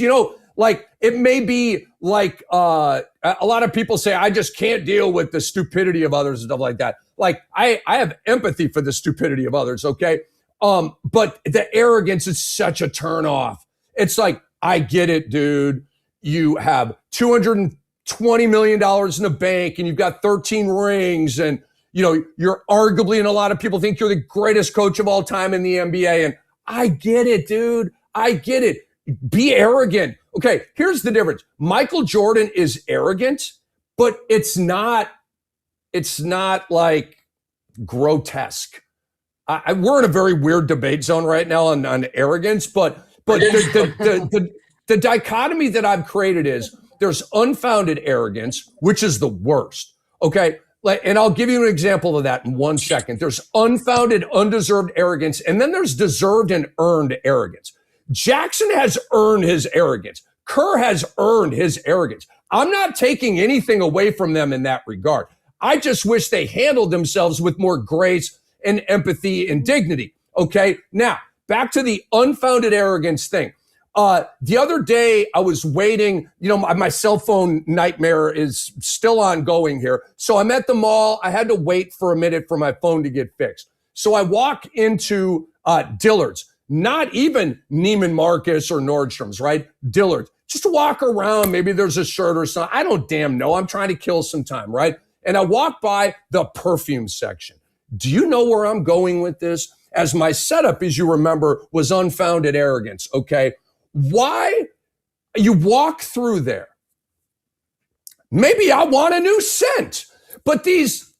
like it may be like, a lot of people say, I just can't deal with the stupidity of others and stuff like that. Like I have empathy for the stupidity of others. Okay. But the arrogance is such a turn off. It's like, I get it, dude. You have $220 million in the bank and you've got 13 rings and, you're arguably, and a lot of people think you're the greatest coach of all time in the NBA. And I get it, dude. I get it. Be arrogant. Okay, here's the difference. Michael Jordan is arrogant, but it's not like grotesque. We're in a very weird debate zone right now on arrogance, but the dichotomy that I've created is there's unfounded arrogance, which is the worst. Okay. And I'll give you an example of that in 1 second. There's unfounded, undeserved arrogance, and then there's deserved and earned arrogance. Jackson has earned his arrogance. Kerr has earned his arrogance. I'm not taking anything away from them in that regard. I just wish they handled themselves with more grace and empathy and dignity. Okay. Now, back to the unfounded arrogance thing. The other day I was waiting, my cell phone nightmare is still ongoing here. So I'm at the mall. I had to wait for a minute for my phone to get fixed. So I walk into, Dillard's, not even Neiman Marcus or Nordstrom's, right? Dillard's, just to walk around. Maybe there's a shirt or something. I don't damn know. I'm trying to kill some time, right? And I walk by the perfume section. Do you know where I'm going with this? As my setup, as you remember, was unfounded arrogance. Okay. Why you walk through there? Maybe I want a new scent, but these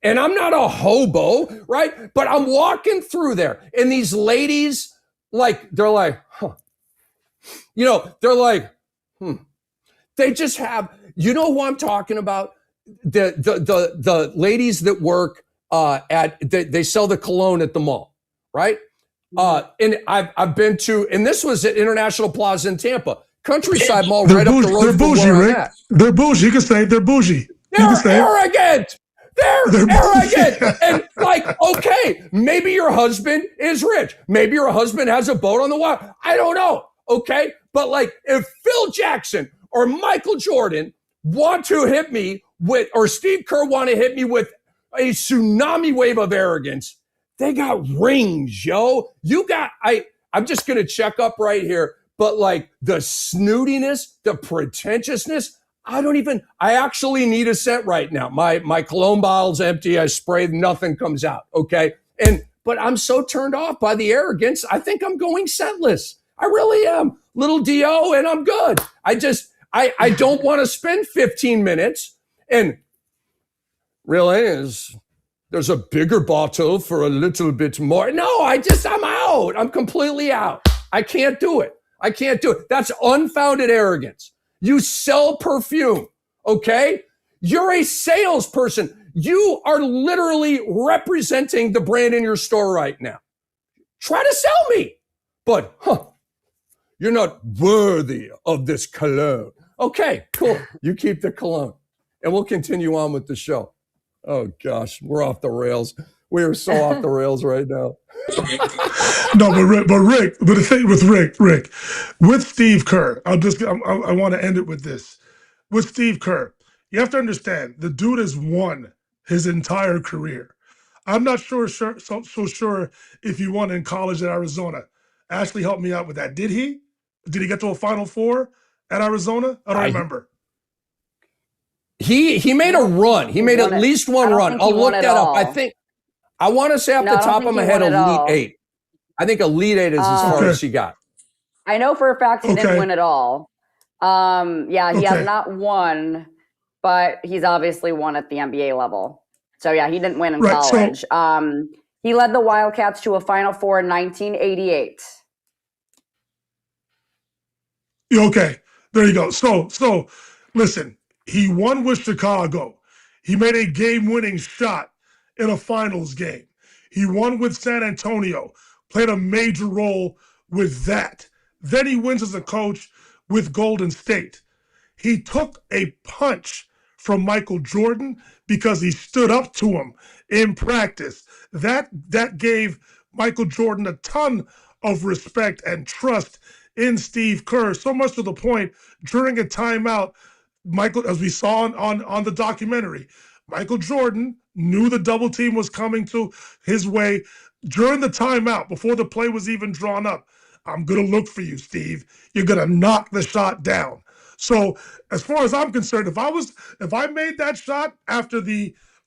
and I'm not a hobo, right? But I'm walking through there and these ladies, they're like, huh. They're like, They just have, who I'm talking about? The ladies that work they sell the cologne at the mall, right? And I've been to, and this was at International Plaza in Tampa, Countryside Mall, right up the road. They're bougie, Rick. They're bougie. You can stay. They're bougie. They're arrogant. They're arrogant. And okay, maybe your husband is rich. Maybe your husband has a boat on the water. I don't know. Okay. But if Phil Jackson or Michael Jordan want to hit me with, or Steve Kerr want to hit me with a tsunami wave of arrogance, they got rings, yo. I'm just going to check up right here. But the snootiness, the pretentiousness, I actually need a scent right now. My cologne bottle's empty. I sprayed, nothing comes out. Okay. But I'm so turned off by the arrogance. I think I'm going scentless. I really am. Little DO and I'm good. I don't want to spend 15 minutes and really there's a bigger bottle for a little bit more. No, I'm out. I'm completely out. I can't do it. That's unfounded arrogance. You sell perfume, okay? You're a salesperson. You are literally representing the brand in your store right now. Try to sell me. But, you're not worthy of this cologne. Okay, cool. You keep the cologne. And we'll continue on with the show. Oh, gosh, we're off the rails. We are so off the rails right now. No, but the thing with Rick, with Steve Kerr, I want to end it with this. With Steve Kerr, you have to understand the dude has won his entire career. I'm not so sure if he won in college at Arizona. Ashley helped me out with that. Did he? Did he get to a Final Four at Arizona? I don't remember. He made a run. He made at least one run. I'll look that up. I want to say off the top of my head, Elite Eight. I think Elite Eight is as far as he got. I know for a fact he didn't win it all. He has not won, but he's obviously won at the NBA level. So yeah, he didn't win in college. He led the Wildcats to a Final Four in 1988. Okay, there you go. So listen, he won with Chicago. He made a game-winning shot in a finals game. He won with San Antonio, played a major role with that. Then he wins as a coach with Golden State. He took a punch from Michael Jordan because he stood up to him in practice. That gave Michael Jordan a ton of respect and trust in Steve Kerr, so much to the point during a timeout, Michael, as we saw on the documentary, Michael Jordan knew the double team was coming to his way during the timeout before the play was even drawn up. I'm going to look for you, Steve. You're going to knock the shot down. So as far as I'm concerned, if I made that shot after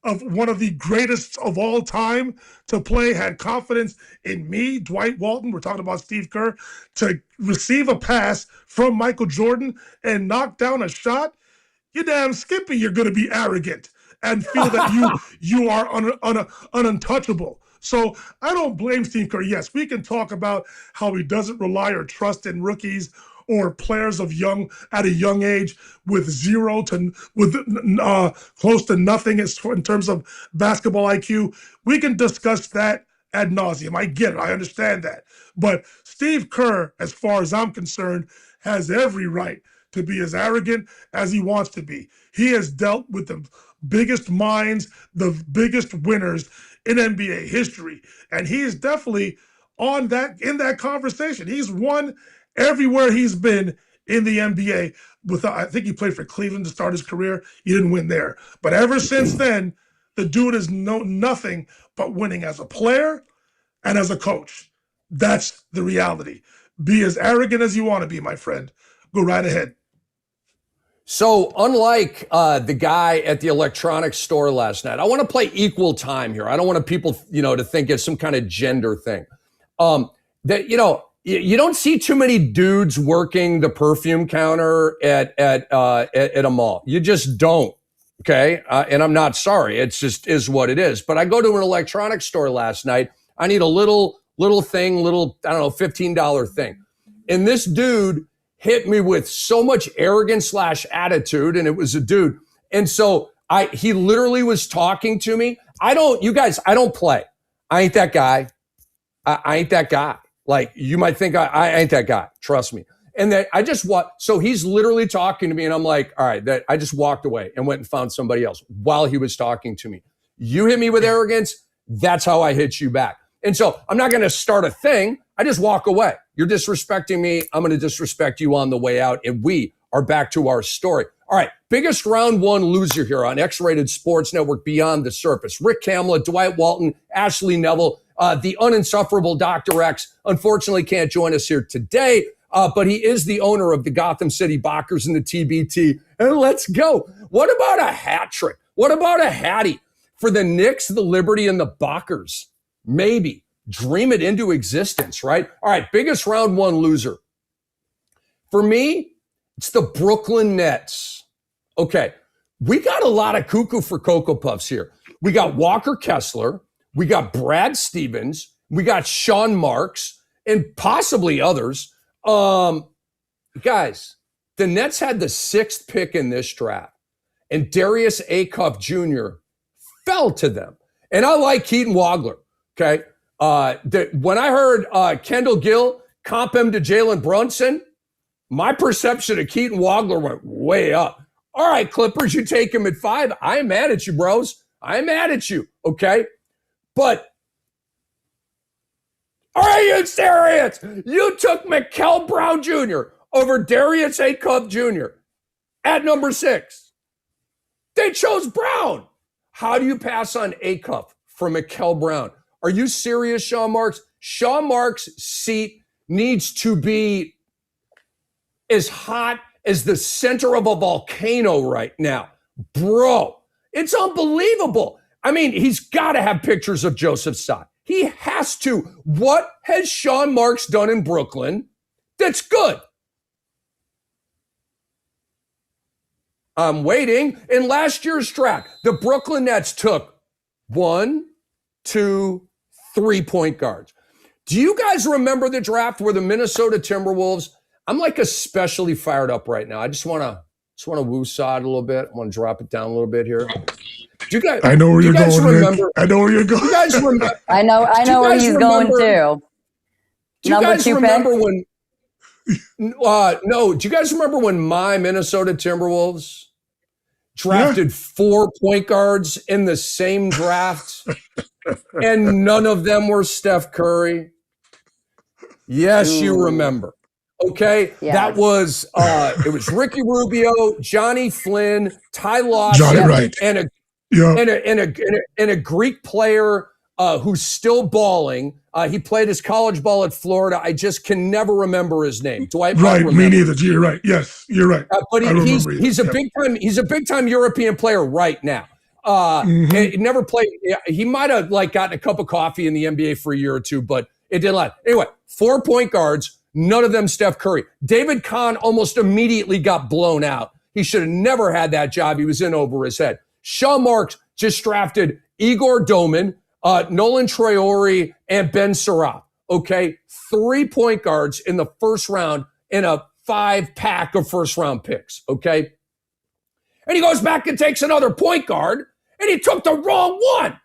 one of the greatest of all time to play, had confidence in me, Dwight Walton, we're talking about Steve Kerr, to receive a pass from Michael Jordan and knock down a shot, you damn skippy, you're going to be arrogant and feel that you are untouchable. So I don't blame Steve Kerr. Yes, we can talk about how he doesn't rely or trust in rookies or players at a young age with close to nothing in terms of basketball IQ. We can discuss that ad nauseum. I get it. I understand that. But Steve Kerr, as far as I'm concerned, has every right to be as arrogant as he wants to be. He has dealt with the biggest minds, the biggest winners in NBA history. And he is definitely in that conversation. He's won everywhere he's been in the NBA. I think he played for Cleveland to start his career. He didn't win there. But ever since then, the dude has known nothing but winning as a player and as a coach. That's the reality. Be as arrogant as you want to be, my friend. Go right ahead. So unlike the guy at the electronics store last night, I want to play equal time here. I don't want people, to think it's some kind of gender thing. You don't see too many dudes working the perfume counter at a mall. You just don't. Okay. And I'm not sorry. It's just is what it is. But I go to an electronics store last night. I need a little thing, $15 thing. And this dude hit me with so much arrogance / attitude. And it was a dude. And so he literally was talking to me. I don't play. I ain't that guy. I ain't that guy. Like, you might think I ain't that guy. Trust me. And then so he's literally talking to me and I'm like, all right, I just walked away and went and found somebody else while he was talking to me. You hit me with arrogance. That's how I hit you back. And so I'm not going to start a thing. I just walk away. You're disrespecting me. I'm going to disrespect you on the way out. And we are back to our story. All right. Biggest round one loser here on X-Rated Sports Network Beyond the Surface. Rick Kamla, Dwight Walton, Ashley Neville, the uninsufferable Dr. X, unfortunately can't join us here today, but he is the owner of the Gotham City Bockers and the TBT. And let's go. What about a hat trick? What about a hattie for the Knicks, the Liberty, and the Bockers? Maybe. Dream it into existence, right? All right, biggest round one loser. For me, it's the Brooklyn Nets. Okay, we got a lot of cuckoo for Cocoa Puffs here. We got Walker Kessler. We got Brad Stevens. We got Sean Marks and possibly others. Guys, the Nets had the 6th pick in this draft. And Darius Acuff Jr. fell to them. And I like Keaton Wagler, okay? When I heard Kendall Gill comp him to Jalen Brunson, my perception of Keaton Wagler went way up. All right, Clippers, you take him at 5. I am mad at you, bros. I am mad at you, okay? But are you serious? You took Mikal Brown Jr. over Darius Acuff Jr. at number 6. They chose Brown. How do you pass on Acuff for Mikal Brown? Are you serious, Sean Marks? Sean Marks' seat needs to be as hot as the center of a volcano right now. Bro, it's unbelievable. I mean, he's got to have pictures of Joseph Tsai. He has to. What has Sean Marks done in Brooklyn that's good? I'm waiting. In last year's draft, the Brooklyn Nets took 1, 2, 3 point guards. Do you guys remember the draft where the Minnesota Timberwolves? I'm like especially fired up right now. I just want to woo-saw it a little bit. I want to drop it down a little bit here. Do you guys? I know where you're going. Remember, I know where you're going. Do you guys remember? I know where he's going too. Do you guys remember when? No. Do you guys remember when my Minnesota Timberwolves drafted 4 point guards in the same draft, and none of them were Steph Curry? Yes, you remember. Okay, yes. That was it was Ricky Rubio, Johnny Flynn, Ty Lawson, Johnny Wright, and a Greek player who's still balling. He played his college ball at Florida. I just can never remember his name. Do I? Right, me neither. You're right. Yes, you're right. But he's a big time European player right now. He never played. He might have gotten a cup of coffee in the NBA for a year or two, but it didn't last. Anyway, 4 point guards. None of them Steph Curry. David Kahn almost immediately got blown out. He should have never had that job. He was in over his head. Sean Marks just drafted Igor Doman, Nolan Traore, and Ben Surratt. Okay, 3 point guards in the first round in a 5-pack of first-round picks. Okay, and he goes back and takes another point guard, and he took the wrong one.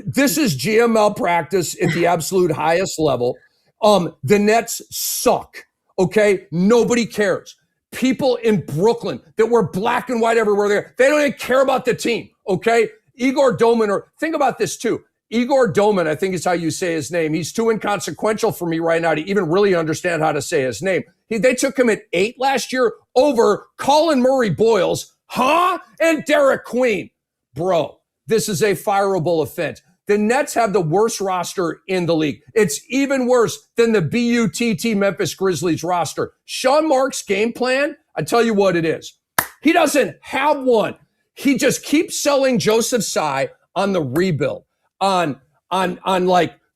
This is GM practice at the absolute highest level. The Nets suck, okay? Nobody cares. People in Brooklyn that wear black and white everywhere they don't even care about the team, okay? Igor Doman, think about this too. Igor Doman, I think is how you say his name. He's too inconsequential for me right now to even really understand how to say his name. They took him at 8 last year over Colin Murray Boyles, and Derek Queen. Bro, this is a fireable offense. The Nets have the worst roster in the league. It's even worse than the BUTT Memphis Grizzlies roster. Sean Marks' game plan, I tell you what it is. He doesn't have one. He just keeps selling Joseph Tsai on the rebuild, on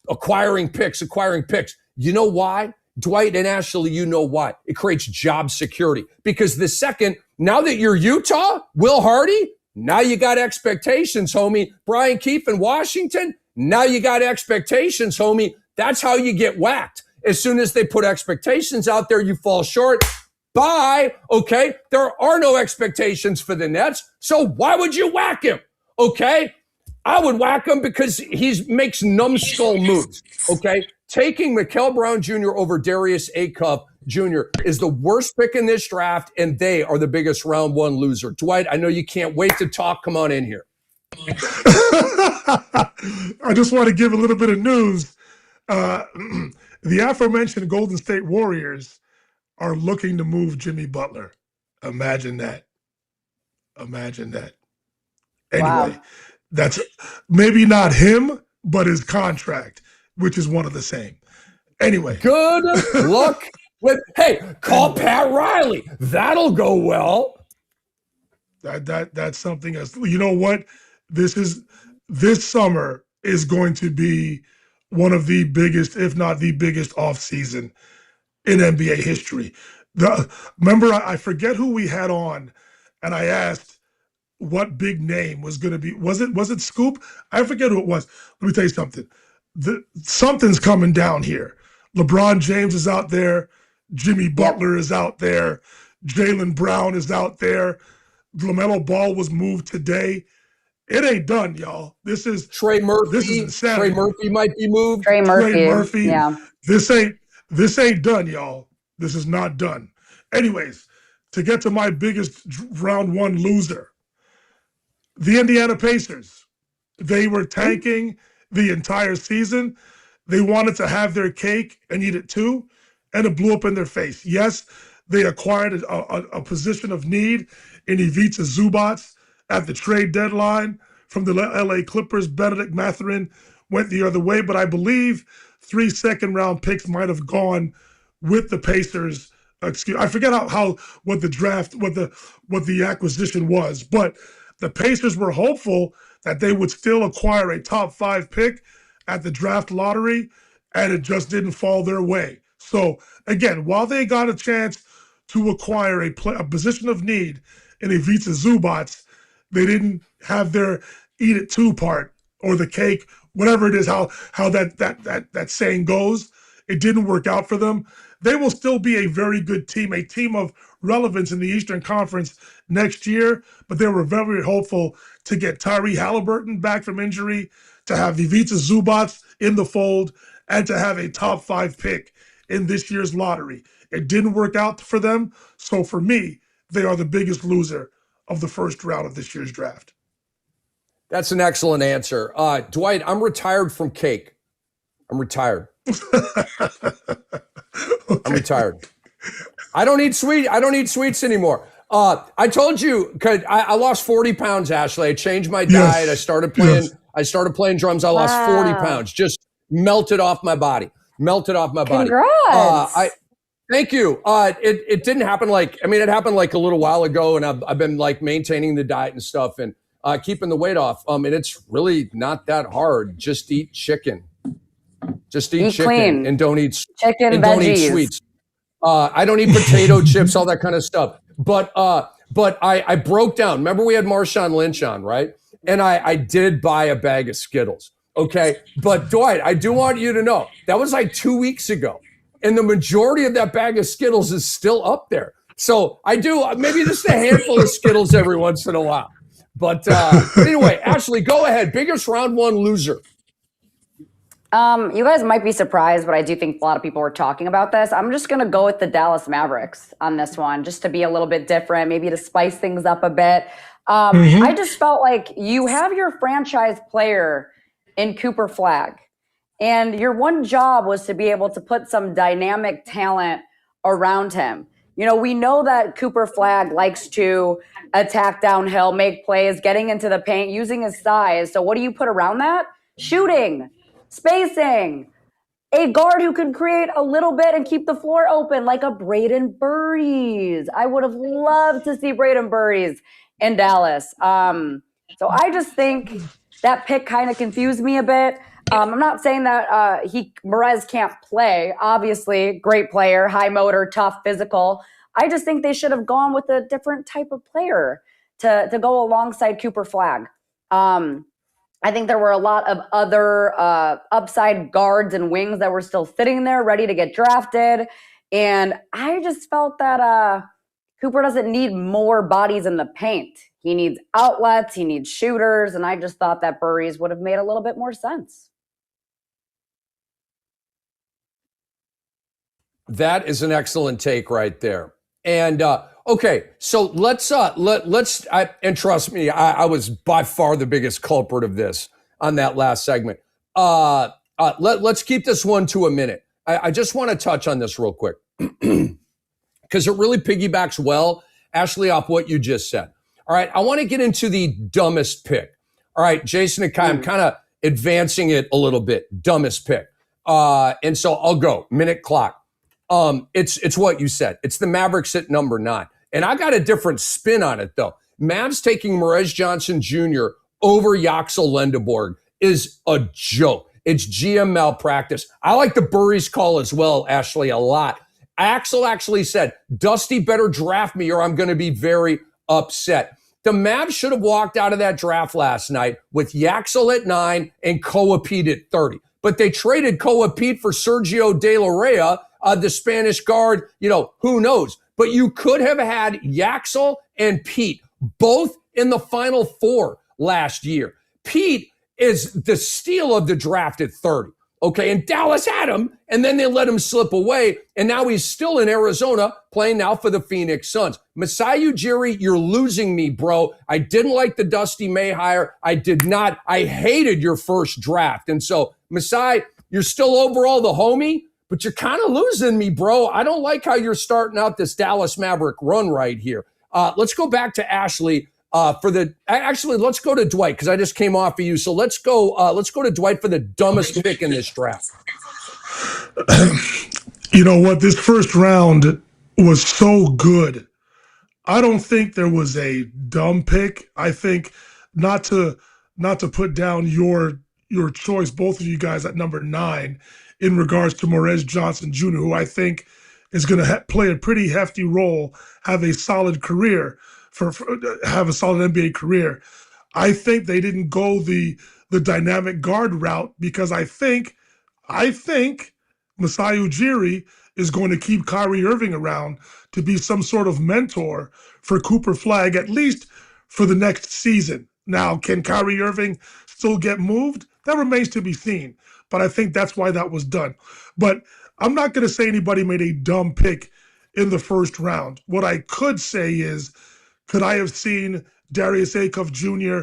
acquiring picks. You know why? Dwight and Ashley, you know why. It creates job security. Because the second, now that you're Utah, Will Hardy, now you got expectations, homie. Brian Keefe in Washington, now you got expectations, homie. That's how you get whacked. As soon as they put expectations out there, you fall short. Bye. Okay? There are no expectations for the Nets, so why would you whack him? Okay? I would whack him because he makes numbskull moves. Okay? Taking Mikal Brown Jr. over Darius Acuff Jr. is the worst pick in this draft, and they are the biggest round one loser. Dwight, I know you can't wait to talk. Come on in here. I just want to give a little bit of news. The aforementioned Golden State Warriors are looking to move Jimmy Butler. Imagine that. Anyway, wow. That's maybe not him, but his contract, which is one of the same. Anyway. Good luck with, call Pat Riley. That'll go well. That's something else. You know what? This summer is going to be one of the biggest, if not the biggest, offseason in NBA history. Remember, I forget who we had on, and I asked what big name was going to be. Was it Scoop? I forget who it was. Let me tell you something. Something's coming down here. LeBron James is out there. Jimmy Butler is out there. Jaylen Brown is out there. LaMelo Ball was moved today. it ain't done, y'all. This is Murphy. This is insanity. Trey Murphy might be moved. Trey Murphy. Yeah. This ain't done, y'all. This is not done. Anyways, to get to my biggest round one loser, the Indiana Pacers. They were tanking the entire season. They wanted to have their cake and eat it too, and it blew up in their face. Yes, they acquired a position of need in Ivica Zubac at the trade deadline from the LA Clippers. Benedict Mathurin went the other way, but I believe 3 second-round picks might have gone with the Pacers. I forget what the acquisition was, but the Pacers were hopeful that they would still acquire a top 5 pick at the draft lottery, and it just didn't fall their way. So again, while they got a chance to acquire a position of need in Ivica Zubac, they didn't have their eat it too part, or the cake, whatever it is, how that saying goes. It didn't work out for them. They will still be a very good team, a team of relevance in the Eastern Conference next year, but they were very hopeful to get Tyrese Halliburton back from injury, to have Ivica Zubac in the fold, and to have a top 5 pick in this year's lottery. It didn't work out for them, so for me, they are the biggest loser of the first round of this year's draft. That's an excellent answer. Dwight, I'm retired from cake. I'm retired. Okay. I'm retired. I don't eat sweets anymore. I told you, cause I lost 40 pounds, Ashley. I changed my diet. I started playing drums. I lost 40 pounds. Just melted off my body. Congrats. Thank you. It didn't happen it happened like a little while ago, and I've been like maintaining the diet and stuff and keeping the weight off. And it's really not that hard. Just eat chicken. Just eat chicken clean. And don't eat chicken and veggies. Don't eat sweets. I don't eat potato chips, all that kind of stuff. But I broke down. Remember we had Marshawn Lynch on, right? And I did buy a bag of Skittles. Okay. But Dwight, I do want you to know that was like 2 weeks ago. And the majority of that bag of Skittles is still up there. So I do maybe just a handful of Skittles every once in a while. But anyway, Ashley, go ahead. Biggest round one loser. You guys might be surprised, but I do think a lot of people were talking about this. I'm just going to go with the Dallas Mavericks on this one, just to be a little bit different, maybe to spice things up a bit. I just felt like you have your franchise player in Cooper Flagg, and your one job was to be able to put some dynamic talent around him. You know, we know that Cooper Flagg likes to attack downhill, make plays, getting into the paint, using his size. So what do you put around that? Shooting, spacing, a guard who can create a little bit and keep the floor open, like a Braden Burries. I would have loved to see Braden Burries in Dallas. So I just think that pick kind of confused me a bit. I'm not saying that Merez can't play. Obviously, great player, high motor, tough, physical. I just think they should have gone with a different type of player to go alongside Cooper Flagg. I think there were a lot of other upside guards and wings that were still sitting there ready to get drafted. And I just felt that Cooper doesn't need more bodies in the paint. He needs outlets, he needs shooters, and I just thought that Burries would have made a little bit more sense. That is an excellent take right there. And okay, so let's and trust me, I was by far the biggest culprit of this on that last segment. Let's keep this one to a minute. I just want to touch on this real quick because it really piggybacks well, Ashley, off what you just said. All right, I want to get into the dumbest pick. All right, Jason and Kai, I'm kind of advancing it a little bit. Dumbest pick. And so I'll go. Minute clock. It's what you said. It's the Mavericks at number 9. And I got a different spin on it, though. Mavs taking Merez Johnson Jr. over Yaxel Lendeborg is a joke. It's GM malpractice. I like the Burries call as well, Ashley, a lot. Axel actually said, Dusty better draft me or I'm going to be very upset. The Mavs should have walked out of that draft last night with Yaxel at 9 and Koa Pete at 30. But they traded Koa Pete for Sergio De La Rey, the Spanish guard. You know, who knows? But you could have had Yaxel and Pete both in the Final Four. last year. Pete is the steal of the draft at 30. Okay, and Dallas had him, and then they let him slip away, and now he's still in Arizona playing now for the Phoenix Suns. Masai Ujiri, you're losing me, bro. I didn't like the Dusty May hire. I did not. I hated your first draft. And so, Masai, you're still overall the homie, but you're kind of losing me, bro. I don't like how you're starting out this Dallas Maverick run right here. Let's go back to Ashley. Let's go to Dwight because I just came off of you. So let's go to Dwight for the dumbest pick in this draft. You know what? This first round was so good. I don't think there was a dumb pick. I think not to put down your choice, both of you guys at number 9, in regards to Morez Johnson Jr., who I think is going to play a pretty hefty role, have a solid career. Have a solid NBA career. I think they didn't go the dynamic guard route because I think Masai Ujiri is going to keep Kyrie Irving around to be some sort of mentor for Cooper Flagg, at least for the next season. Now, can Kyrie Irving still get moved? That remains to be seen, but I think that's why that was done. But I'm not going to say anybody made a dumb pick in the first round. What I could say is, could I have seen Darius Acuff Jr.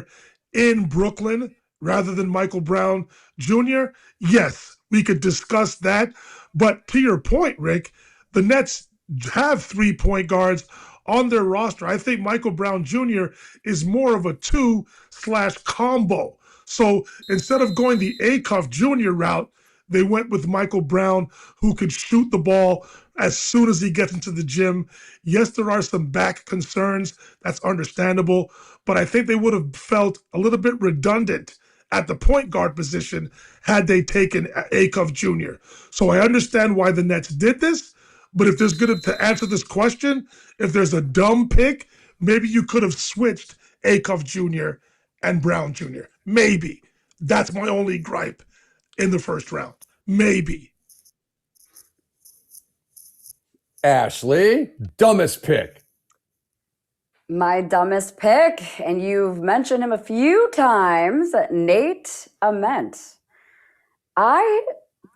in Brooklyn rather than Michael Brown Jr.? Yes, we could discuss that. But to your point, Rick, the Nets have 3 point guards on their roster. I think Michael Brown Jr. is more of a 2/combo. So instead of going the Acuff Jr. route, they went with Michael Brown, who could shoot the ball as soon as he gets into the gym. Yes, there are some back concerns. That's understandable. But I think they would have felt a little bit redundant at the point guard position had they taken Acuff Jr. So I understand why the Nets did this. But if there's to answer this question, if there's a dumb pick, maybe you could have switched Acuff Jr. and Brown Jr. Maybe. That's my only gripe in the first round. Maybe. Ashley, dumbest pick. My dumbest pick, and you've mentioned him a few times, Nate Ament. I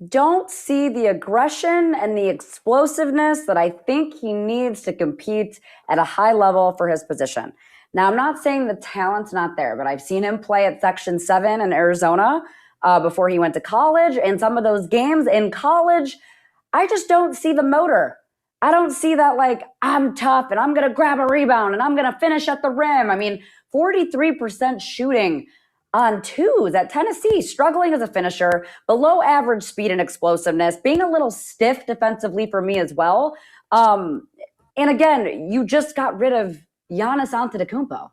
don't see the aggression and the explosiveness that I think he needs to compete at a high level for his position. Now, I'm not saying the talent's not there, but I've seen him play at Section 7 in Arizona before he went to college. And some of those games in college, I just don't see the motor. I don't see that, like, I'm tough and I'm going to grab a rebound and I'm going to finish at the rim. I mean, 43% shooting on twos at Tennessee, struggling as a finisher, below average speed and explosiveness, being a little stiff defensively for me as well. And again, you just got rid of Giannis Antetokounmpo.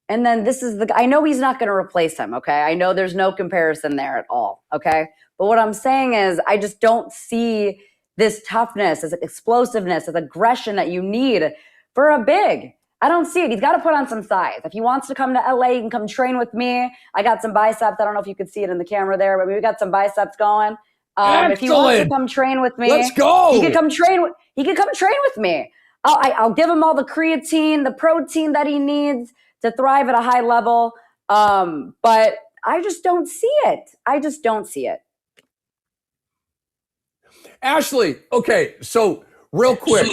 And then this is I know he's not going to replace him, okay? I know there's no comparison there at all, okay? But what I'm saying is I just don't see this toughness, this explosiveness, this aggression that you need for a big. I don't see it. He's got to put on some size. If he wants to come to LA, he can come train with me. I got some biceps. I don't know if you could see it in the camera there, but we got some biceps going. If he wants to come train with me, let's go. He could come train with me. I'll give him all the creatine, the protein that he needs to thrive at a high level. But I just don't see it. I just don't see it. Ashley, okay, so real quick,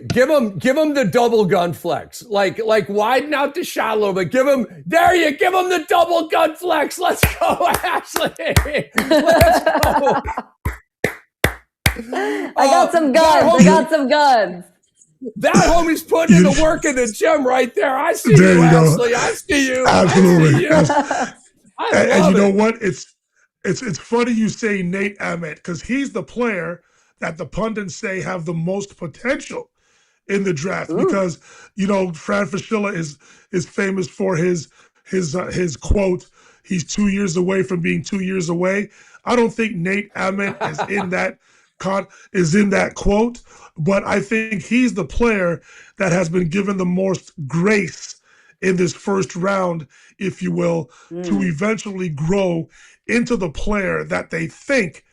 give him the double gun flex. Like widen out the shot a little bit. Give him the double gun flex. Let's go, Ashley. Let's go. I got some guns. That homie's putting in the work in the gym right there. I see you, Ashley. I see you. Absolutely. And you know what? It's funny you say Nate Ament because he's the player that the pundits say have the most potential in the draft. Ooh. Because, you know, Fran Fraschilla is famous for his quote, he's 2 years away from being 2 years away. I don't think Nate Ament is in that quote, but I think he's the player that has been given the most grace in this first round, if you will, to eventually grow into the player that they think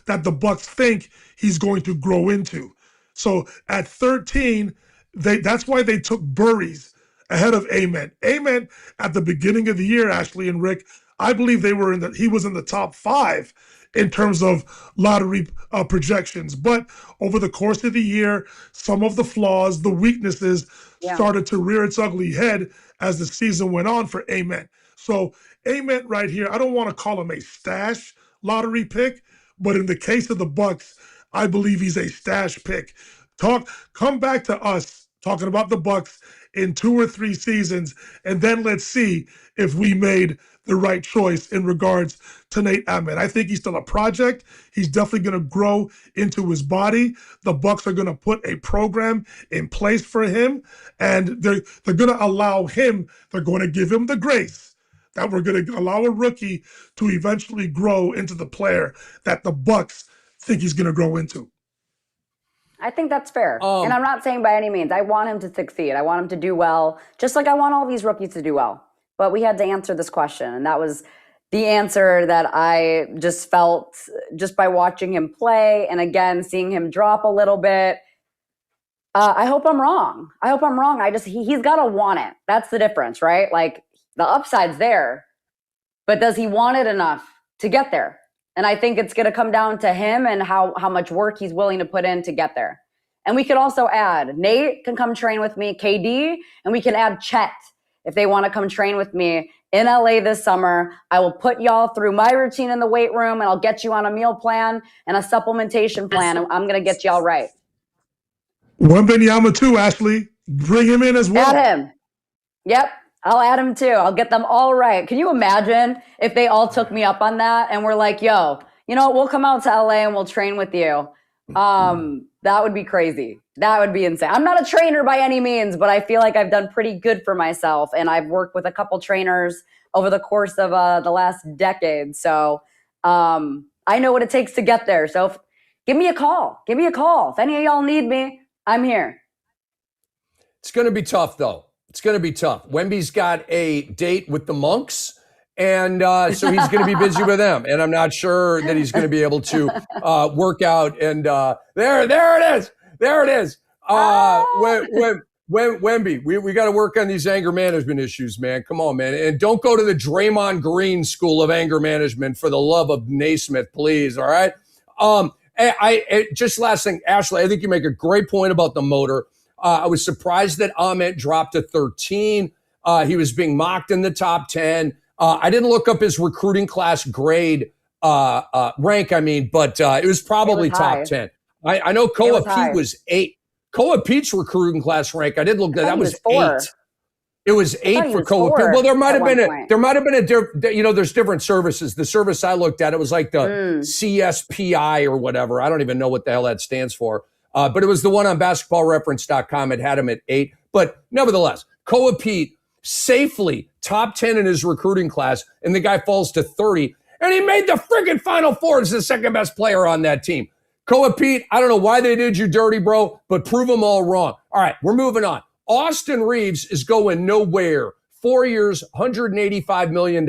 that the Bucks think he's going to grow into. So at 13, that's why they took Burries ahead of Amen. Amen at the beginning of the year, Ashley and Rick, I believe he was in the top 5 in terms of lottery projections. But over the course of the year, some of the flaws, the weaknesses started to rear its ugly head as the season went on for Amen. So Amen right here, I don't want to call him a stash lottery pick, but in the case of the Bucks, I believe he's a stash pick. Come back to us talking about the Bucks in 2 or 3 seasons, and then let's see if we made the right choice in regards to Nate Ahmed. I think he's still a project. He's definitely going to grow into his body. The Bucks are going to put a program in place for him, and they're going to allow him, they're going to give him the grace that we're going to allow a rookie to eventually grow into the player that the Bucks think he's going to grow into. I think that's fair. And I'm not saying by any means, I want him to succeed. I want him to do well, just like I want all these rookies to do well. But we had to answer this question, and that was the answer that I just felt just by watching him play, and again, seeing him drop a little bit. I hope I'm wrong. He's got to want it. That's the difference, right? Like, the upside's there, but does he want it enough to get there? And I think it's going to come down to him and how much work he's willing to put in to get there. And we could also add, Nate can come train with me, KD, and we can add Chet if they want to come train with me in LA this summer. I will put y'all through my routine in the weight room, and I'll get you on a meal plan and a supplementation plan, and I'm going to get y'all right. Wembanyama too, Ashley. Bring him in as well. Add him. Yep. I'll add him too. I'll get them all right. Can you imagine if they all took me up on that and were like, yo, you know, we'll come out to LA and we'll train with you. That would be crazy. That would be insane. I'm not a trainer by any means, but I feel like I've done pretty good for myself. And I've worked with a couple trainers over the course of the last decade. So I know what it takes to get there. So give me a call. If any of y'all need me, I'm here. It's going to be tough, though. It's going to be tough. Wemby's got a date with the Monks, and so he's going to be busy with them. And I'm not sure that he's going to be able to work out. And there it is. Wemby, we got to work on these anger management issues, man. Come on, man. And don't go to the Draymond Green school of anger management, for the love of Naismith, please. All right. Just last thing, Ashley, I think you make a great point about the motor. I was surprised that Ahmed dropped to 13. He was being mocked in the top 10. I didn't look up his recruiting class grade rank, but it was probably top 10. I know Koa Pete was 8. Koa Pete's recruiting class rank, I didn't look at that. Was 8. It was 8 for Koa Pete. Well, there might have been there's different services. The service I looked at, it was like the CSPI or whatever. I don't even know what the hell that stands for. But it was the one on basketballreference.com. It had him at 8. But nevertheless, Koa Pete safely top 10 in his recruiting class, and the guy falls to 30. And he made the friggin' Final Four as the second best player on that team. Koa Pete, I don't know why they did you dirty, bro, but prove them all wrong. All right, we're moving on. Austin Reaves is going nowhere. 4 years, $185 million.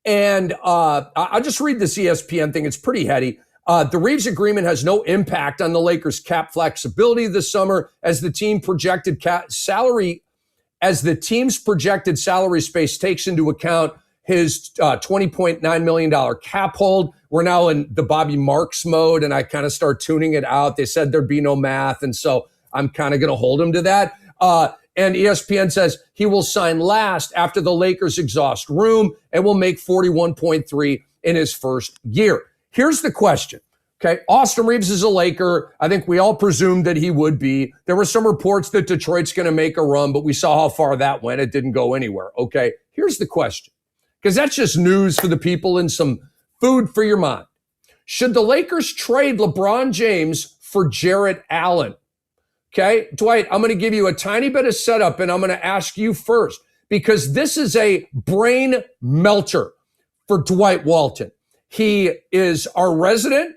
And I'll just read this ESPN thing. It's pretty heady. The Reaves agreement has no impact on the Lakers' cap flexibility this summer, as the team's projected salary space takes into account his $20.9 million cap hold. We're now in the Bobby Marks mode, and I kind of start tuning it out. They said there'd be no math, and so I'm kind of going to hold him to that. And ESPN says he will sign last after the Lakers exhaust room and will make $41.3 in his first year. Here's the question. Okay, Austin Reaves is a Laker. I think we all presumed that he would be. There were some reports that Detroit's going to make a run, but we saw how far that went. It didn't go anywhere. Okay, here's the question, because that's just news for the people and some food for your mind. Should the Lakers trade LeBron James for Jarrett Allen? Okay, Dwight, I'm going to give you a tiny bit of setup, and I'm going to ask you first, because this is a brain melter for Dwight Walton. He is our resident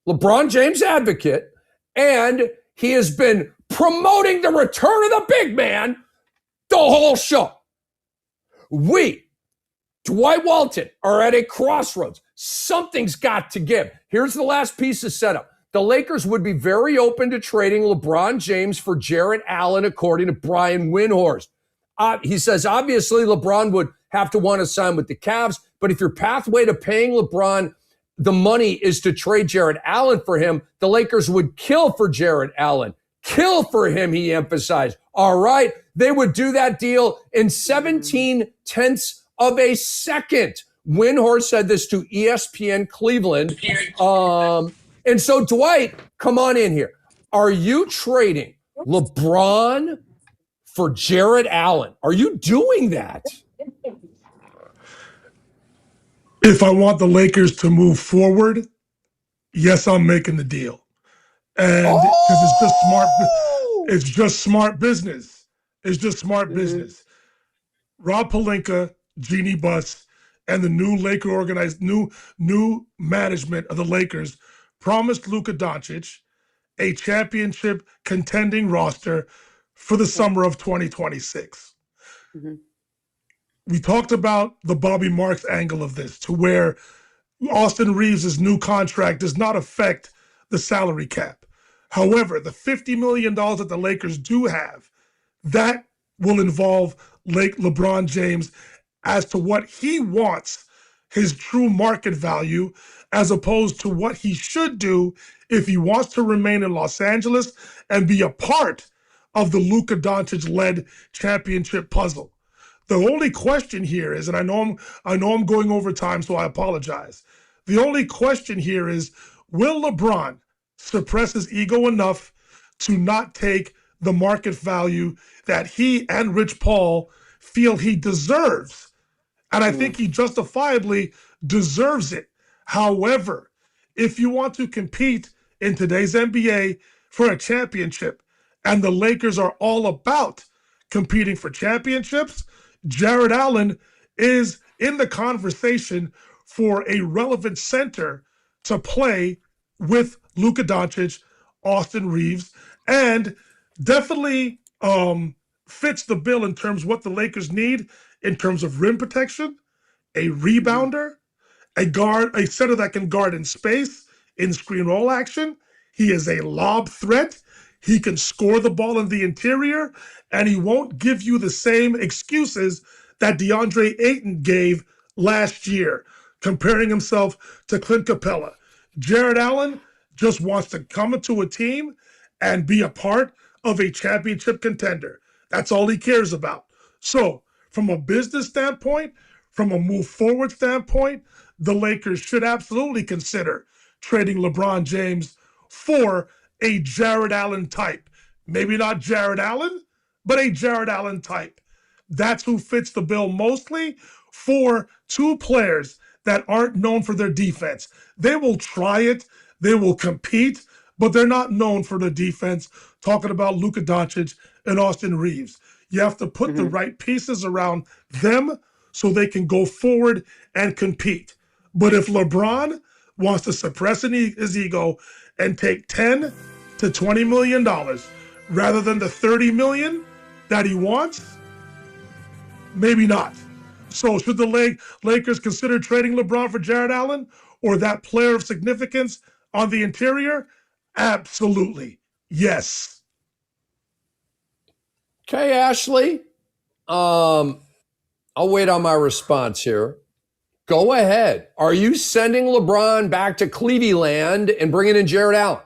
LeBron James advocate, and he has been promoting the return of the big man the whole show. We, Dwight Walton, are at a crossroads. Something's got to give. Here's the last piece of setup. the Lakers would be very open to trading LeBron James for Jarrett Allen, according to Brian Windhorst. He says, obviously, LeBron would have to want to sign with the Cavs, but if your pathway to paying LeBron the money is to trade Jarrett Allen for him, the Lakers would kill for Jarrett Allen. Kill for him, he emphasized. All right, they would do that deal in 17/10 of a second. Windhorst said this to ESPN Cleveland. And so, Dwight, come on in here. Are you trading LeBron for Jarrett Allen? Are you doing that? If I want the Lakers to move forward, yes, I'm making the deal. And because it's just smart business. It's just smart business. Rob Pelinka, Jeannie Buss, and the new Laker organized new management of the Lakers promised Luka Doncic a championship contending roster for the summer of 2026. We talked about the Bobby Marks angle of this, to where Austin Reaves' new contract does not affect the salary cap. However, the $50 million that the Lakers do have, that will involve LeBron James as to what he wants, his true market value, as opposed to what he should do if he wants to remain in Los Angeles and be a part of the Luka Doncic-led championship puzzle. The only question here is, and I know I'm going over time, so I apologize. The only question here is, will LeBron suppress his ego enough to not take the market value that he and Rich Paul feel he deserves? And I think he justifiably deserves it. However, if you want to compete in today's NBA for a championship, and the Lakers are all about competing for championships, Jarrett Allen is in the conversation for a relevant center to play with Luka Doncic, Austin Reaves, and definitely fits the bill in terms of what the Lakers need in terms of rim protection, a rebounder, a center that can guard in space, in screen roll action. He is a lob threat. He can score the ball in the interior, and he won't give you the same excuses that DeAndre Ayton gave last year, comparing himself to Clint Capella. Jarrett Allen just wants to come into a team and be a part of a championship contender. That's all he cares about. So, from a business standpoint, from a move forward standpoint, the Lakers should absolutely consider trading LeBron James for a Jarrett Allen type. Maybe not Jarrett Allen, but a Jarrett Allen type. That's who fits the bill mostly for two players that aren't known for their defense. They will try it, they will compete, but they're not known for their defense. Talking about Luka Doncic and Austin Reaves. You have to put the right pieces around them so they can go forward and compete. But if LeBron wants to suppress his ego and take $10 to $20 million rather than the $30 million that he wants, maybe not. So should the Lakers consider trading LeBron for Jarrett Allen or that player of significance on the interior? Absolutely. Yes. Okay, Ashley. I'll wait on my response here. Go ahead. Are you sending LeBron back to Cleveland and bringing in Jarrett Allen?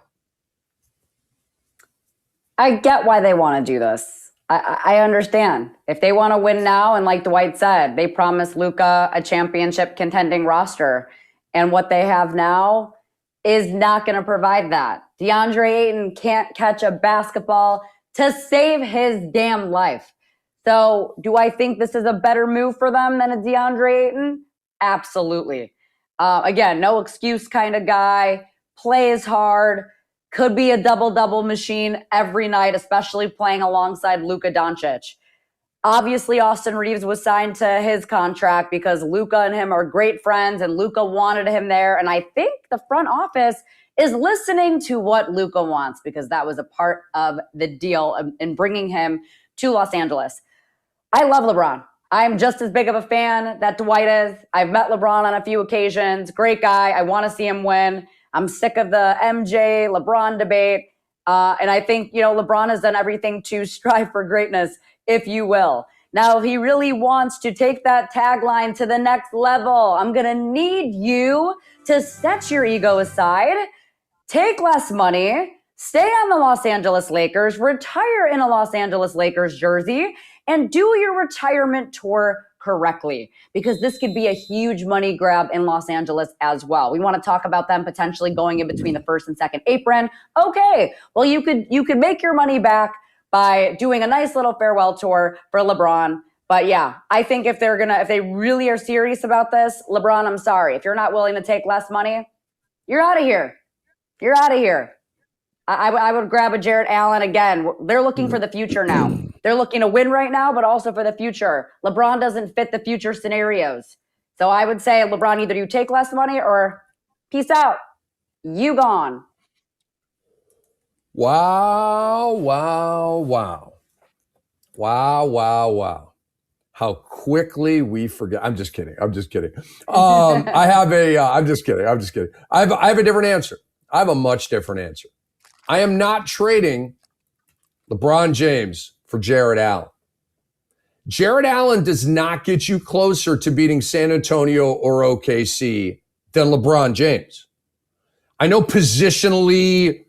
I get why they want to do this. I understand. If they want to win now, and like Dwight said, they promised Luka a championship contending roster. And what they have now is not going to provide that. DeAndre Ayton can't catch a basketball to save his damn life. So do I think this is a better move for them than a DeAndre Ayton? Absolutely. Again, no excuse kind of guy, plays hard, could be a double-double machine every night, especially playing alongside Luka Doncic. Obviously, Austin Reaves was signed to his contract because Luka and him are great friends and Luka wanted him there. And I think the front office is listening to what Luka wants because that was a part of the deal in bringing him to Los Angeles. I love LeBron. I'm just as big of a fan that Dwight is. I've met LeBron on a few occasions. Great guy. I want to see him win. I'm sick of the MJ, LeBron debate. And I think, LeBron has done everything to strive for greatness, if you will. Now, if he really wants to take that tagline to the next level, I'm going to need you to set your ego aside, take less money, stay on the Los Angeles Lakers, retire in a Los Angeles Lakers jersey, and do your retirement tour correctly, because this could be a huge money grab in Los Angeles as well. We want to talk about them potentially going in between the first and second apron. Okay, well, you could make your money back by doing a nice little farewell tour for LeBron. But yeah, I think if they really are serious about this, LeBron, I'm sorry. If you're not willing to take less money, you're out of here. You're out of here. I would grab a Jarrett Allen again. They're looking for the future now. They're looking to win right now, but also for the future. LeBron doesn't fit the future scenarios. So I would say, LeBron, either you take less money or peace out. You gone. Wow. How quickly we forget. I'm just kidding. I'm just kidding. I'm just kidding. I have a different answer. I have a much different answer. I am not trading LeBron James for Jarrett Allen. Jarrett Allen does not get you closer to beating San Antonio or OKC than LeBron James. I know positionally,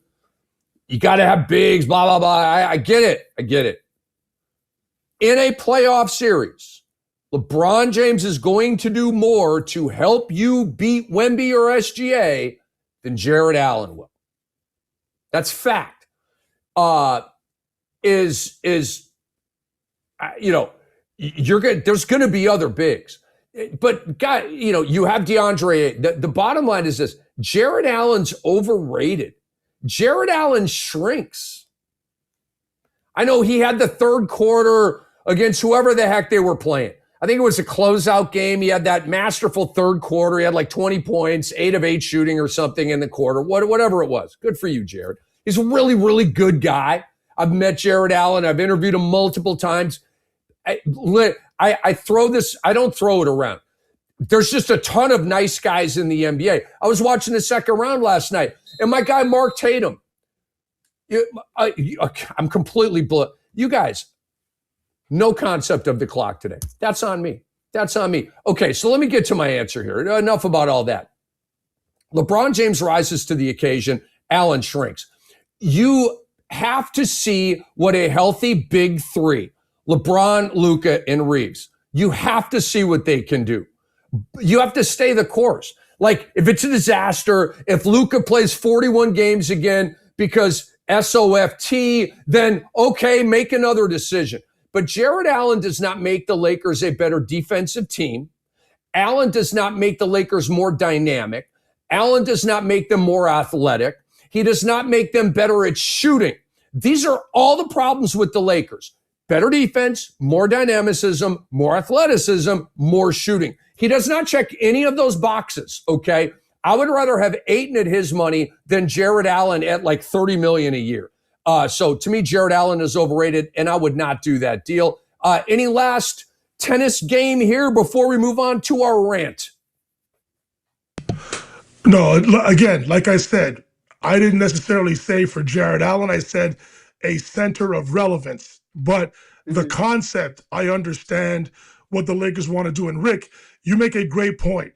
you got to have bigs, blah, blah, blah. I get it. In a playoff series, LeBron James is going to do more to help you beat Wemby or SGA than Jarrett Allen will. That's fact. There's going to be other bigs, but God, you have DeAndre. The bottom line is this: Jarrett Allen's overrated. Jarrett Allen shrinks. I know he had the third quarter against whoever the heck they were playing. I think it was a closeout game. He had that masterful third quarter. He had like 20 points, 8 of 8 shooting or something in the quarter, whatever it was. Good for you, Jarrett. He's a really, really good guy. I've met Jarrett Allen. I've interviewed him multiple times. I throw this, I don't throw it around. There's just a ton of nice guys in the NBA. I was watching the second round last night, and my guy Mark Tatum. I'm completely you guys, no concept of the clock today. That's on me. Okay, so let me get to my answer here. Enough about all that. LeBron James rises to the occasion. Allen shrinks. You have to see what a healthy big three, LeBron, Luka, and Reaves, you have to see what they can do. You have to stay the course. Like, if it's a disaster, if Luka plays 41 games again because SOFT, then okay, make another decision. But Jarrett Allen does not make the Lakers a better defensive team. Allen does not make the Lakers more dynamic. Allen does not make them more athletic. He does not make them better at shooting. These are all the problems with the Lakers. Better defense, more dynamicism, more athleticism, more shooting. He does not check any of those boxes, okay? I would rather have Ayton at his money than Jarrett Allen at like $30 million a year. So to me, Jarrett Allen is overrated, and I would not do that deal. Any last tennis game here before we move on to our rant? No, again, like I said, I didn't necessarily say for Jarrett Allen. I said a center of relevance. But the concept, I understand what the Lakers want to do. And Rick, you make a great point.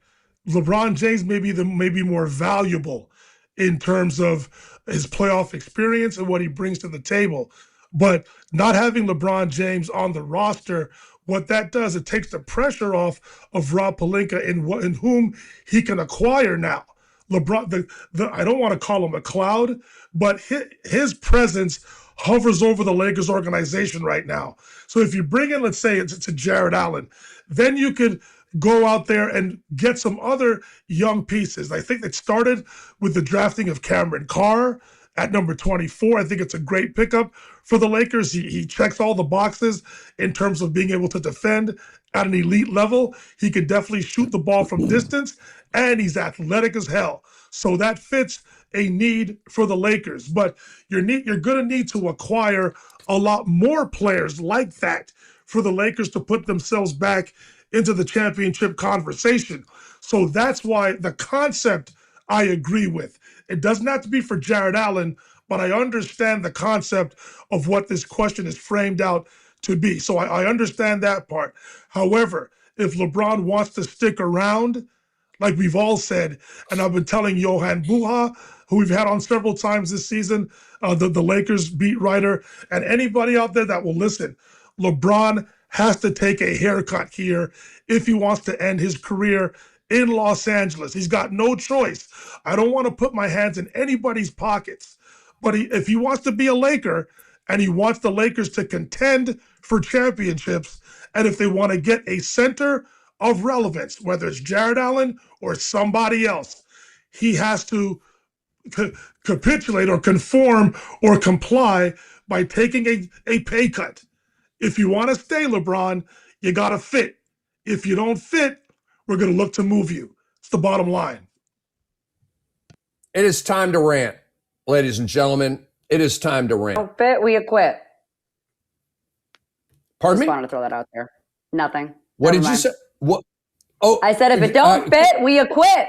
LeBron James may be more valuable in terms of his playoff experience and what he brings to the table. But not having LeBron James on the roster, what that does, it takes the pressure off of Rob Pelinka in whom he can acquire now. LeBron, I don't want to call him a cloud, but his presence hovers over the Lakers organization right now. So if you bring in, let's say it's a Jarrett Allen, then you could go out there and get some other young pieces. I think it started with the drafting of Cameron Carr at number 24. I think it's a great pickup for the Lakers. He checks all the boxes in terms of being able to defend at an elite level. He can definitely shoot the ball from distance, and he's athletic as hell. So that fits a need for the Lakers. But you're going to need to acquire a lot more players like that for the Lakers to put themselves back into the championship conversation. So that's why the concept I agree with. It doesn't have to be for Jarrett Allen, but I understand the concept of what this question is framed out to be. So I understand that part. However, if LeBron wants to stick around, like we've all said, and I've been telling Johan Buha, who we've had on several times this season, the Lakers beat writer, and anybody out there that will listen, LeBron has to take a haircut here if he wants to end his career in Los Angeles. He's got no choice. I don't want to put my hands in anybody's pockets, but if he wants to be a Laker and he wants the Lakers to contend for championships, and if they want to get a center of relevance, whether it's Jarrett Allen or somebody else, he has to capitulate or conform or comply by taking a pay cut. If you want to stay, LeBron, you got to fit. If you don't fit, we're going to look to move you. It's the bottom line. It is time to rant, ladies and gentlemen. It is time to rant. Don't fit, we acquit. Pardon Just me? wanted to throw that out there. Nothing. What Never did you mind. say? What? Oh, I said if it don't fit, we acquit.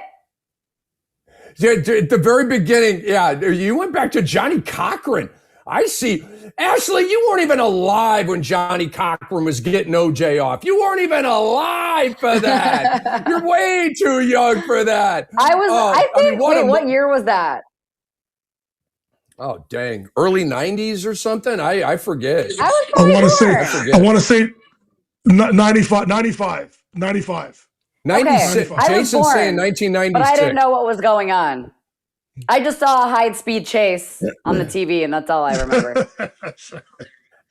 At the very beginning, yeah, you went back to Johnny Cochran. I see. Ashley, you weren't even alive when Johnny Cochran was getting OJ off. You weren't even alive for that. You're way too young for that. What year was that? Oh, dang. Early 90s or something? I forget. I was I probably want to say, younger. I want to say 95. 96. I was Jason's born, saying 1996. But I didn't know what was going on. I just saw a high-speed chase on the TV, and that's all I remember.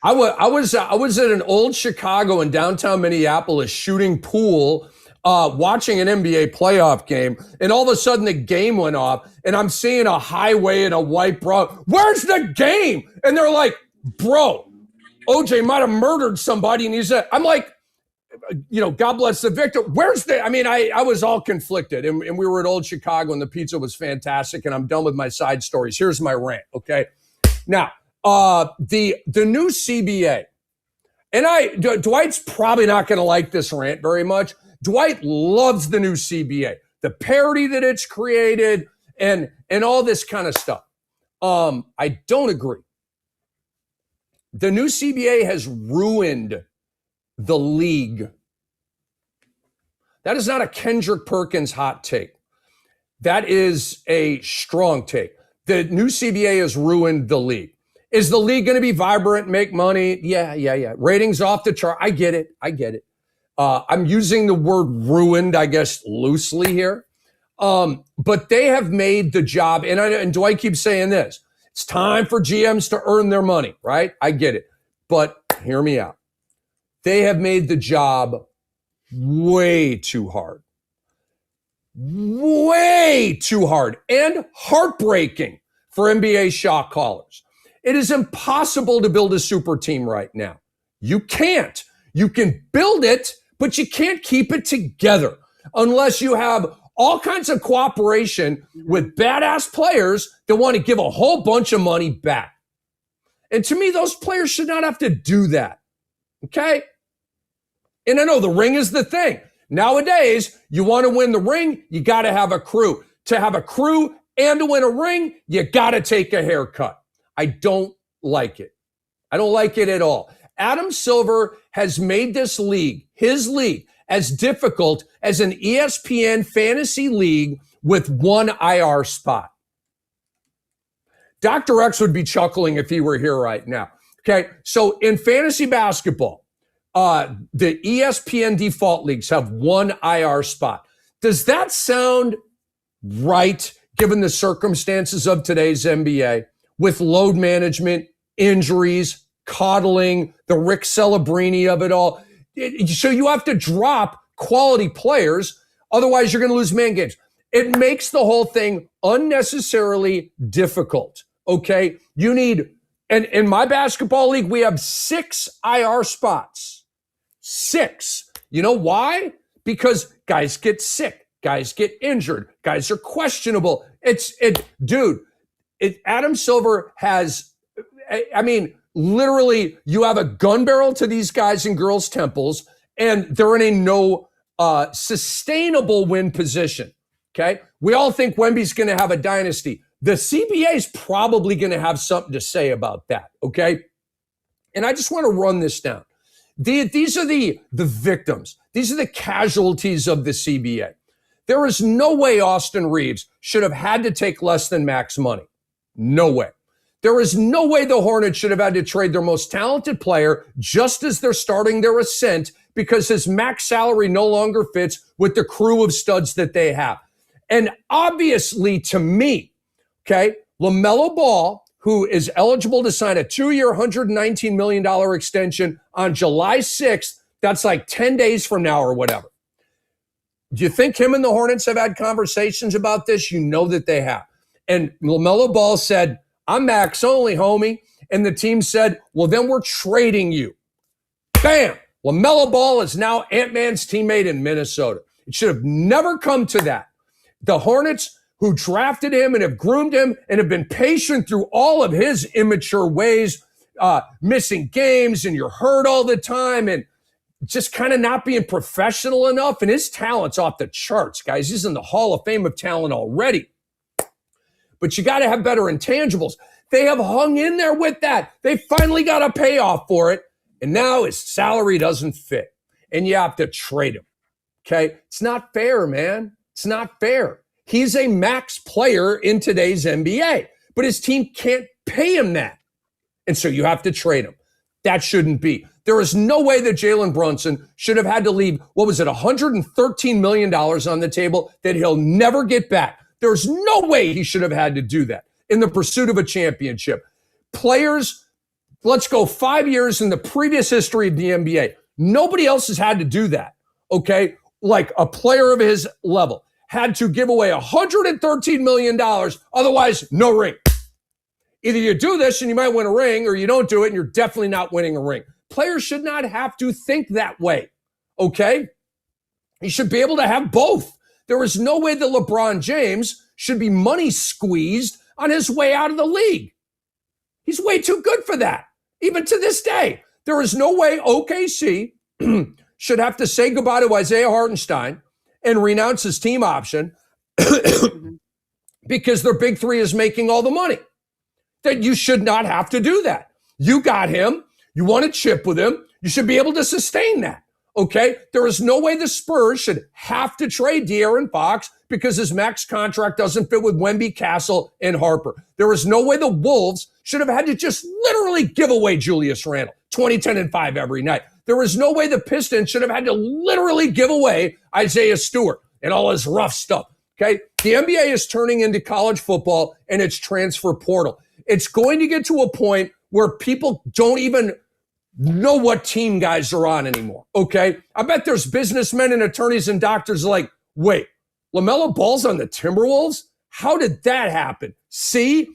I was at an old Chicago in downtown Minneapolis shooting pool, watching an NBA playoff game, and all of a sudden the game went off, and I'm seeing a highway and a white bro. Where's the game? And they're like, bro, OJ might have murdered somebody, and I'm like, God bless the victor. Where's the? I was all conflicted, and we were at Old Chicago, and the pizza was fantastic. And I'm done with my side stories. Here's my rant. Okay, now the new CBA, and Dwight's probably not going to like this rant very much. Dwight loves the new CBA, the parity that it's created, and all this kind of stuff. I don't agree. The new CBA has ruined the league. That is not a Kendrick Perkins hot take. That is a strong take. The new CBA has ruined the league. Is the league going to be vibrant, make money? Yeah. Ratings off the chart. I get it. I'm using the word ruined, I guess, loosely here. But they have made the job, and Dwight keeps saying this, it's time for GMs to earn their money, right? I get it. But hear me out. They have made the job way too hard. Way too hard and heartbreaking for NBA shot callers. It is impossible to build a super team right now. You can't. You can build it, but you can't keep it together unless you have all kinds of cooperation with badass players that want to give a whole bunch of money back. And to me, those players should not have to do that. Okay? And I know the ring is the thing. Nowadays, you want to win the ring, you got to have a crew. To have a crew and to win a ring, you got to take a haircut. I don't like it. I don't like it at all. Adam Silver has made this league, his league, as difficult as an ESPN fantasy league with one IR spot. Dr. X would be chuckling if he were here right now. Okay, so in fantasy basketball, the ESPN default leagues have one IR spot. Does that sound right, given the circumstances of today's NBA, with load management, injuries, coddling, the Rick Celebrini of it all? So you have to drop quality players, otherwise you're going to lose man games. It makes the whole thing unnecessarily difficult, okay? You need, and in my basketball league, we have 6 IR spots. 6. You know why? Because guys get sick, guys get injured, guys are questionable. Adam Silver has, literally, you have a gun barrel to these guys and girls' temples, and they're in a no sustainable win position. Okay? We all think Wemby's going to have a dynasty. The CBA is probably going to have something to say about that. Okay? And I just want to run this down. These are the victims. These are the casualties of the CBA. There is no way Austin Reaves should have had to take less than max money. No way. There is no way the Hornets should have had to trade their most talented player just as they're starting their ascent because his max salary no longer fits with the crew of studs that they have. And obviously, to me, okay, LaMelo Ball, who is eligible to sign a 2-year, $119 million extension on July 6th, that's like 10 days from now or whatever. Do you think him and the Hornets have had conversations about this? You know that they have. And LaMelo Ball said, I'm max only, homie. And the team said, well, then we're trading you. Bam! LaMelo Ball is now Ant-Man's teammate in Minnesota. It should have never come to that. The Hornets, who drafted him and have groomed him and have been patient through all of his immature ways, missing games, and you're hurt all the time, and just kind of not being professional enough. And his talent's off the charts, guys. He's in the Hall of Fame of talent already. But you got to have better intangibles. They have hung in there with that. They finally got a payoff for it. And now his salary doesn't fit. And you have to trade him. Okay? It's not fair, man. It's not fair. He's a max player in today's NBA. But his team can't pay him that. And so you have to trade him. That shouldn't be. There is no way that Jalen Brunson should have had to leave, $113 million on the table that he'll never get back. There's no way he should have had to do that in the pursuit of a championship. Players, let's go 5 years in the previous history of the NBA. Nobody else has had to do that, okay? Like a player of his level had to give away $113 million, otherwise no ring. Either you do this and you might win a ring, or you don't do it and you're definitely not winning a ring. Players should not have to think that way, okay? You should be able to have both. There is no way that LeBron James should be money squeezed on his way out of the league. He's way too good for that, even to this day. There is no way OKC should have to say goodbye to Isaiah Hartenstein and renounce his team option because their big three is making all the money. That you should not have to do that. You got him. You want to chip with him. You should be able to sustain that. Okay? There is no way the Spurs should have to trade De'Aaron Fox because his max contract doesn't fit with Wemby, Castle, and Harper. There is no way the Wolves should have had to just literally give away Julius Randle, 20, 10, and 5 every night. There is no way the Pistons should have had to literally give away Isaiah Stewart and all his rough stuff. Okay? The NBA is turning into college football and its transfer portal. It's going to get to a point where people don't even know what team guys are on anymore, okay? I bet there's businessmen and attorneys and doctors like, wait, LaMelo Ball's on the Timberwolves? How did that happen? See?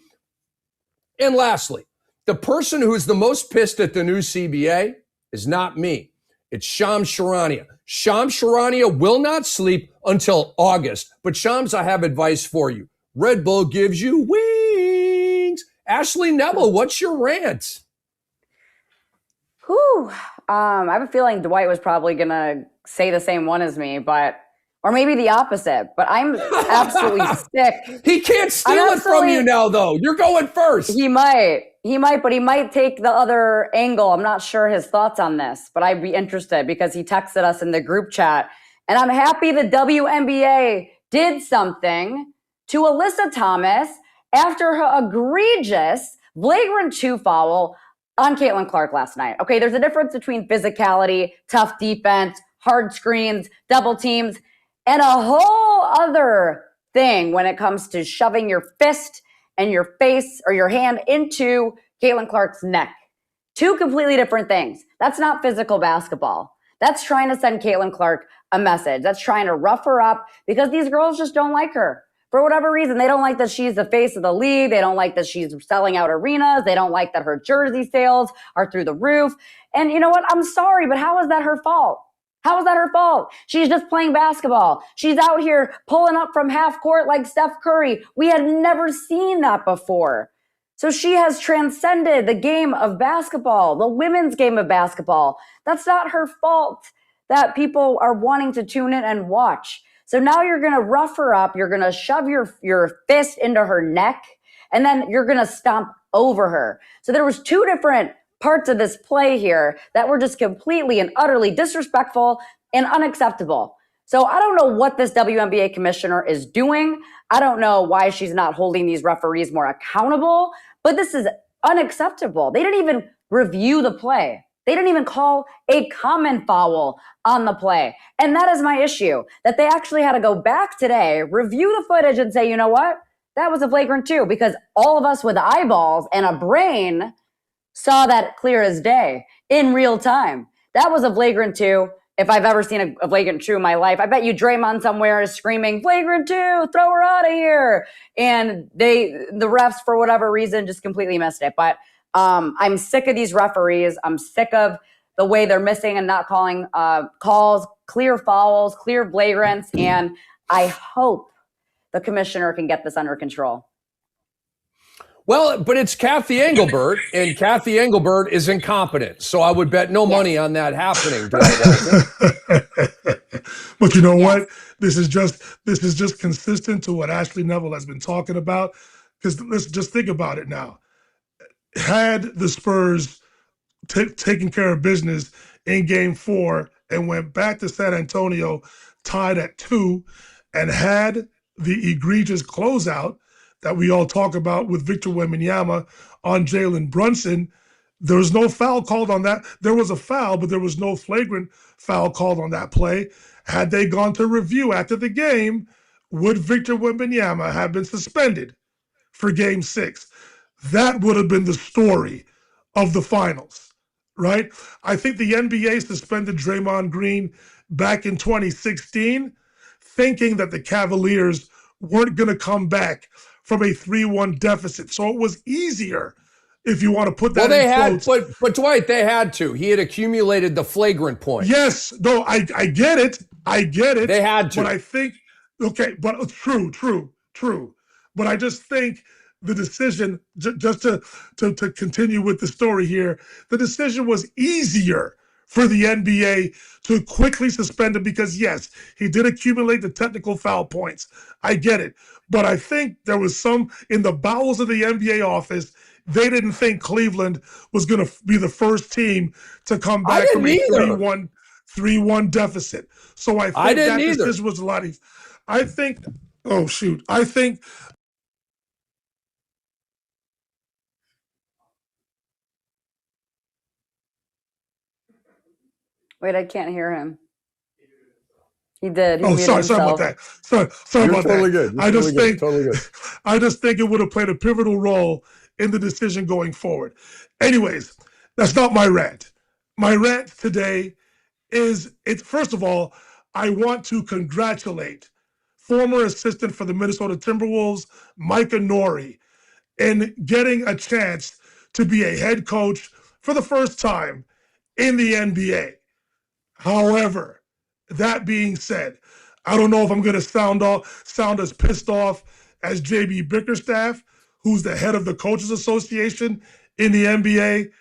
And lastly, the person who's the most pissed at the new CBA is not me. It's Shams Charania. Shams Charania will not sleep until August. But Shams, I have advice for you. Red Bull gives you wings. Ashley Neville, what's your rant? I have a feeling Dwight was probably going to say the same one as me, or maybe the opposite, but I'm absolutely sick. He can't steal it from you now, though. You're going first. He might, but he might take the other angle. I'm not sure his thoughts on this, but I'd be interested because he texted us in the group chat. And I'm happy the WNBA did something to Alyssa Thomas after her egregious flagrant 2 foul on Caitlin Clark last night. Okay, there's a difference between physicality, tough defense, hard screens, double teams, and a whole other thing when it comes to shoving your fist and your face or your hand into Caitlin Clark's neck. 2 completely different things. That's not physical basketball. That's trying to send Caitlin Clark a message. That's trying to rough her up because these girls just don't like her. For whatever reason, they don't like that she's the face of the league. They don't like that she's selling out arenas. They don't like that her jersey sales are through the roof. And you know what? I'm sorry, but how is that her fault? How is that her fault? She's just playing basketball. She's out here pulling up from half court like Steph Curry. We had never seen that before. So she has transcended the game of basketball, the women's game of basketball. That's not her fault that people are wanting to tune in and watch. So now you're going to rough her up. You're going to shove your fist into her neck, and then you're going to stomp over her. So there was two different parts of this play here that were just completely and utterly disrespectful and unacceptable. So I don't know what this WNBA commissioner is doing. I don't know why she's not holding these referees more accountable, but this is unacceptable. They didn't even review the play. They didn't even call a common foul on the play. And that is my issue, that they actually had to go back today, review the footage and say, you know what? That was a flagrant 2, because all of us with eyeballs and a brain saw that clear as day in real time. That was a flagrant 2. If I've ever seen a flagrant 2 in my life, I bet you Draymond somewhere is screaming, flagrant 2, throw her out of here. And the refs, for whatever reason, just completely missed it. But I'm sick of these referees. I'm sick of the way they're missing and not calling calls, clear fouls, clear flagrants. And I hope the commissioner can get this under control. Well, but it's Kathy Engelbert, and Kathy Engelbert is incompetent. So I would bet no money on that happening. But you know what? This is just consistent to what Ashley Neville has been talking about. Because let's just think about it now. Had the Spurs taken care of business in Game 4 and went back to San Antonio tied at 2, and had the egregious closeout that we all talk about with Victor Wembanyama on Jalen Brunson, there was no foul called on that. There was a foul, but there was no flagrant foul called on that play. Had they gone to review after the game, would Victor Wembanyama have been suspended for Game 6? That would have been the story of the finals, right? I think the NBA suspended Draymond Green back in 2016, thinking that the Cavaliers weren't going to come back from a 3-1 deficit. So it was easier, if you want to put that in quotes. But Dwight, they had to. He had accumulated the flagrant point. Yes, no, I get it. I get it. They had to. But I think, okay, but true. But I just think the decision, just to continue with the story here, the decision was easier for the NBA to quickly suspend him because, yes, he did accumulate the technical foul points. I get it. But I think there was some in the bowels of the NBA office, they didn't think Cleveland was going to be the first team to come back from a 3-1 deficit. So I think that decision was a lot easier. I think, Wait, I can't hear him. He did. Sorry about that. Sorry about that. Good. I just think it would have played a pivotal role in the decision going forward. Anyways, that's not my rant. My rant today is, first of all, I want to congratulate former assistant for the Minnesota Timberwolves, Micah Nori, in getting a chance to be a head coach for the first time in the NBA. However, that being said, I don't know if I'm going to sound as pissed off as JB Bickerstaff, who's the head of the Coaches Association in the NBA,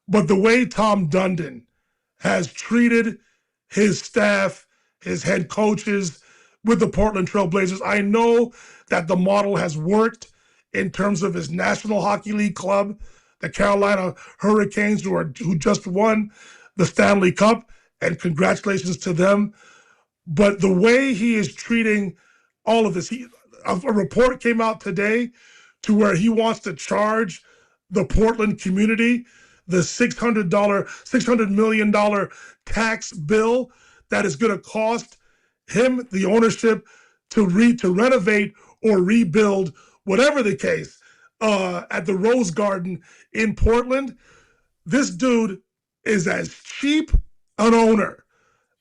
but the way Tom Dundon has treated his staff, his head coaches with the Portland Trail Blazers, I know that the model has worked in terms of his National Hockey League club, the Carolina Hurricanes, who just won the Stanley Cup, and congratulations to them. But the way he is treating all of this, a report came out today to where he wants to charge the Portland community the $600 million tax bill that is going to cost him, the ownership, to renovate or rebuild, whatever the case, at the Rose Garden in Portland. This dude is as cheap an owner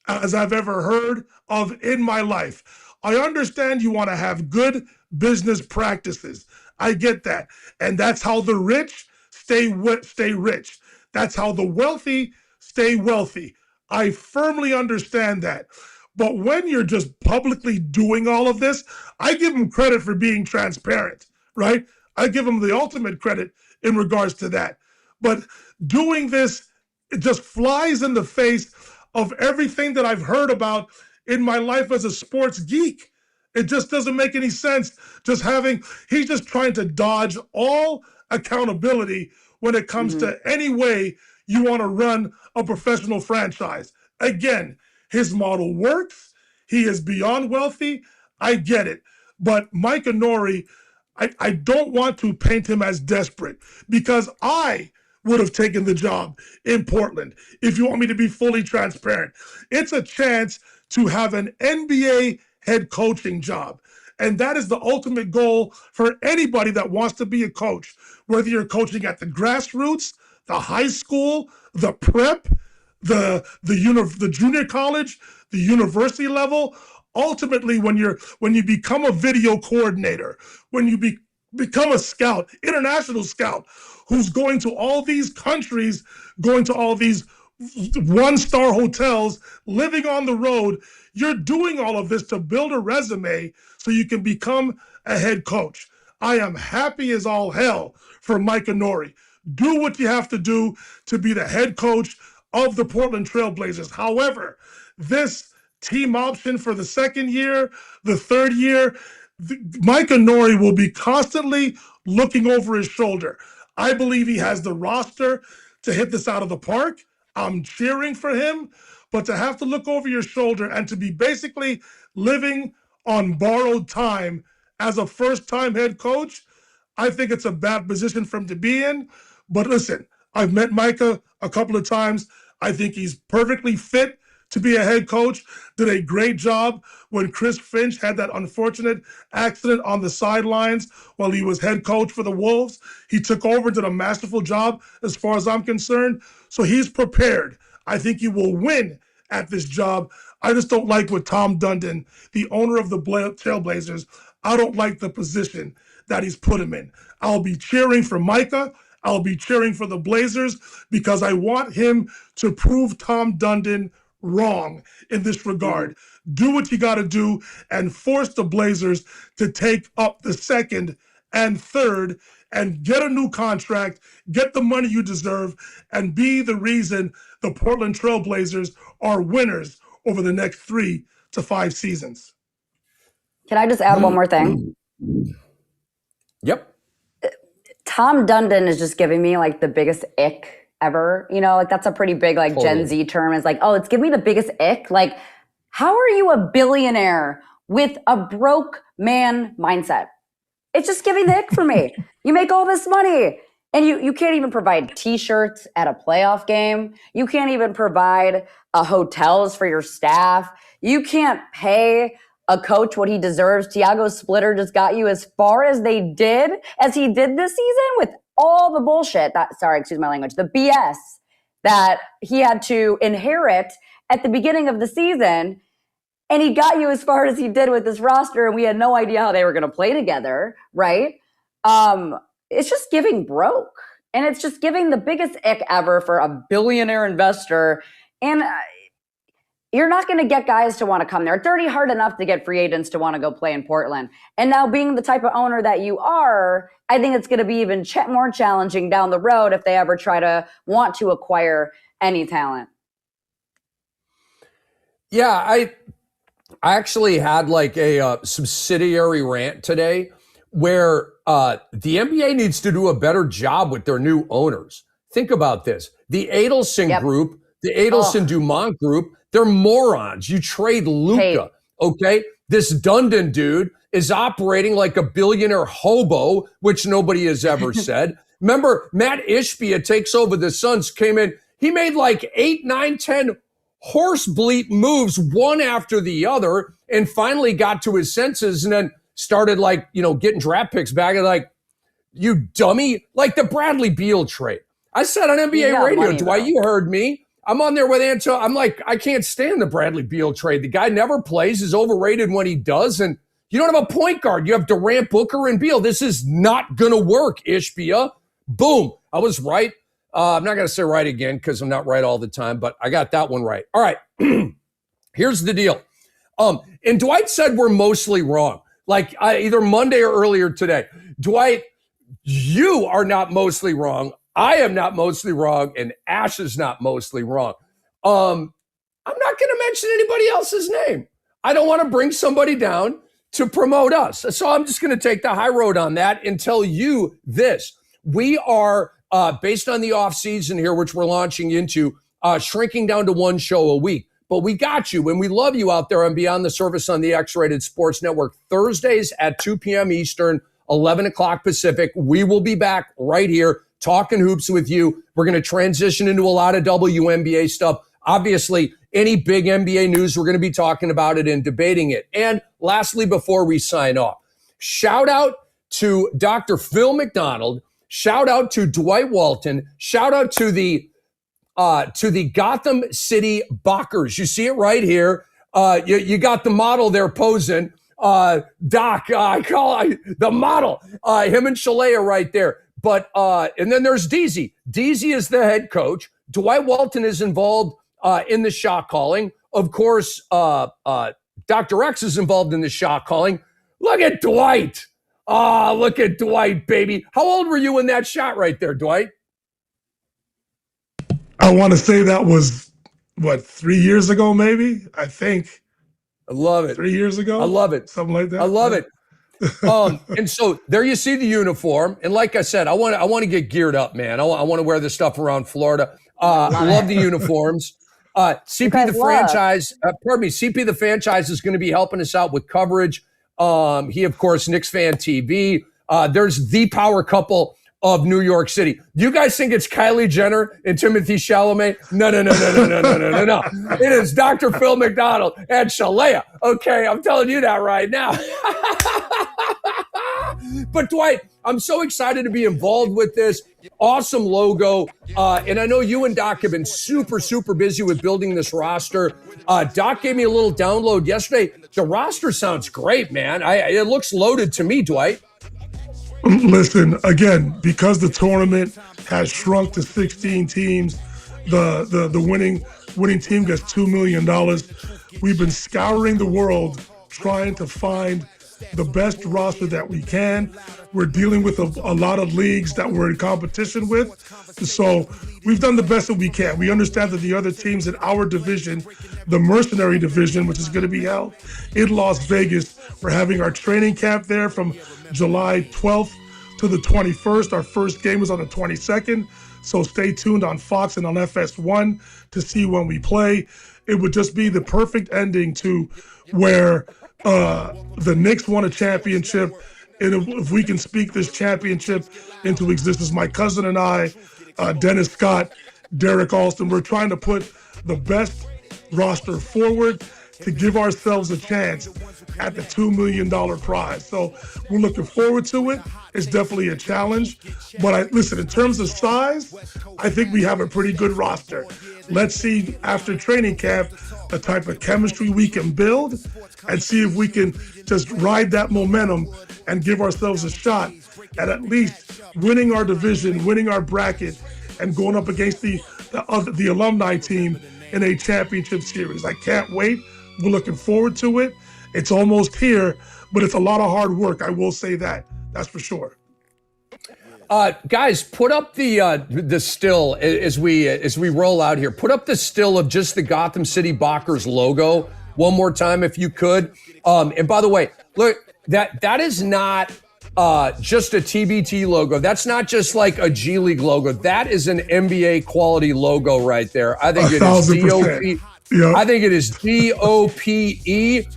as I've ever heard of in my life. I understand you want to have good business practices. I get that. And that's how the rich stay rich. That's how the wealthy stay wealthy. I firmly understand that. But when you're just publicly doing all of this, I give him credit for being transparent, right? I give him the ultimate credit in regards to that. But doing this, it just flies in the face of everything that I've heard about in my life as a sports geek. It just doesn't make any sense. He's just trying to dodge all accountability when it comes to any way you want to run a professional franchise. Again, his model works. He is beyond wealthy. I get it. But Mike Nori, I don't want to paint him as desperate, because I would have taken the job in Portland, if you want me to be fully transparent. It's a chance to have an NBA head coaching job. And that is the ultimate goal for anybody that wants to be a coach, whether you're coaching at the grassroots, the high school, the prep, the junior college, the university level. Ultimately, when you become a video coordinator, when you become a scout, international scout, who's going to all these countries, going to all these one-star hotels, living on the road, you're doing all of this to build a resume so you can become a head coach. I am happy as all hell for Mike Nori. Do what you have to do to be the head coach of the Portland Trail Blazers. However, this team option for the second year, the third year, Mike Nori will be constantly looking over his shoulder. I believe he has the roster to hit this out of the park. I'm cheering for him, but to have to look over your shoulder and to be basically living on borrowed time as a first-time head coach, I think it's a bad position for him to be in. But listen, I've met Micah a couple of times. I think he's perfectly fit to be a head coach. Did a great job when Chris Finch had that unfortunate accident on the sidelines while he was head coach for the Wolves. He took over, did a masterful job as far as I'm concerned. So he's prepared. I think he will win at this job. I just don't like with Tom Dundon, the owner of the Trailblazers. I don't like the position that he's put him in. I'll be cheering for Micah. I'll be cheering for the Blazers because I want him to prove Tom Dundon wrong in this regard. Do what you got to do and force the Blazers to take up the second and third and get a new contract, get the money you deserve, and be the reason the Portland Trail Blazers are winners over the next 3 to 5 seasons. Can I just add one more thing? Yep. Tom Dundon is just giving me like the biggest ick ever. You know, like that's a pretty big like Gen Z term. It's like, oh, it's giving me the biggest ick. Like, how are you a billionaire with a broke man mindset? It's just giving the ick for me. You make all this money and you can't even provide t-shirts at a playoff game. You can't even provide hotels for your staff. You can't pay a coach what he deserves. Tiago Splitter just got you as far as he did this season with all the bullshit excuse my language, the BS that he had to inherit at the beginning of the season. And he got you as far as he did with this roster, and we had no idea how they were going to play together, right? It's just giving broke. And it's just giving the biggest ick ever for a billionaire investor. And you're not going to get guys to want to come there. It's already hard enough to get free agents to want to go play in Portland. And now being the type of owner that you are, I think it's going to be even more challenging down the road if they ever try to want to acquire any talent. Yeah, I actually had like a subsidiary rant today where the NBA needs to do a better job with their new owners. Think about this. The Adelson group, the Adelson-Dumont group, they're morons. You trade Luka, okay? This Dundon dude is operating like a billionaire hobo, which nobody has ever said. Remember, Matt Ishbia takes over the Suns, came in. He made like 8, 9, 10 horse bleep moves, one after the other, and finally got to his senses and then started like, getting draft picks back and like, you dummy, like the Bradley Beal trade. I said on NBA radio, Dwight, you heard me. I'm on there with Anto. I'm like, I can't stand the Bradley Beal trade. The guy never plays, is overrated when he does, and you don't have a point guard. You have Durant, Booker, and Beal. This is not going to work, Ishbia. Boom. I was right. I'm not going to say right again because I'm not right all the time, but I got that one right. All right. Here's the deal. And Dwight said we're mostly wrong, like either Monday or earlier today. Dwight, you are not mostly wrong. I am not mostly wrong, and Ash is not mostly wrong. I'm not going to mention anybody else's name. I don't want to bring somebody down to promote us. So I'm just going to take the high road on that and tell you this. We are, based on the off season here, which we're launching into, shrinking down to one show a week. But we got you, and we love you out there on Beyond the Surface on the X-Rated Sports Network. Thursdays at 2 p.m. Eastern, 11 o'clock Pacific. We will be back right here talking hoops with you. We're going to transition into a lot of WNBA stuff. Obviously, any big NBA news, we're going to be talking about it and debating it. And lastly, before we sign off, shout out to Dr. Phil McDonald. Shout out to Dwight Walton. Shout out to the Gotham City Bockers. You see it right here. You got the model there posing. Doc, I call the model. Him and Shalea right there. But and then there's Deezy. Deezy is the head coach. Dwight Walton is involved in the shot calling. Of course, Dr. X is involved in the shot calling. Look at Dwight. Look at Dwight, baby. How old were you in that shot right there, Dwight? I want to say that was, 3 years ago, maybe? I think. I love it. 3 years ago? I love it. Something like that. I love it. And so there you see the uniform. And like I said, I want to get geared up, man. I want to wear this stuff around Florida. Love the uniforms. CP the franchise, CP the franchise is going to be helping us out with coverage. He, of course, Knicks Fan TV. There's the power couple of New York City. Do you guys think it's Kylie Jenner and Timothée Chalamet? No. It is Dr. Phil McDonald and Shalea. Okay, I'm telling you that right now. But Dwight, I'm so excited to be involved with this. Awesome logo. And I know you and Doc have been super, super busy with building this roster. Doc gave me a little download yesterday. The roster sounds great, man. It looks loaded to me, Dwight. Listen, again, because the tournament has shrunk to 16 teams, the winning team gets $2 million. We've been scouring the world trying to find the best roster that we can. We're dealing with a lot of leagues that we're in competition with. So we've done the best that we can. We understand that the other teams in our division, the mercenary division, which is going to be held in Las Vegas, we're having our training camp there from July 12th to the 21st. Our first game is on the 22nd. So stay tuned on Fox and on FS1 to see when we play. It would just be the perfect ending to where the Knicks won a championship. And if we can speak this championship into existence, my cousin and I, Dennis Scott, Derek Alston, we're trying to put the best roster forward to give ourselves a chance at the $2 million prize. So we're looking forward to it. It's definitely a challenge. But listen, in terms of size, I think we have a pretty good roster. Let's see after training camp the type of chemistry we can build and see if we can just ride that momentum and give ourselves a shot at least winning our division, winning our bracket, and going up against the alumni team in a championship series. I can't wait. We're looking forward to it. It's almost here, but it's a lot of hard work. I will say that. That's for sure. Guys, put up the still as we roll out here. Put up the still of just the Gotham City Bockers logo one more time, if you could. And by the way, look, that is not just a TBT logo. That's not just like a G League logo. That is an NBA quality logo right there. I think it is DOP. Yep. I think it is DOPE.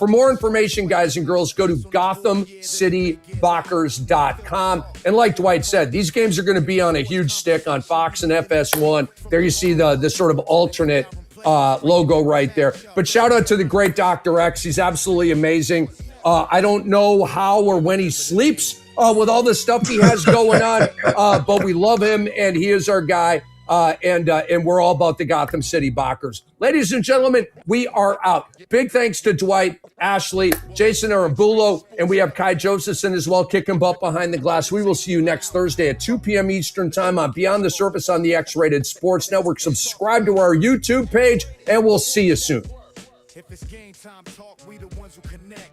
For more information, guys and girls, go to GothamCityBockers.com. And like Dwight said, these games are going to be on a huge stick on Fox and FS1. There you see the sort of alternate logo right there. But shout out to the great Dr. X. He's absolutely amazing. I don't know how or when he sleeps with all the stuff he has going on, but we love him, and he is our guy. And we're all about the Gotham City Bockers. Ladies and gentlemen, we are out. Big thanks to Dwight, Ashley, Jason Arabulo, and we have Kai Josephson as well, kicking butt behind the glass. We will see you next Thursday at 2 p.m. Eastern time on Beyond the Surface on the X-Rated Sports Network. Subscribe to our YouTube page, and we'll see you soon. If it's game time talk, we the ones who connect.